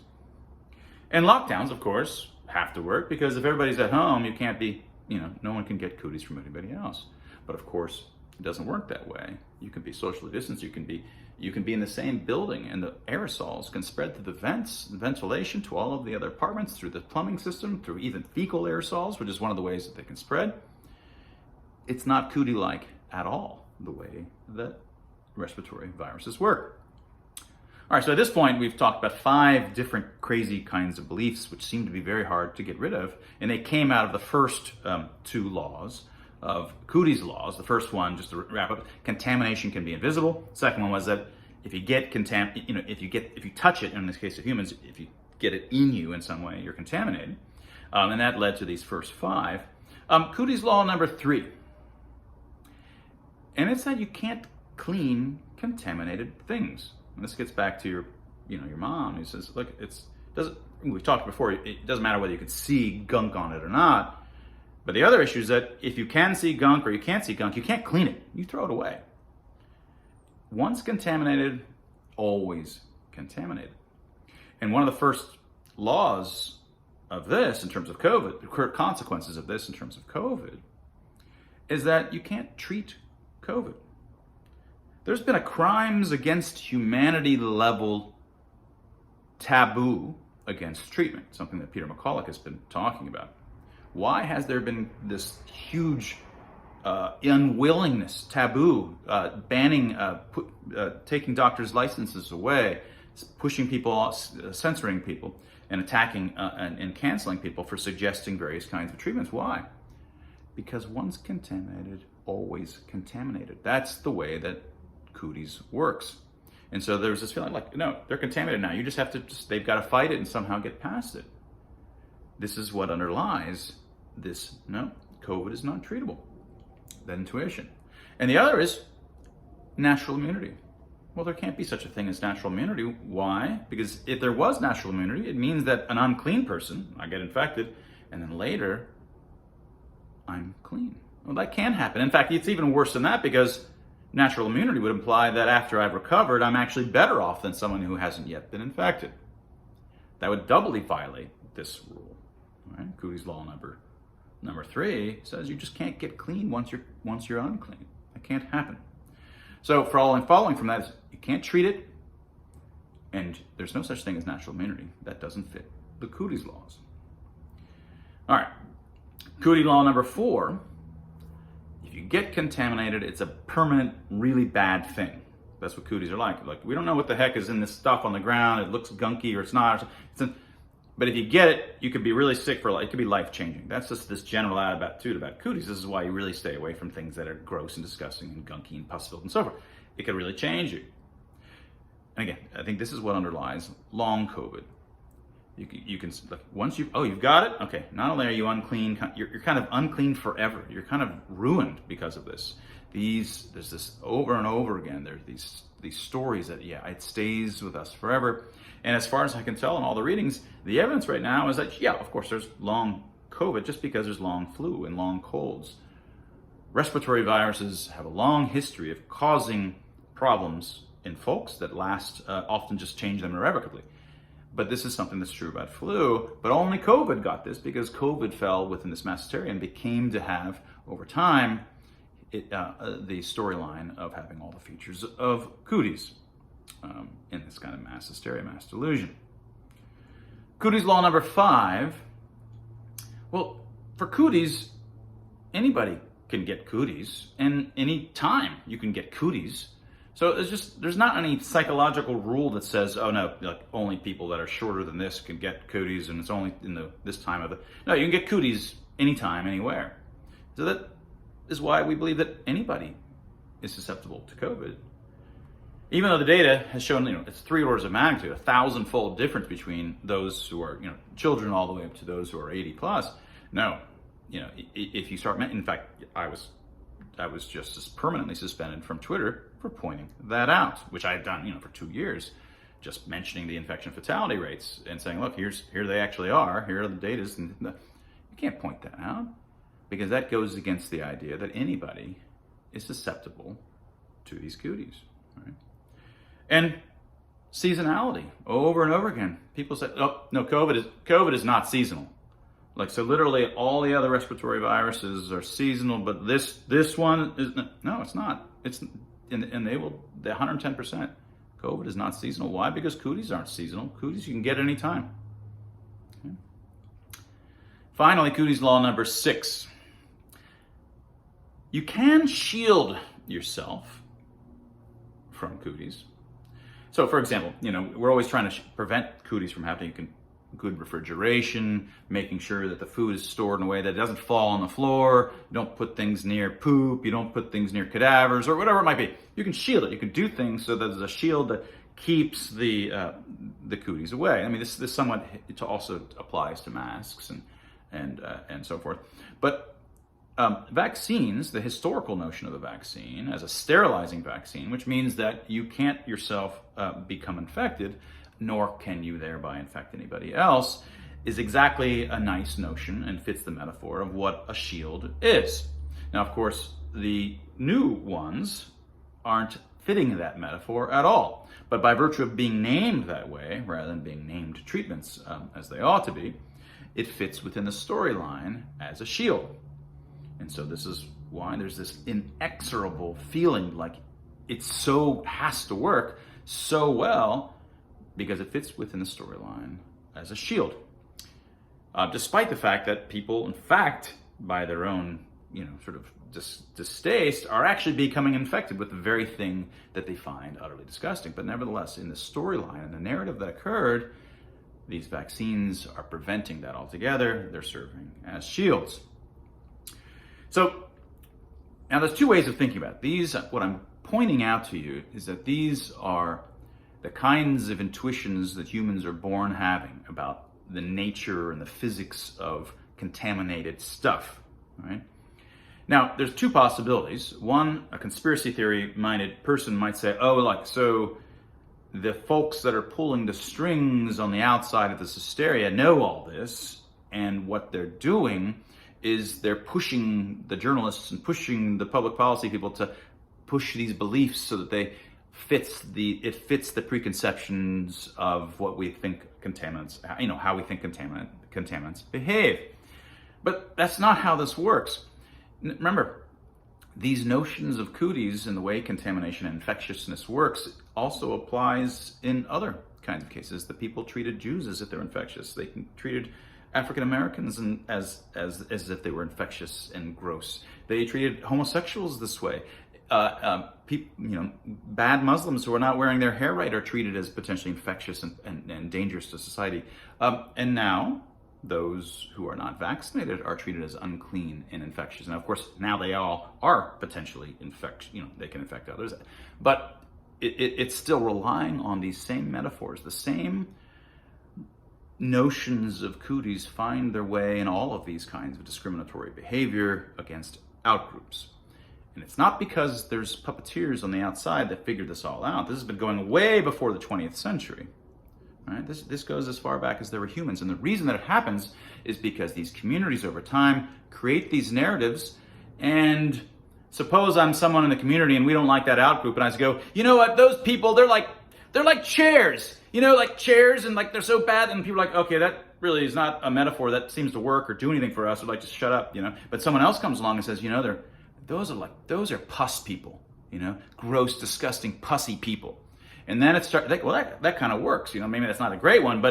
And lockdowns, of course, have to work because if everybody's at home, you can't be, no one can get cooties from anybody else. But of course, it doesn't work that way. You can be socially distanced, you can be in the same building, and the aerosols can spread through the vents and ventilation to all of the other apartments, through the plumbing system, through even fecal aerosols, which is one of the ways that they can spread. It's not cootie-like at all, the way that respiratory viruses work. All right, so at this point, we've talked about 5 different crazy kinds of beliefs, which seem to be very hard to get rid of, and they came out of the first 2 laws of Cootie's laws. The first one, just to wrap up, contamination can be invisible. The second one was that if you get if you touch it, in this case of humans, if you get it in you in some way, you're contaminated, and that led to these first 5. Cootie's law number 3. And it's that you can't clean contaminated things. And this gets back to your mom who says, look, we've talked before, it doesn't matter whether you can see gunk on it or not. But the other issue is that if you can see gunk or you can't see gunk, you can't clean it. You throw it away. Once contaminated, always contaminated. And one of the first laws of this in terms of COVID, the consequences of this in terms of COVID, is that you can't treat COVID. There's been a crimes against humanity level taboo against treatment, something that Peter McCulloch has been talking about. Why has there been this huge unwillingness, taboo, banning, taking doctors' licenses away, pushing people off, censoring people, and attacking and canceling people for suggesting various kinds of treatments? Why? Because once contaminated, always contaminated. That's the way that cooties works. And so there's this feeling like, no, they're contaminated now. You just have to, they've got to fight it and somehow get past it. This is what underlies this, no, COVID is not treatable. That intuition. And the other is natural immunity. Well, there can't be such a thing as natural immunity. Why? Because if there was natural immunity, it means that an unclean person, I get infected, and then later, I'm clean. Well, that can happen. In fact, it's even worse than that because natural immunity would imply that after I've recovered, I'm actually better off than someone who hasn't yet been infected. That would doubly violate this rule. Right? Cootie's law number 3 says you just can't get clean once you're unclean. That can't happen. So for all I'm following from that is you can't treat it, and there's no such thing as natural immunity. That doesn't fit the Cootie's laws. All right, Cootie law number 4. If you get contaminated, it's a permanent, really bad thing. That's what cooties are like. Like, we don't know what the heck is in this stuff on the ground. It looks gunky or it's not. But if you get it, you could be really sick for life. It could be life-changing. That's just this general attitude about cooties. This is why you really stay away from things that are gross and disgusting and gunky and pus-filled and so forth. It could really change you. And again, I think this is what underlies long COVID. You can, once you've got it, okay, not only are you unclean, you're kind of unclean forever. You're kind of ruined because of this. There's this over and over again. There's these stories that, it stays with us forever. And as far as I can tell in all the readings, the evidence right now is that, of course, there's long COVID just because there's long flu and long colds. Respiratory viruses have a long history of causing problems in folks that last, often just change them irrevocably. But this is something that's true about flu, but only COVID got this because COVID fell within this mass hysteria and became to have, over time, the storyline of having all the features of cooties in this kind of mass hysteria, mass delusion. Cooties law number 5. Well, for cooties, anybody can get cooties, and any time you can get cooties. So there's not any psychological rule that says, oh no, like only people that are shorter than this can get cooties, and it's only in this time of the. No, you can get cooties anytime, anywhere. So that is why we believe that anybody is susceptible to COVID. Even though the data has shown, it's 3 orders of magnitude, 1,000-fold difference between those who are, children all the way up to those who are 80 plus. No, if you start, in fact, I was just permanently suspended from Twitter for pointing that out, which I had done, for 2 years, just mentioning the infection fatality rates and saying, look, here they actually are, here are the data, and you can't point that out because that goes against the idea that anybody is susceptible to these cooties, right? And seasonality, over and over again. People say, oh, no, COVID is not seasonal. Like, so literally all the other respiratory viruses are seasonal, but this one is, no, it's not. And they will, the 110%, COVID is not seasonal. Why? Because cooties aren't seasonal. Cooties you can get anytime. Okay. Finally, cooties law number 6. You can shield yourself from cooties. So, for example, we're always trying to prevent cooties from happening. Good refrigeration, making sure that the food is stored in a way that it doesn't fall on the floor. You don't put things near poop. You don't put things near cadavers or whatever it might be. You can shield it. You can do things so that there's a shield that keeps the cooties away. I mean, this somewhat also applies to masks and so forth. But vaccines, the historical notion of a vaccine as a sterilizing vaccine, which means that you can't yourself become infected, nor can you thereby infect anybody else, is exactly a nice notion and fits the metaphor of what a shield is. Now, of course, the new ones aren't fitting that metaphor at all. But by virtue of being named that way, rather than being named treatments as they ought to be, it fits within the storyline as a shield. And so this is why there's this inexorable feeling like it so has to work so well because it fits within the storyline as a shield. Despite the fact that people, in fact, by their own, sort of distaste, are actually becoming infected with the very thing that they find utterly disgusting. But nevertheless, in the storyline and the narrative that occurred, these vaccines are preventing that altogether. They're serving as shields. So now there's 2 ways of thinking about it. These, what I'm pointing out to you is that these are the kinds of intuitions that humans are born having about the nature and the physics of contaminated stuff, right? Now, there's 2 possibilities. One, a conspiracy theory-minded person might say, so the folks that are pulling the strings on the outside of this hysteria know all this, and what they're doing is they're pushing the journalists and pushing the public policy people to push these beliefs so that it fits the preconceptions of what we think contaminants, how we think contaminants behave. But that's not how this works. Remember, these notions of cooties and the way contamination and infectiousness works also applies in other kinds of cases. The people treated Jews as if they're infectious. They treated African Americans as if they were infectious and gross. They treated homosexuals this way. Bad Muslims who are not wearing their hair right are treated as potentially infectious and dangerous to society. And now those who are not vaccinated are treated as unclean and infectious. And of course, now they all are potentially they can infect others. But it's still relying on these same metaphors, the same notions of cooties find their way in all of these kinds of discriminatory behavior against outgroups. And it's not because there's puppeteers on the outside that figured this all out. This has been going way before the 20th century. Right? This goes as far back as there were humans. And the reason that it happens is because these communities over time create these narratives and Suppose I'm someone in the community and we don't like that out group, and I just go, you know what, those people, they're like chairs, like chairs, and like they're so bad, and people are like, okay, that really is not a metaphor that seems to work or do anything for us, or like, just shut up, But someone else comes along and says, those are pus people, gross, disgusting, pussy people. And then it starts, that kind of works, maybe that's not a great one,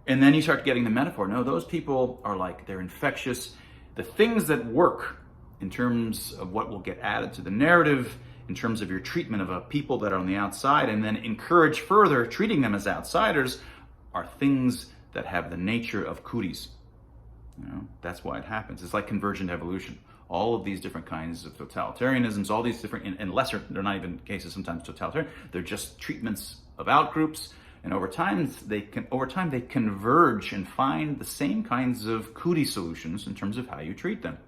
and then you start getting the metaphor. No, those people are like, they're infectious. The things that work in terms of what will get added to the narrative, in terms of your treatment of people that are on the outside, and then encourage further treating them as outsiders, are things that have the nature of cooties. That's why it happens. It's like convergent evolution. All of these different kinds of totalitarianisms, all these different, and lesser, they're not even cases sometimes totalitarian, they're just treatments of outgroups, and over time they converge and find the same kinds of cootie solutions in terms of how you treat them.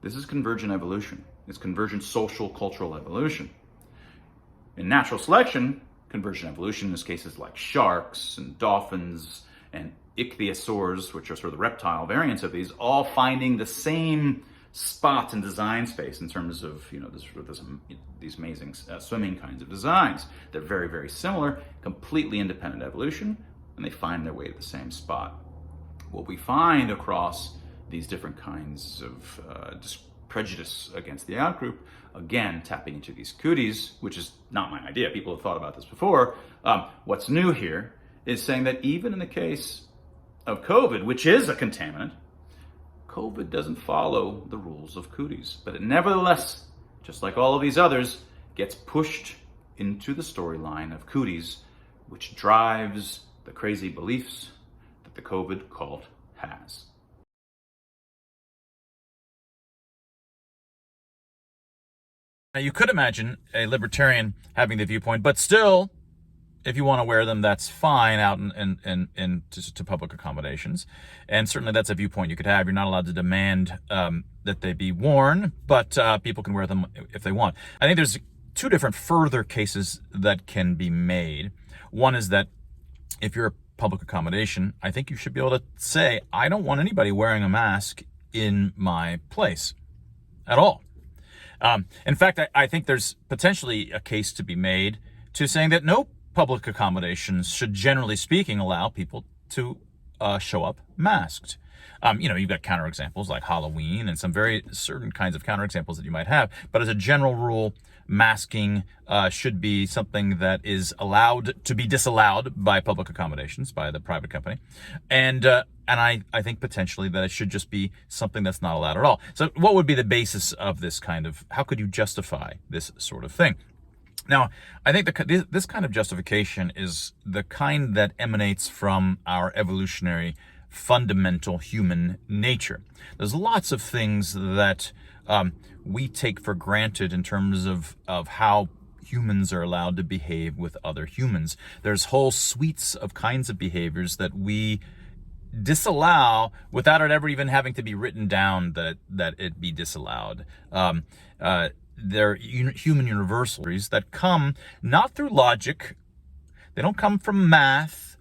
This is convergent evolution. It's convergent social cultural evolution. In natural selection, convergent evolution is cases like sharks and dolphins and ichthyosaurs, which are sort of the reptile variants of these, all finding the same spot in design space in terms of these amazing swimming kinds of designs. They're very, very similar, completely independent evolution, and they find their way to the same spot. What we find across these different kinds of prejudice against the outgroup, again, tapping into these cooties, which is not my idea. People have thought about this before. What's new here is saying that even in the case of COVID, which is a contaminant, COVID doesn't follow the rules of cooties, but it nevertheless, just like all of these others, gets pushed into the storyline of cooties, which drives the crazy beliefs that the COVID cult has. Now, you could imagine a libertarian having the viewpoint, but still, if you want to wear them, that's fine out in to public accommodations. And certainly that's a viewpoint you could have. You're not allowed to demand that they be worn, but people can wear them if they want. I think there's two different further cases that can be made. One is that if you're a public accommodation, I think you should be able to say, I don't want anybody wearing a mask in my place at all. In fact, I think there's potentially a case to be made to saying that no public accommodations should, generally speaking, allow people to show up masked. You've got counterexamples like Halloween and some very certain kinds of counterexamples that you might have. But as a general rule, masking should be something that is allowed to be disallowed by public accommodations, by the private company. And I think potentially that it should just be something that's not allowed at all. So what would be the basis of this kind of, how could you justify this sort of thing? Now, I think this kind of justification is the kind that emanates from our evolutionary fundamental human nature. There's lots of things that we take for granted in terms of how humans are allowed to behave with other humans. There's whole suites of kinds of behaviors that we disallow without it ever even having to be written down that it be disallowed. They're human universals that come not through logic. They don't come from math.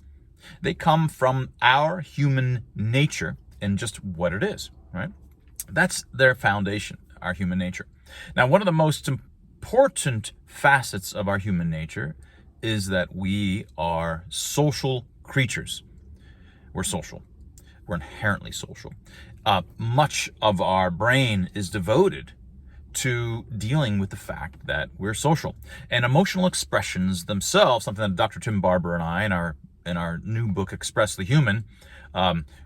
They come from our human nature and just what it is, right? That's their foundation, our human nature. Now, one of the most important facets of our human nature is that we are social creatures. We're social. We're inherently social. Much of our brain is devoted to dealing with the fact that we're social. And emotional expressions themselves, something that Dr. Tim Barber and I in our new book, Expressly Human,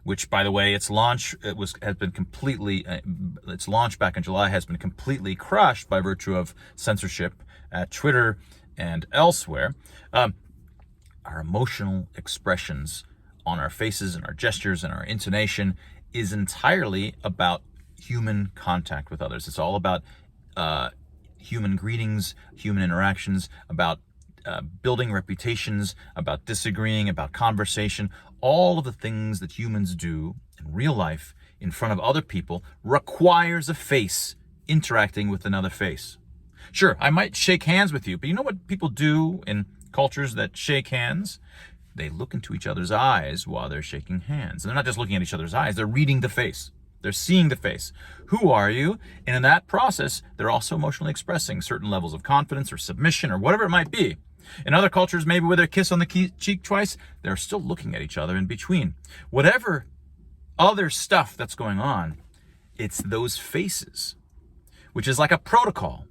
which, by the way, its launch its launch back in July has been completely crushed by virtue of censorship at Twitter and elsewhere. Our emotional expressions on our faces and our gestures and our intonation is entirely about human contact with others. It's all about human greetings, human interactions, about building reputations, about disagreeing, about conversation. All of the things that humans do in real life in front of other people requires a face interacting with another face. Sure, I might shake hands with you, but you know what people do in cultures that shake hands? They look into each other's eyes while they're shaking hands. And they're not just looking at each other's eyes, they're reading the face. They're seeing the face. Who are you? And in that process, they're also emotionally expressing certain levels of confidence or submission or whatever it might be. In other cultures, maybe with a kiss on the cheek twice, they're still looking at each other in between. Whatever other stuff that's going on, it's those faces, which is like a protocol.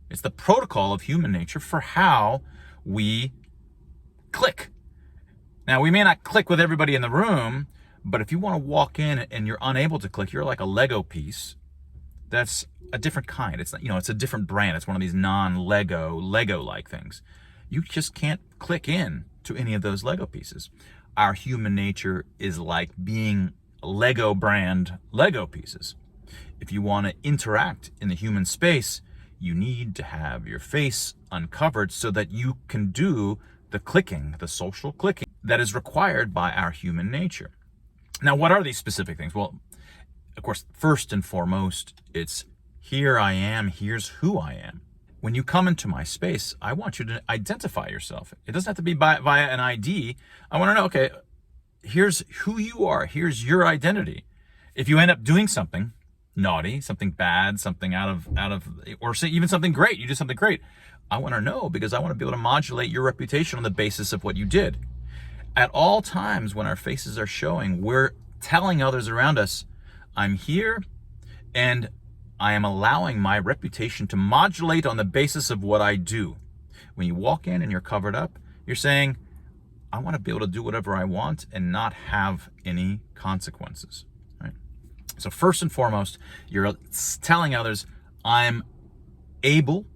It's the protocol of human nature for how we click. Now, we may not click with everybody in the room, but if you want to walk in and you're unable to click, you're like a Lego piece. That's a different kind. It's not, it's a different brand. It's one of these Lego-like things. You just can't click in to any of those Lego pieces. Our human nature is like being Lego brand Lego pieces. If you want to interact in the human space, you need to have your face uncovered so that you can do the clicking, the social clicking that is required by our human nature. Now, what are these specific things? Well, of course, first and foremost, it's here I am, here's who I am. When you come into my space, I want you to identify yourself. It doesn't have to be via an ID. I want to know, okay, here's who you are, here's your identity. If you end up doing something naughty, something bad, something out of, or say even something great, you do something great, I want to know, because I want to be able to modulate your reputation on the basis of what you did. At all times when our faces are showing, we're telling others around us, I'm here and I am allowing my reputation to modulate on the basis of what I do. When you walk in and you're covered up, you're saying, I want to be able to do whatever I want and not have any consequences. Right? So first and foremost, you're telling others, I'm able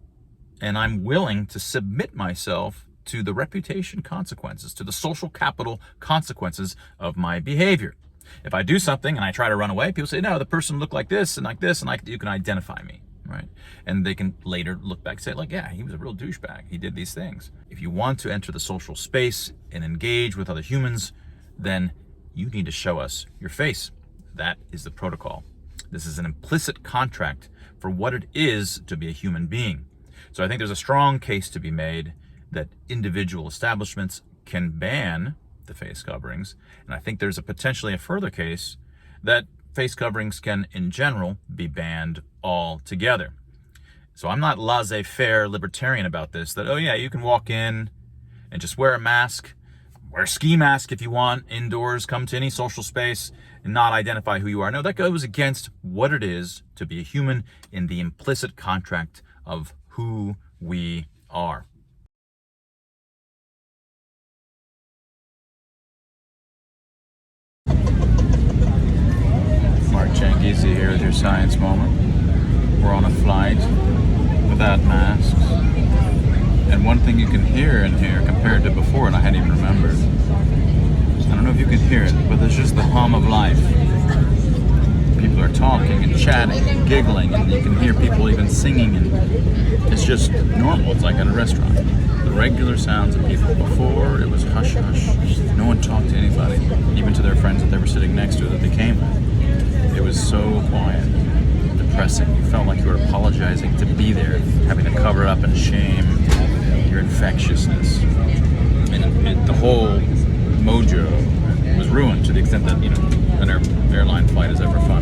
and I'm willing to submit myself to the reputation consequences, to the social capital consequences of my behavior. If I do something and I try to run away, people say, no, the person looked like this, and you can identify me, right? And they can later look back and say, like, yeah, he was a real douchebag. He did these things. If you want to enter the social space and engage with other humans, then you need to show us your face. That is the protocol. This is an implicit contract for what it is to be a human being. So I think there's a strong case to be made that individual establishments can ban the face coverings. And I think there's potentially a further case that face coverings can, in general, be banned altogether. So I'm not laissez-faire libertarian about this, that, oh yeah, you can walk in and just wear a mask, wear a ski mask if you want, indoors, come to any social space and not identify who you are. No, that goes against what it is to be a human in the implicit contract of who we are. Changizi here with your science moment. We're on a flight without masks. And one thing you can hear in here compared to before, and I hadn't even remembered, I don't know if you can hear it, but there's just the hum of life. People are talking and chatting and giggling, and you can hear people even singing, and it's just normal. It's like at a restaurant. The regular sounds of people. Before, it was hush hush. No one talked to anybody, even to their friends that they were sitting next to that they came with. It was so quiet, depressing. You felt like you were apologizing to be there, having to cover up and shame your infectiousness. And the whole mojo was ruined to the extent that, an airline flight is ever fun.